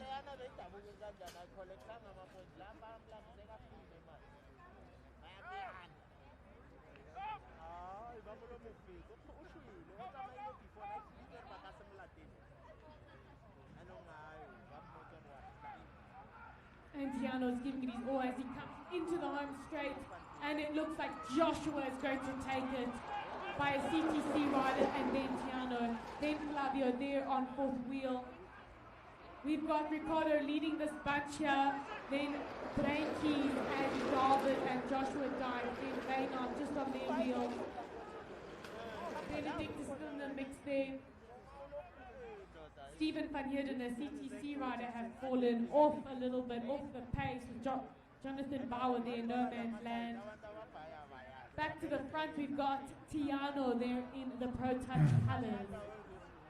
And Tiano's giving it his all as he comes into the home straight, and it looks like Joshua is going to take it by a CTC rider, and then Tiano, then Flavio there on fourth wheel. We've got Ricardo leading this bunch here, then Brainkeys and David and Joshua Dyke, then Vaynard just on their wheel. Benedict is still in the mix there. Stephen van Heerden, the CTC rider, have fallen off a little bit, off the pace with Jonathan Bauer there, no man's land. Back to the front, we've got Tiano there in the Pro Touch colours.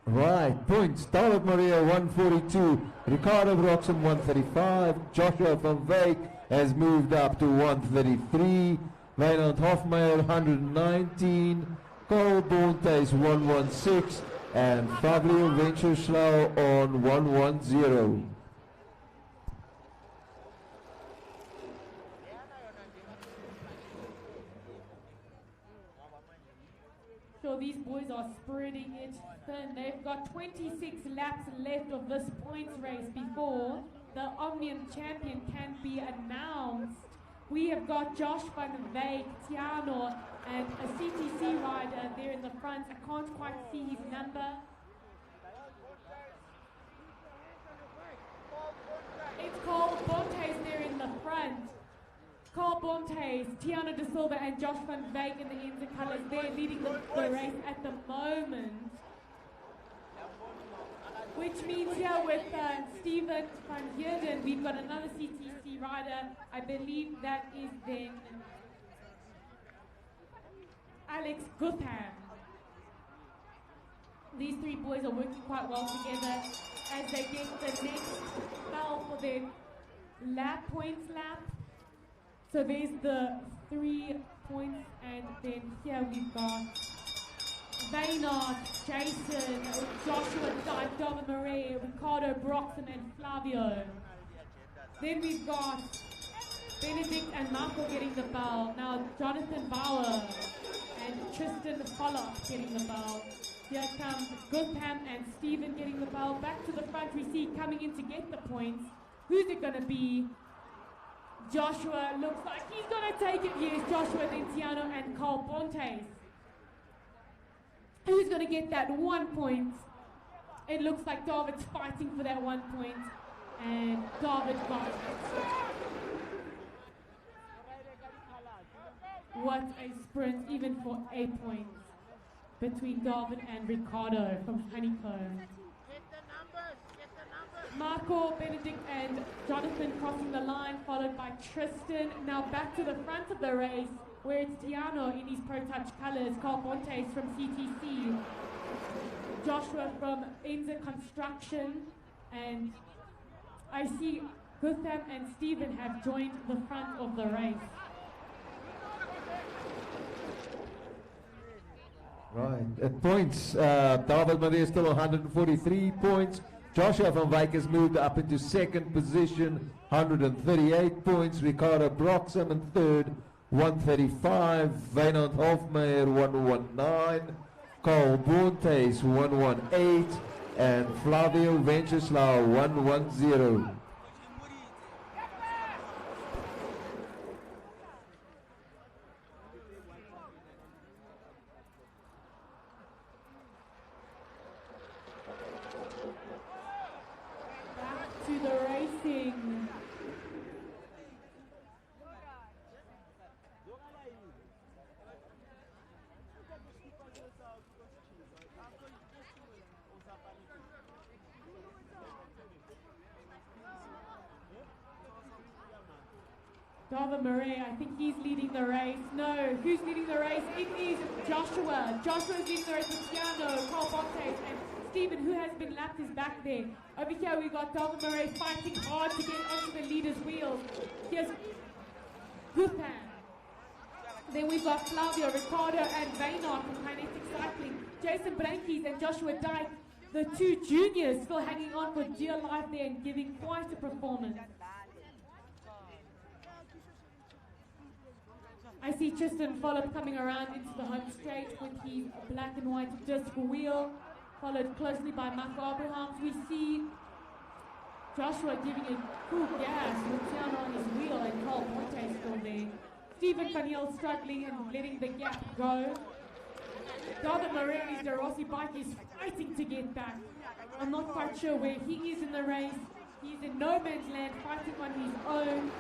Right, points. David Maria 142, Ricardo Broxham 135, Joshua van Wyk has moved up to 133, Wynand Hofmeyer 119, Carl Bontes 116, and Fabio Ventureslau on 110. So these boys are spreading it thin. They've got 26 laps left of this points race before the Omnium champion can be announced. We have got Josh van Wyk, Tiano, and a CTC rider there in the front. I can't quite see his number. It's Carl Bontes there in the front. Carl Bontes, Tiano da Silva, and Josh van Wyk in the Enza colours. They're leading the race at the moment. Which means here with Stephen van Heerden, we've got another CTC rider. I believe that is then Alex Gutham. These three boys are working quite well together as they get the next bell for their points lap. So there's the 3 points, and then here we've got Vaynard, Jason, Joshua Dyke, David Murray, Ricardo Broxham, and Flavio. Then we've got Benedict and Marco getting the bell. Now Jonathan Bauer and Tristan Follop getting the bell. Here comes Gutham and Stephen getting the bell. Back to the front, we see coming in to get the points. Who's it going to be? Joshua looks like he's going to take it. Yes, Joshua, then Tiano and Carl Bontes. Who's going to get that 1 point? It looks like David's fighting for that 1 point. And David got it. What a sprint, even for 8 points, between David and Ricardo from Honeycomb. Marco, Benedict, and Jonathan crossing the line, followed by Tristan. Now back to the front of the race, where it's Tiano in his Pro Touch colours, Carl Bontes from CTC, Joshua from Enza Construction, and I see Gutham and Stephen have joined the front of the race. Right, at points, David Maria still 143 points. Joshua van Wyk has moved up into second position, 138 points. Ricardo Broxham in third, 135. Wynand Hofmeyer, 119. Carl Bontes, 118. And Flavio Ventureslau, 110. To the racing. Darvin Murray, I think he's leading the race. No, who's leading the race? It is Joshua. Joshua is leading the race with Tiano, Carl Bontes, and Stephen, who has been lapped, is back there. Over here we got Darvin Murray fighting hard to get onto the leader's wheels. Here's Guthan. Then we've got Flavio, Ricardo, and Vaynard from Kinetic Cycling. Jason Brankies and Joshua Dyke, the two juniors, still hanging on for dear life there and giving quite a performance. I see Tristan Follop coming around into the home straight with his black and white disc wheel, followed closely by Marco Abrahams. We see Joshua giving a cool gas with Tiano on his wheel and Carl Ponte still there. Stephen Van Heel struggling and letting the gap go. Darvin Morelli's De Rossi bike is fighting to get back. I'm not quite sure where he is in the race. He's in no man's land, fighting on his own.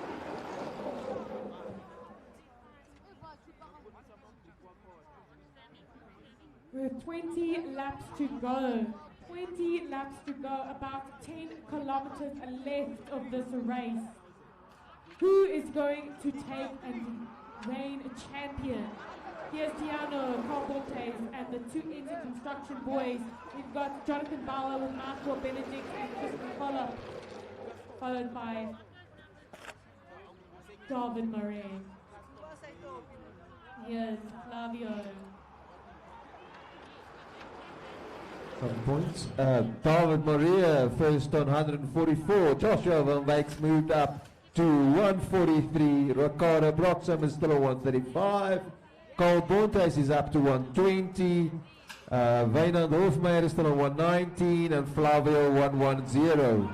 With 20 laps to go. 20 laps to go, about 10 kilometers left of this race. Who is going to take and reign champion? Here's Tiano, Carl Bontes, and the two Enzo Construction boys. We've got Jonathan Bauer with Marco Benedict and Tristan Follop, followed by Darvin Murray. Here's Flavio. Some points. David Maria first on 144. Joshua Van Wyks moved up to 143. Ricardo Broxham is still on 135. Carl Bontes is up to 120. Wynand Hofmeyer is still on 119. And Flavio 110.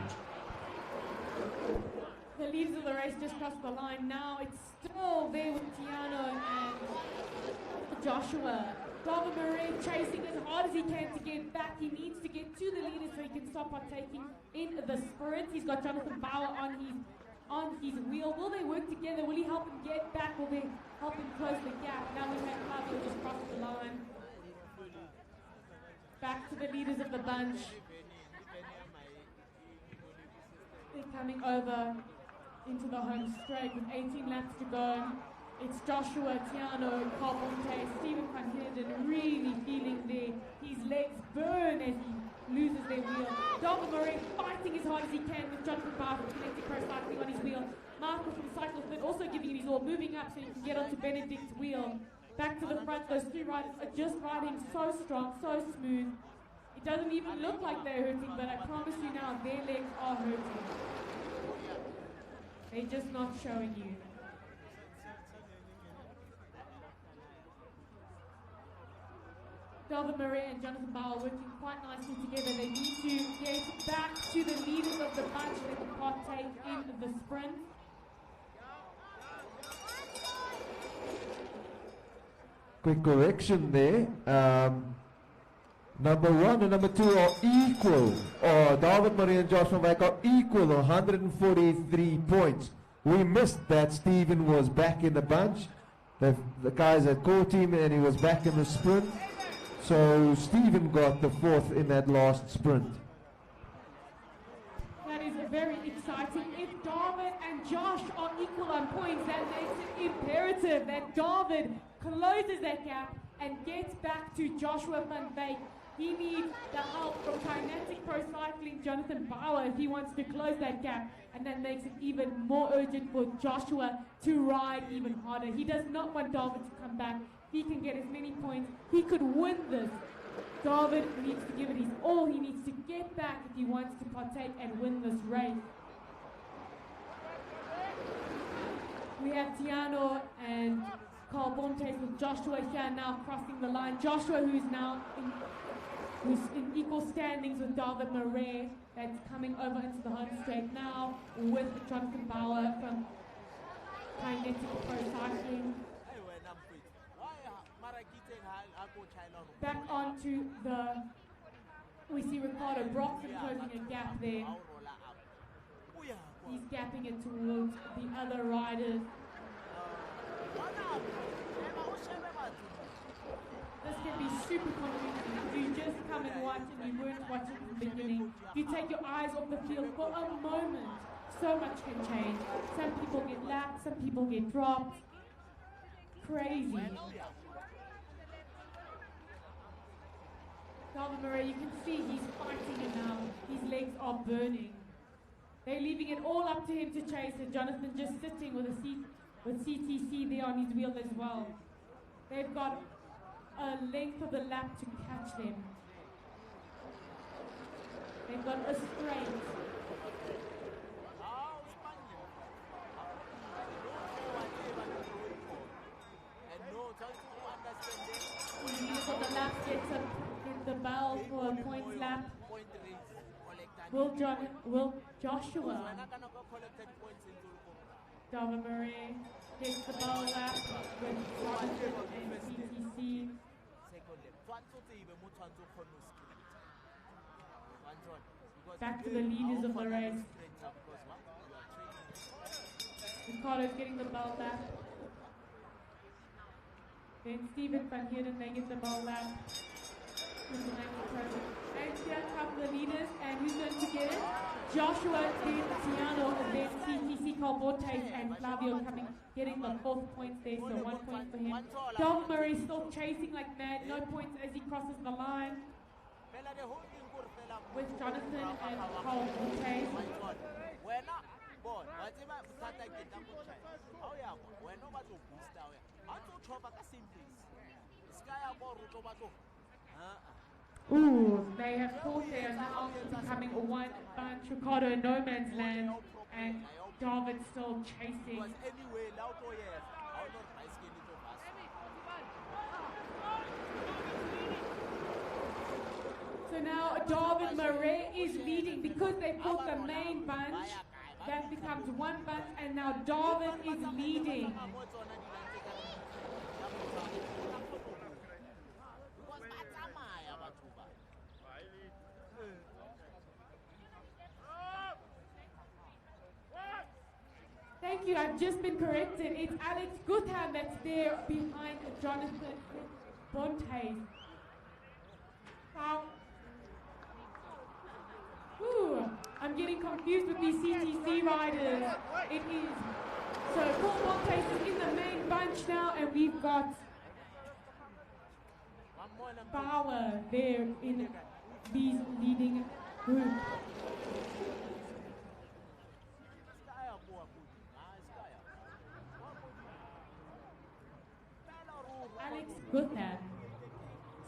The leaders of the race just crossed the line. Now it's still there with Tiano and Joshua. Darvin Murray chasing as hard as he can to get back. He needs to get to the leaders so he can stop partaking in the sprint. He's got Jonathan Bauer on his wheel. Will they work together? Will he help him get back? Will they help him close the gap? Now we've had Flavio just cross the line. Back to the leaders of the bunch. They're coming over into the home straight with 18 laps to go. It's Joshua, Tiano, Carl Bonte, Stephen Van Heerden really feeling his legs burn as he loses their wheel. Darvin Murray fighting as hard as he can with Jonathan Bauer from Kinetic Pro Cycling on his wheel. Marco from Cyclefit also giving it his all, moving up so he can get onto Benedict's wheel. Back to the front, those three riders are just riding so strong, so smooth. It doesn't even look like they're hurting, but I promise you now, their legs are hurting. They're just not showing you. Darvin Murray and Jonathan Bauer working quite nicely together. They need to get back to the leaders of the bunch that can partake in the sprint. Quick correction there. Number 1 and number 2 are equal. Darvin Murray and Josh Van Wyk are equal, 143 points. We missed that Stephen was back in the bunch. The guys had caught him and he was back in the sprint. So Stephen got the 4th in that last sprint. That is very exciting. If Darvin and Josh are equal on points, that makes it imperative that Darvin closes that gap and gets back to Joshua Van Wyk. He needs the help from Kinetic Pro Cycling, Jonathan Bauer, if he wants to close that gap. And that makes it even more urgent for Joshua to ride even harder. He does not want Darvin to come back. He can get as many points. He could win this. Darvin needs to give it his all. He needs to get back if he wants to partake and win this race. We have Tiano and Carl Bontes with Joshua here now crossing the line. Joshua, who's in equal standings with Darvin Murray, that's coming over into the home straight now with Jonathan Bauer from Kinetic Pro Cycling. Back onto we see Ricardo Broxham closing a gap there. He's gapping it towards the other riders. This can be super confusing if you just come and watch and you weren't watching from the beginning. If you take your eyes off the field for a moment, So much can change. Some people get lapped, some people get dropped. Crazy. Calvin Murray, you can see he's fighting it now. His legs are burning. They're leaving it all up to him to chase, and Jonathan just sitting with CTC there on his wheel as well. They've got a length of the lap to catch them. They've got a straight. So the lap gets the bell for a points lap. Will Joshua Darwin Murray gets the bell lap with Jonathan and CTC. Back to the leaders of the race. Ricardo's getting the bell lap. Then Stephen Van Heerden, they get the ball lap. And here come the leaders, and who's going to get it? Joshua, then Tiano, and then CTC, Carl Bortes, and Flavio getting the 4th points there, so 1 point for him. Dom Murray still chasing like mad, no points as he crosses the line. With Jonathan and Carl Bortes. Ooh, they have thought they are now becoming a one bunch. Ricardo in no man's land, and David still chasing. So now David Murray is leading because they put the main bunch. That becomes one bunch, and now David is leading. Thank you, I've just been corrected. It's Alex Gutham that's there behind Jonathan Bontes. Ooh, I'm getting confused with these CTC riders. It is. So Paul Bontes is in the main bunch now, and we've got Bauer there in these leading group. Alex Gutham.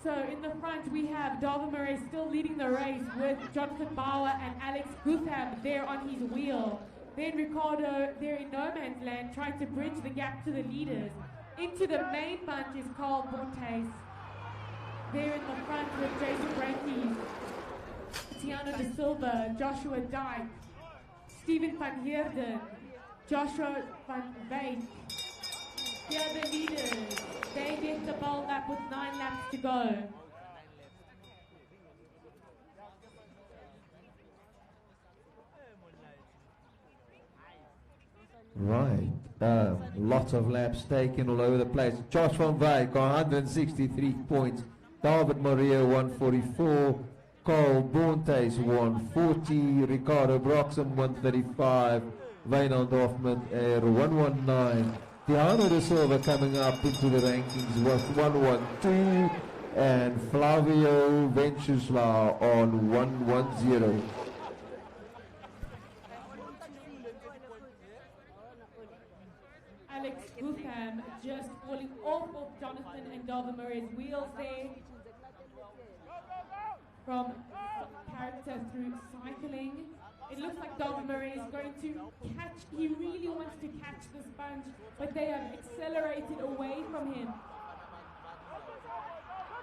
So in the front we have Darwin Murray still leading the race with Jonathan Bauer and Alex Gutham there on his wheel. Then Ricardo there in no man's land trying to bridge the gap to the leaders. Into the main bunch is Carl Bortes. There in the front with Jason Branke, Tiana De Silva, Joshua Dyke, Stephen Van Heerden, Joshua Van Wyk. Here are the leaders. They get the ball lap with 9 laps to go. Right. Lots of laps taken all over the place. Josh Van Wyk, 163 points. David Maria, 144. Carl Bontes, 140. Ricardo Broxham, 135. Wynand Hoffman, 119. Tiano De Silva coming up into the rankings with 112. And Flavio Ventusla on 110. Alex Gutham just falling off of Jonathan and Darwin Murray's wheels there. From character through cycling. It looks like Darwin Murray is going to catch, he really wants to catch this bunch, but they have accelerated away from him.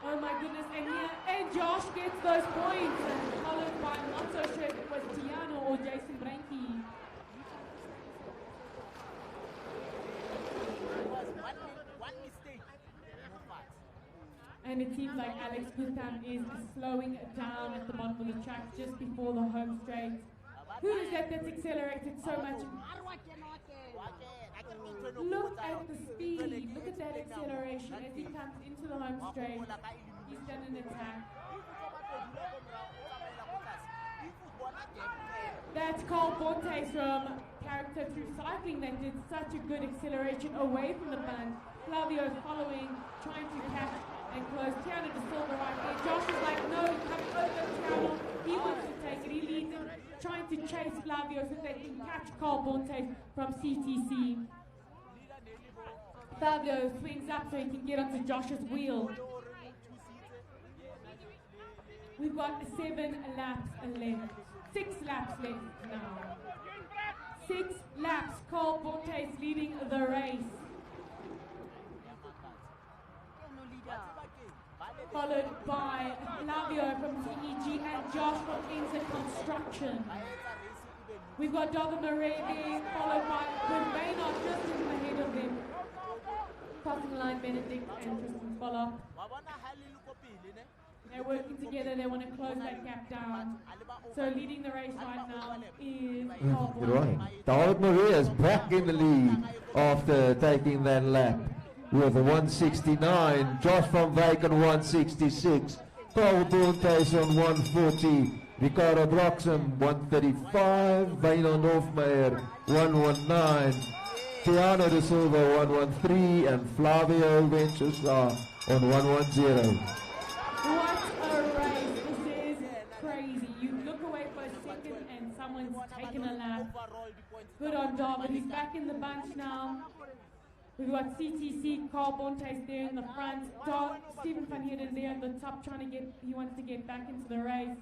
Oh my goodness, and Josh gets those points, and followed by, I'm not so sure if it was Tiano or Jason Branke. And it seems like Alex Gutham is slowing down at the bottom of the track just before the home straight. Who is that that's accelerated so much? Look at the speed, look at that acceleration as he comes into the home straight. He's done an attack. That's Carl Bontes from Character Through Cycling that did such a good acceleration away from the bunch. Flavio following, trying to catch and close. Tiano De Silva right there. Josh is like, no, come over Tiano. He wants to take it. He leads him, trying to chase Flavio so they can catch Carl Bontes from CTC. Flavio swings up so he can get onto Josh's wheel. We've got 7 laps left. 6 laps left now. 6 laps. Carl Bontes leading the race. Followed by Flavio from TEG and Josh from Enza Construction. We've got David Murray there, followed by Maynard just ahead of them. Crossing the line, Benedict and Tristan Spoller. They're working together, they want to close that gap down. So leading the race right now is Carl Bontes. Right. David Maria is back in the lead after taking that lap with a 169. Josh van Wyk on 166. Carl Bontes on 140. Ricardo Broxham 135. Wynand Hofmeyer 119. Tiano De Silva 113. And Flavio Ventusa on 110. What a race. This is crazy. You look away for a second and someone's taken a lap. Good on David. He's back in the bunch now. We've got CTC, Carl Bontes there in the front. Stephen Van Heerden there at the top he wants to get back into the race.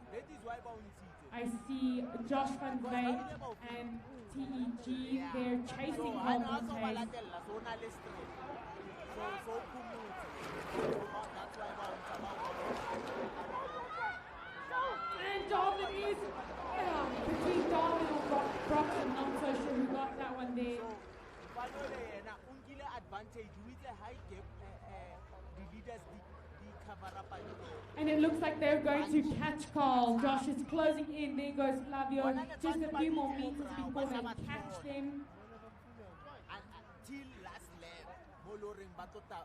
I see Josh Van Wyk and TEG there chasing Carl Bontes. And David is between David and Brock. I'm not so sure who got that one there. And it looks like they're going to catch Carl. Josh is closing in. There goes Flavio. Just a few more meters before they catch them.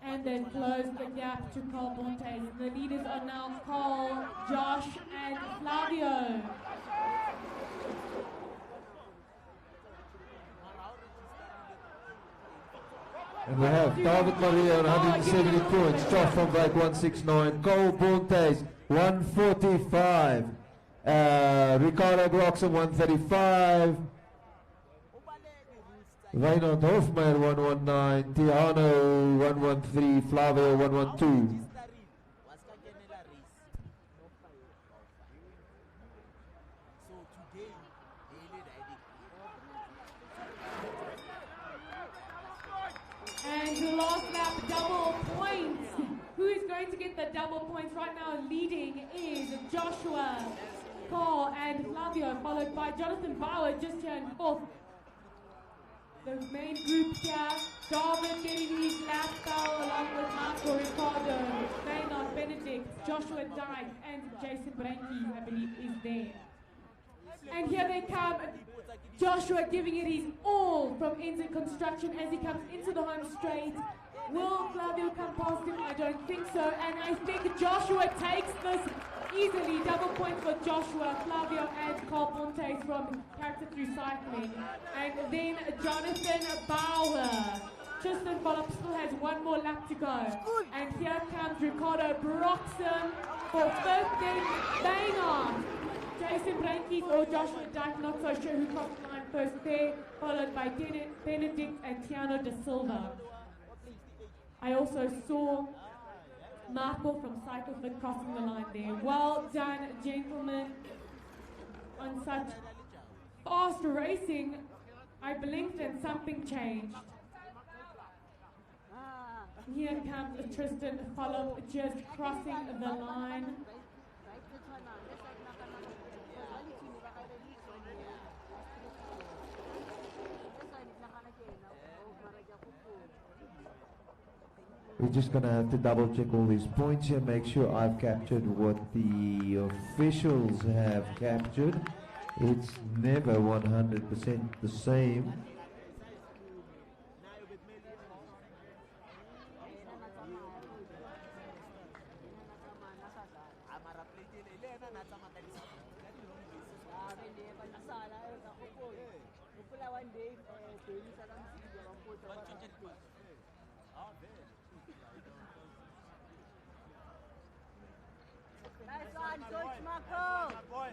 And then close the gap to Carl Bontes. The leaders are now Carl, Josh, and Flavio. And we have David Maria on 170 points, Josh van Wyk 169, Carl Bontes 145, Ricardo Broxham 135, Wynand Hofmeyer 119, Tiano 113, Flavio 112. And the last lap, double points. Who is going to get the double points right now? Leading is Joshua, Carl, and Flavio, followed by Jonathan Bauer just here in fourth. The main group here, David getting his lap foul along with Marco Ricardo, Maynard Benedict, Joshua Dyke, and Jason Branke, I believe, is there. And here they come. Joshua giving it his all from Enza Construction as he comes into the home straight. Will Flavio come past him? I don't think so. And I think Joshua takes this easily. Double point for Joshua, Flavio, and Carl Bontes from Character Through Cycling. And then Jonathan Bauer. Tristan Bollop still has one more lap to go. And here comes Ricardo Broxham for fifth. Then Maynard. Jason Branke or Joshua Dyke, not so sure who crossed the line first there, followed by Benedict and Tiano De Silva. I also saw Marco from Cyclefit crossing the line there. Well done, gentlemen, on such fast racing. I blinked and something changed. Here comes Tristan Follop just crossing the line. We're just going to have to double check all these points here, make sure I've captured what the officials have captured. It's never 100% the same. Nice one, Coach Marco. Nice one, boy.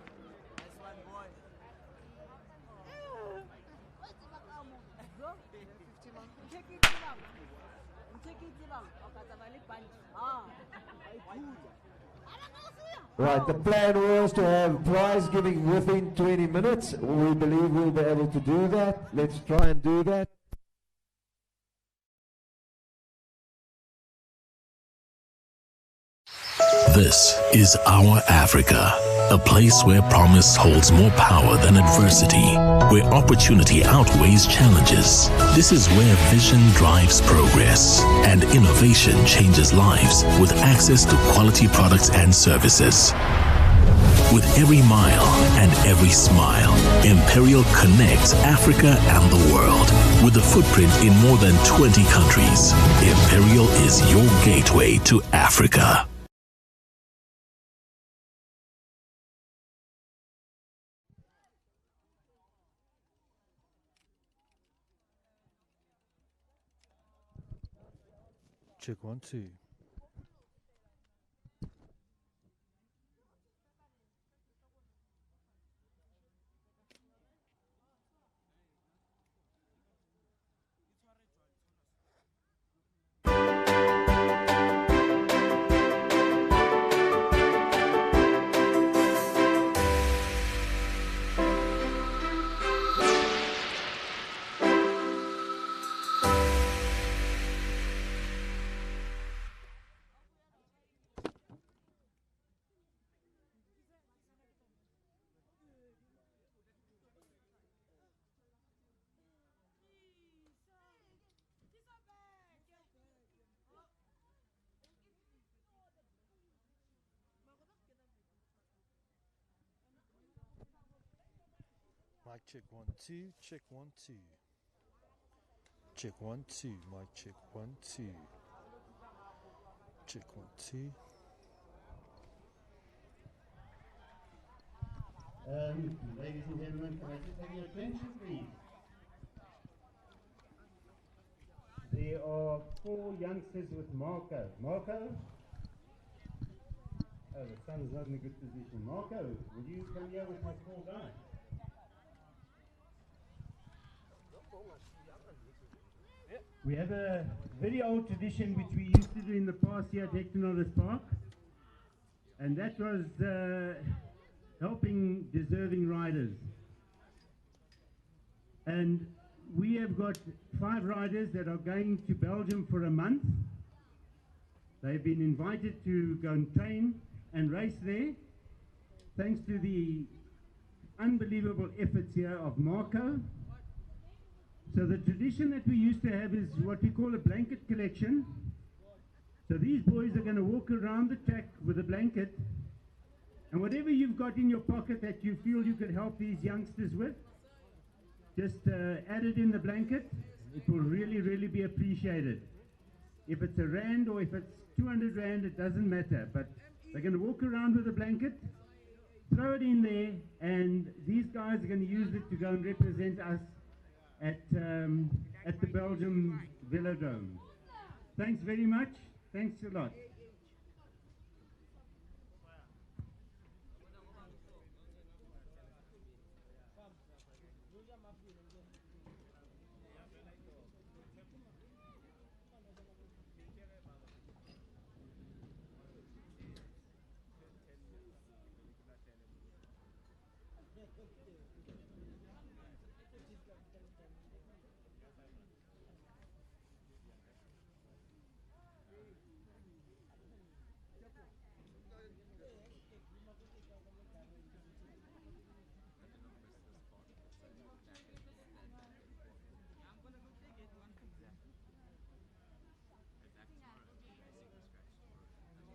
Right, the plan was to have prize giving within 20 minutes. We believe we'll be able to do that. Let's try and do that. This is our Africa, a place where promise holds more power than adversity, where opportunity outweighs challenges. This is where vision drives progress and innovation changes lives with access to quality products and services. With every mile and every smile, Imperial connects Africa and the world. With a footprint in more than 20 countries, Imperial is your gateway to Africa. Check 1 2. Mic check 1 2. Check 1 2. Check 1 2. Mic check 1 2. Check 1 2. Ladies and gentlemen, can I just have your attention, please? There are 4 youngsters with Marco. Marco? Oh, the sun's not in a good position. Marco, will you come here with my 4 guys? We have a very old tradition which we used to do in the past here at Hector Norris Park, and that was helping deserving riders. And we have got 5 riders that are going to Belgium for a month. They've been invited to go and train and race there, thanks to the unbelievable efforts here of Marco. So the tradition that we used to have is what we call a blanket collection. So these boys are going to walk around the track with a blanket, and whatever you've got in your pocket that you feel you could help these youngsters with, just add it in the blanket. It will really, really be appreciated. If it's a rand or if it's 200 rand, it doesn't matter, but they're going to walk around with a blanket, throw it in there, and these guys are going to use it to go and represent us at the Belgium Velodrome. Thanks very much. Thanks a lot.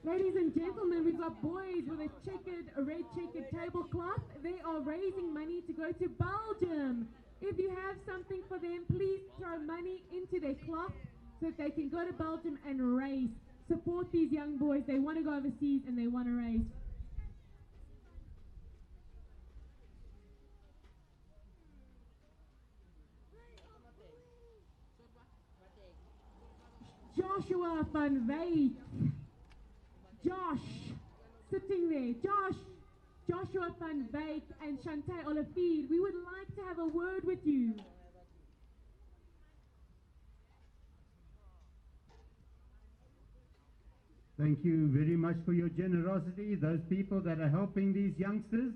Ladies and gentlemen, we've got boys with a red checkered tablecloth. They are raising money to go to Belgium. If you have something for them, please throw money into their cloth so that they can go to Belgium and race. Support these young boys. They want to go overseas and they want to race. Joshua van Wyk. Josh, sitting there. Joshua van Wyk and Shantae Olivier, we would like to have a word with you. Thank you very much for your generosity, those people that are helping these youngsters.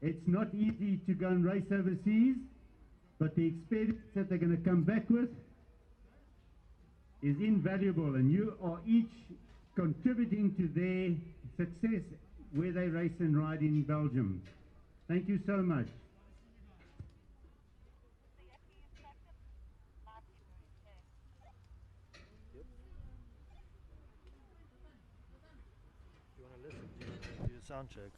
It's not easy to go and race overseas, but the experience that they're going to come back with is invaluable, and you are each contributing to their success where they race and ride in Belgium. Thank you so much. Do you want to listen? Do you want to do a sound check?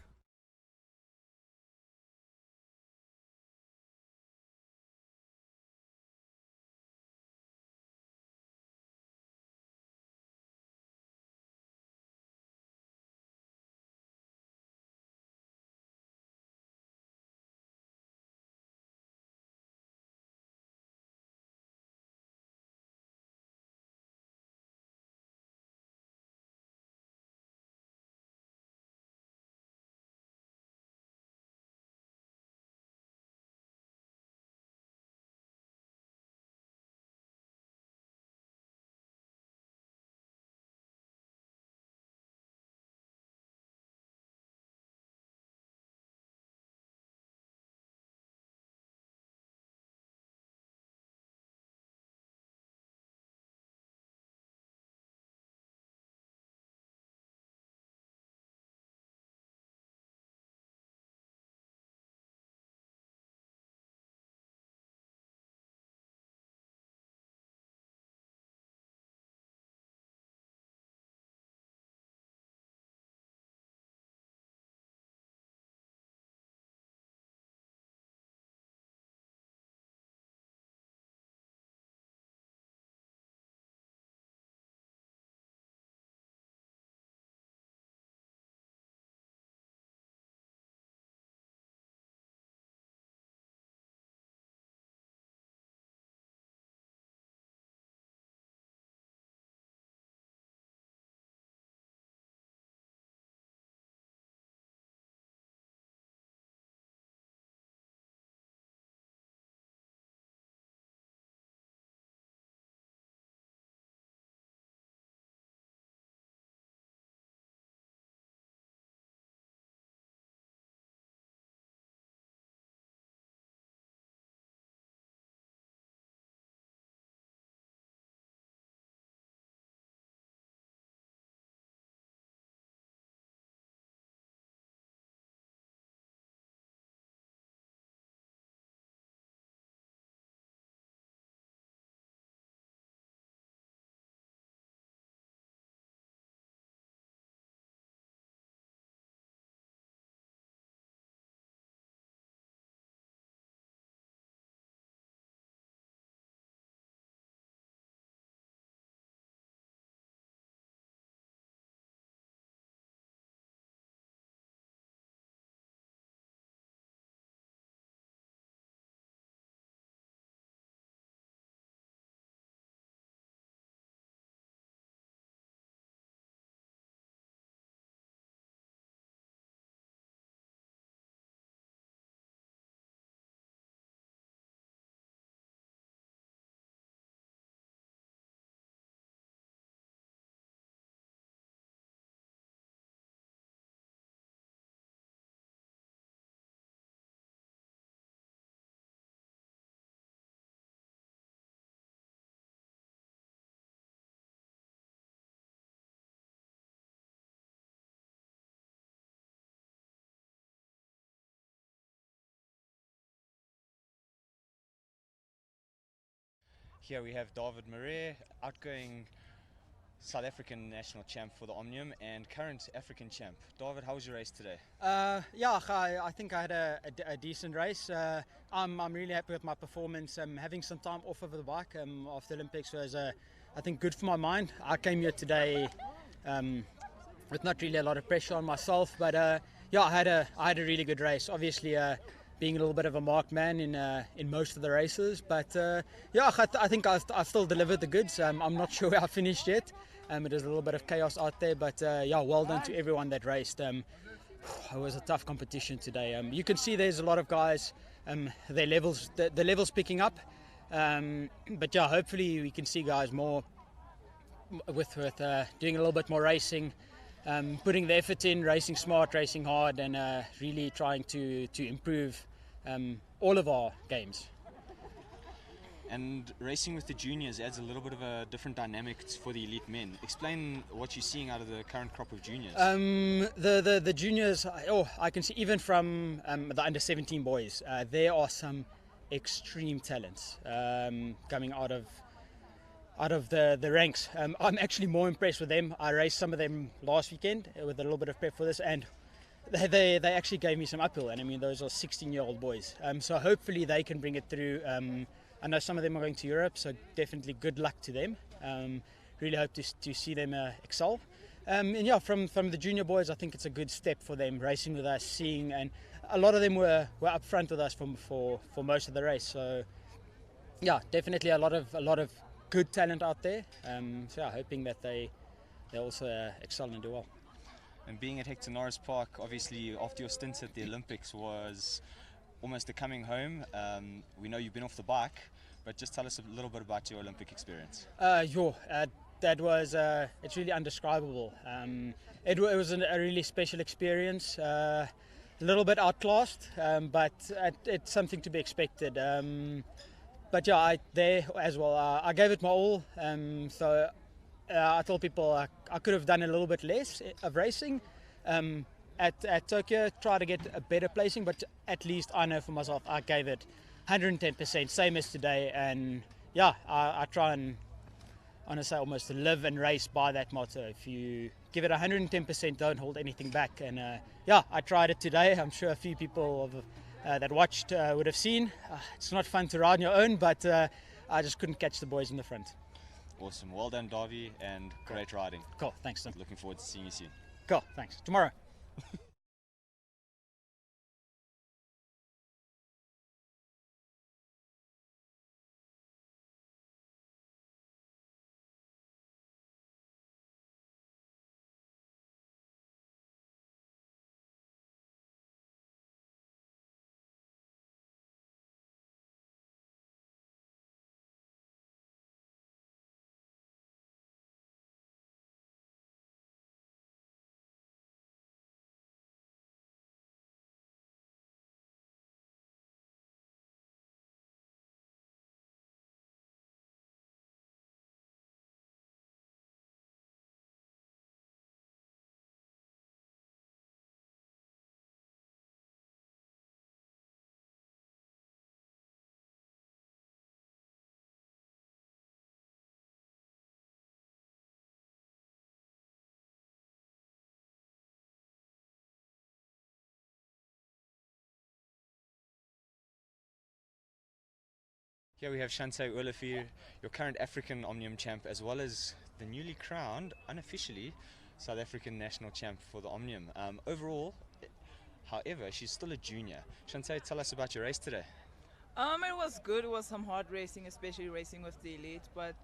Here we have David Marais, outgoing South African national champ for the Omnium and current African champ. David, how was your race today? Yeah, I think I had a decent race. I'm really happy with my performance. Having some time off of the bike after the Olympics was, I think, good for my mind. I came here today with not really a lot of pressure on myself, but yeah, I had a really good race. Obviously, being a little bit of a marked man in most of the races. But yeah, I think I still delivered the goods. I'm not sure where I finished yet. It was a little bit of chaos out there, but yeah, well done to everyone that raced. It was a tough competition today. You can see there's a lot of guys, their levels, the levels picking up. But yeah, hopefully we can see guys more with doing a little bit more racing, putting the effort in, racing smart, racing hard, and really trying to improve all of our games. And racing with the juniors adds a little bit of a different dynamic for the elite men. Explain what you're seeing out of the current crop of juniors. The juniors, I can see even from the under 17 boys, there are some extreme talents coming out of the ranks. I'm actually more impressed with them. I raced some of them last weekend with a little bit of prep for this, and they actually gave me some uphill. And I mean, those are 16-year-old boys. So hopefully they can bring it through. I know some of them are going to Europe, so definitely good luck to them. Really hope to see them excel. And yeah, from the junior boys, I think it's a good step for them, racing with us, seeing, and a lot of them were up front with us for most of the race. So yeah, definitely a lot of good talent out there. So yeah, hoping that they also excel and do well. And being at Hector Norris Park, obviously after your stint at the Olympics was almost a coming home. We know you've been off the bike, but just tell us a little bit about your Olympic experience. That was it's really undescribable. It was a really special experience. A little bit outclassed, but it's something to be expected. But yeah, there as well, I gave it my all. So I told people I could have done a little bit less of racing. At Tokyo, try to get a better placing, but at least I know for myself I gave it 110%, same as today. And yeah, I try and honestly almost live and race by that motto. If you give it 110%, don't hold anything back. And yeah, I tried it today. I'm sure a few people that watched would have seen. It's not fun to ride on your own, but I just couldn't catch the boys in the front. Awesome. Well done, Davy, and great riding. Cool. Thanks, Tim. Looking forward to seeing you soon. Cool. Thanks. Tomorrow. Here we have Shante Olafir, your current African Omnium champ, as well as the newly crowned, unofficially, South African national champ for the Omnium. Overall, however, she's still a junior. Shante, tell us about your race today. It was good. It was some hard racing, especially racing with the elite, but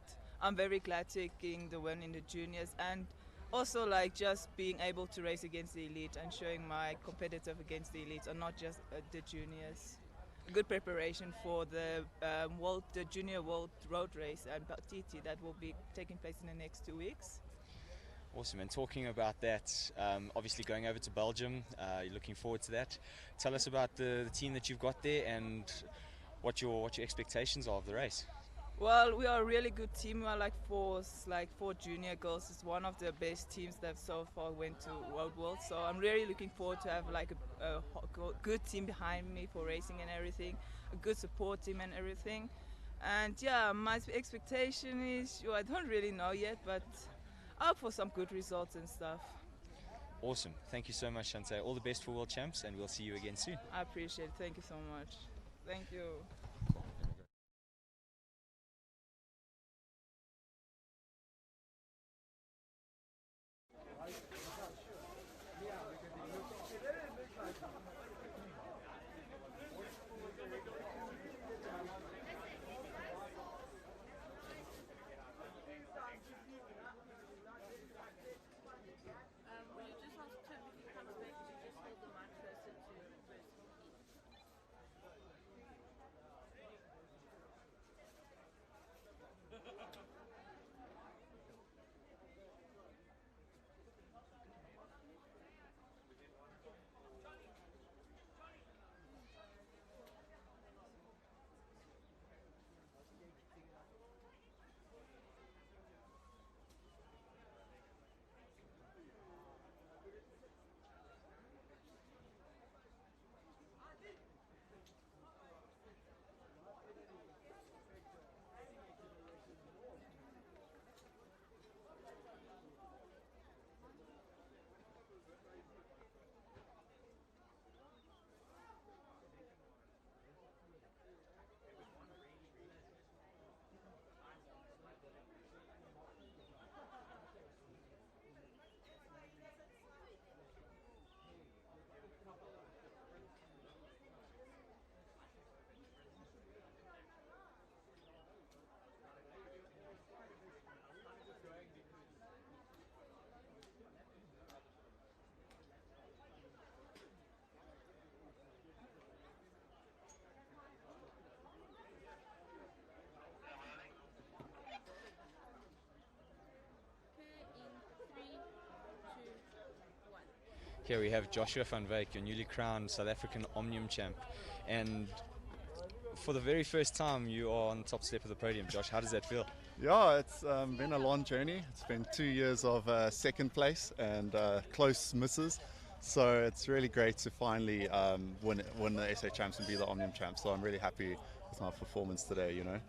I'm very glad taking the win in the juniors, and also like just being able to race against the elite and showing my competitive against the elites and not just the juniors. Good preparation for the junior world road race and Patiti that will be taking place in the next 2 weeks. Awesome. And talking about that, obviously going over to Belgium, you're looking forward to that. Tell us about the team that you've got there and what your expectations are of the race. Well, we are a really good team. We are like four junior girls. It's one of the best teams that so far went to Road World. So I'm really looking forward to have like a good team behind me for racing and everything, a good support team and everything. And yeah, my expectation is, I don't really know yet, but I hope for some good results and stuff. Awesome. Thank you so much, Shante. All the best for World Champs, and we'll see you again soon. I appreciate it. Thank you so much. Thank you. Here we have Joshua van Wyk, your newly crowned South African Omnium champ. And for the very first time, you are on the top step of the podium. Josh, how does that feel? Yeah, it's been a long journey. It's been 2 years of second place and close misses. So it's really great to finally win the SA Champs and be the Omnium Champs. So I'm really happy with my performance today, you know.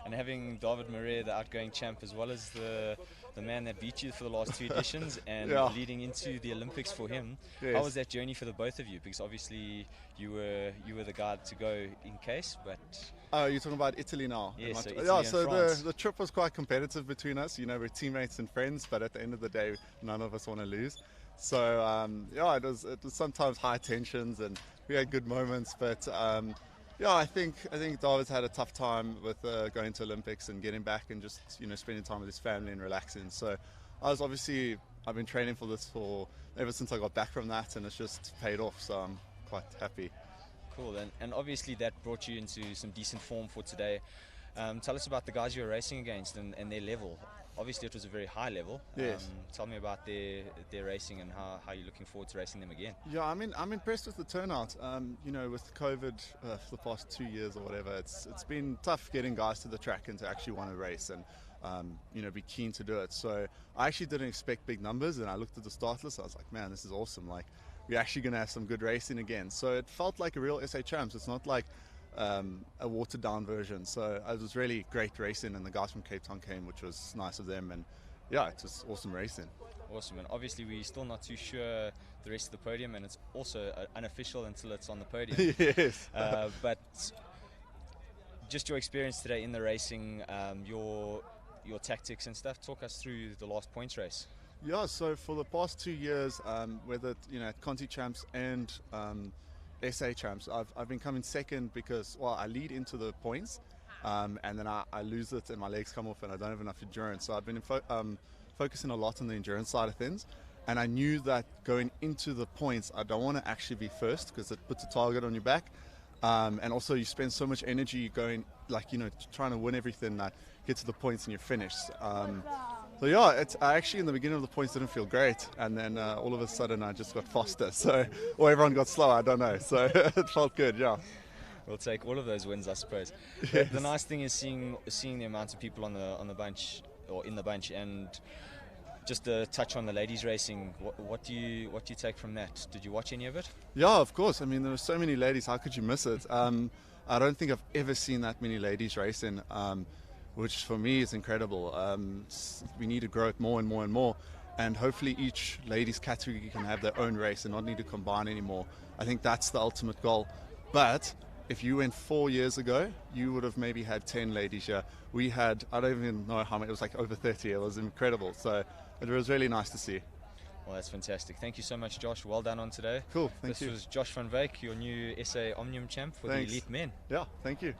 And having David Marais, the outgoing champ, as well as the man that beat you for the last 2 editions and leading into the Olympics for him. Yes. How was that journey for the both of you? Because obviously you were the guy to go in case, but... Oh, you're talking about Italy now? Yes, so yeah, Italy so and France. the trip was quite competitive between us. You know, we're teammates and friends, but at the end of the day, none of us want to lose. So, yeah, it was sometimes high tensions and we had good moments, but... yeah, I think David's had a tough time with going to Olympics and getting back and just spending time with his family and relaxing. So I've been training for this ever since I got back from that, and it's just paid off. So I'm quite happy. Cool, and obviously that brought you into some decent form for today. Tell us about the guys you were racing against and their level. Obviously it was a very high level. Yes. Tell me about their racing and how you're looking forward to racing them again. Yeah, I'm impressed with the turnout. With COVID for the past 2 years or whatever, it's been tough getting guys to the track and to actually want to race and be keen to do it. So I actually didn't expect big numbers, and I looked at the start list. I was like, man, this is awesome. Like, we're actually going to have some good racing again. So it felt like a real SA Champs. It's not like a watered down version. So it was really great racing, and the guys from Cape Town came, which was nice of them. And yeah, it was awesome racing. Awesome, and obviously we're still not too sure the rest of the podium, and it's also unofficial until it's on the podium. Yes. But just your experience today in the racing, your tactics and stuff. Talk us through the last points race. Yeah, so for the past 2 years, whether at Conti Champs and SA Champs, I've been coming second because, well, I lead into the points, and then I lose it and my legs come off and I don't have enough endurance. So I've been focusing a lot on the endurance side of things, and I knew that going into the points, I don't want to actually be first because it puts a target on your back, and also you spend so much energy going, trying to win everything that get to the points and you're finished. So yeah, I actually in the beginning of the points didn't feel great, and then all of a sudden I just got faster. So, or everyone got slower, I don't know. So it felt good, yeah. We'll take all of those wins, I suppose. Yes. The nice thing is seeing the amount of people on the bunch or in the bunch, and just to touch on the ladies racing. What do you take from that? Did you watch any of it? Yeah, of course. I mean, there were so many ladies. How could you miss it? I don't think I've ever seen that many ladies racing. Which for me is incredible. We need to grow it more and more and more, and hopefully each ladies category can have their own race and not need to combine anymore. I think that's the ultimate goal. But if you went 4 years ago, you would have maybe had 10 ladies here. We had, I don't even know how many, it was like over 30. It was incredible. So it was really nice to see. Well, that's fantastic. Thank you so much, Josh. Well done on today. Cool, thank you. This was Josh van Wyk, your new SA Omnium champ for Thanks. the elite men. Yeah, thank you.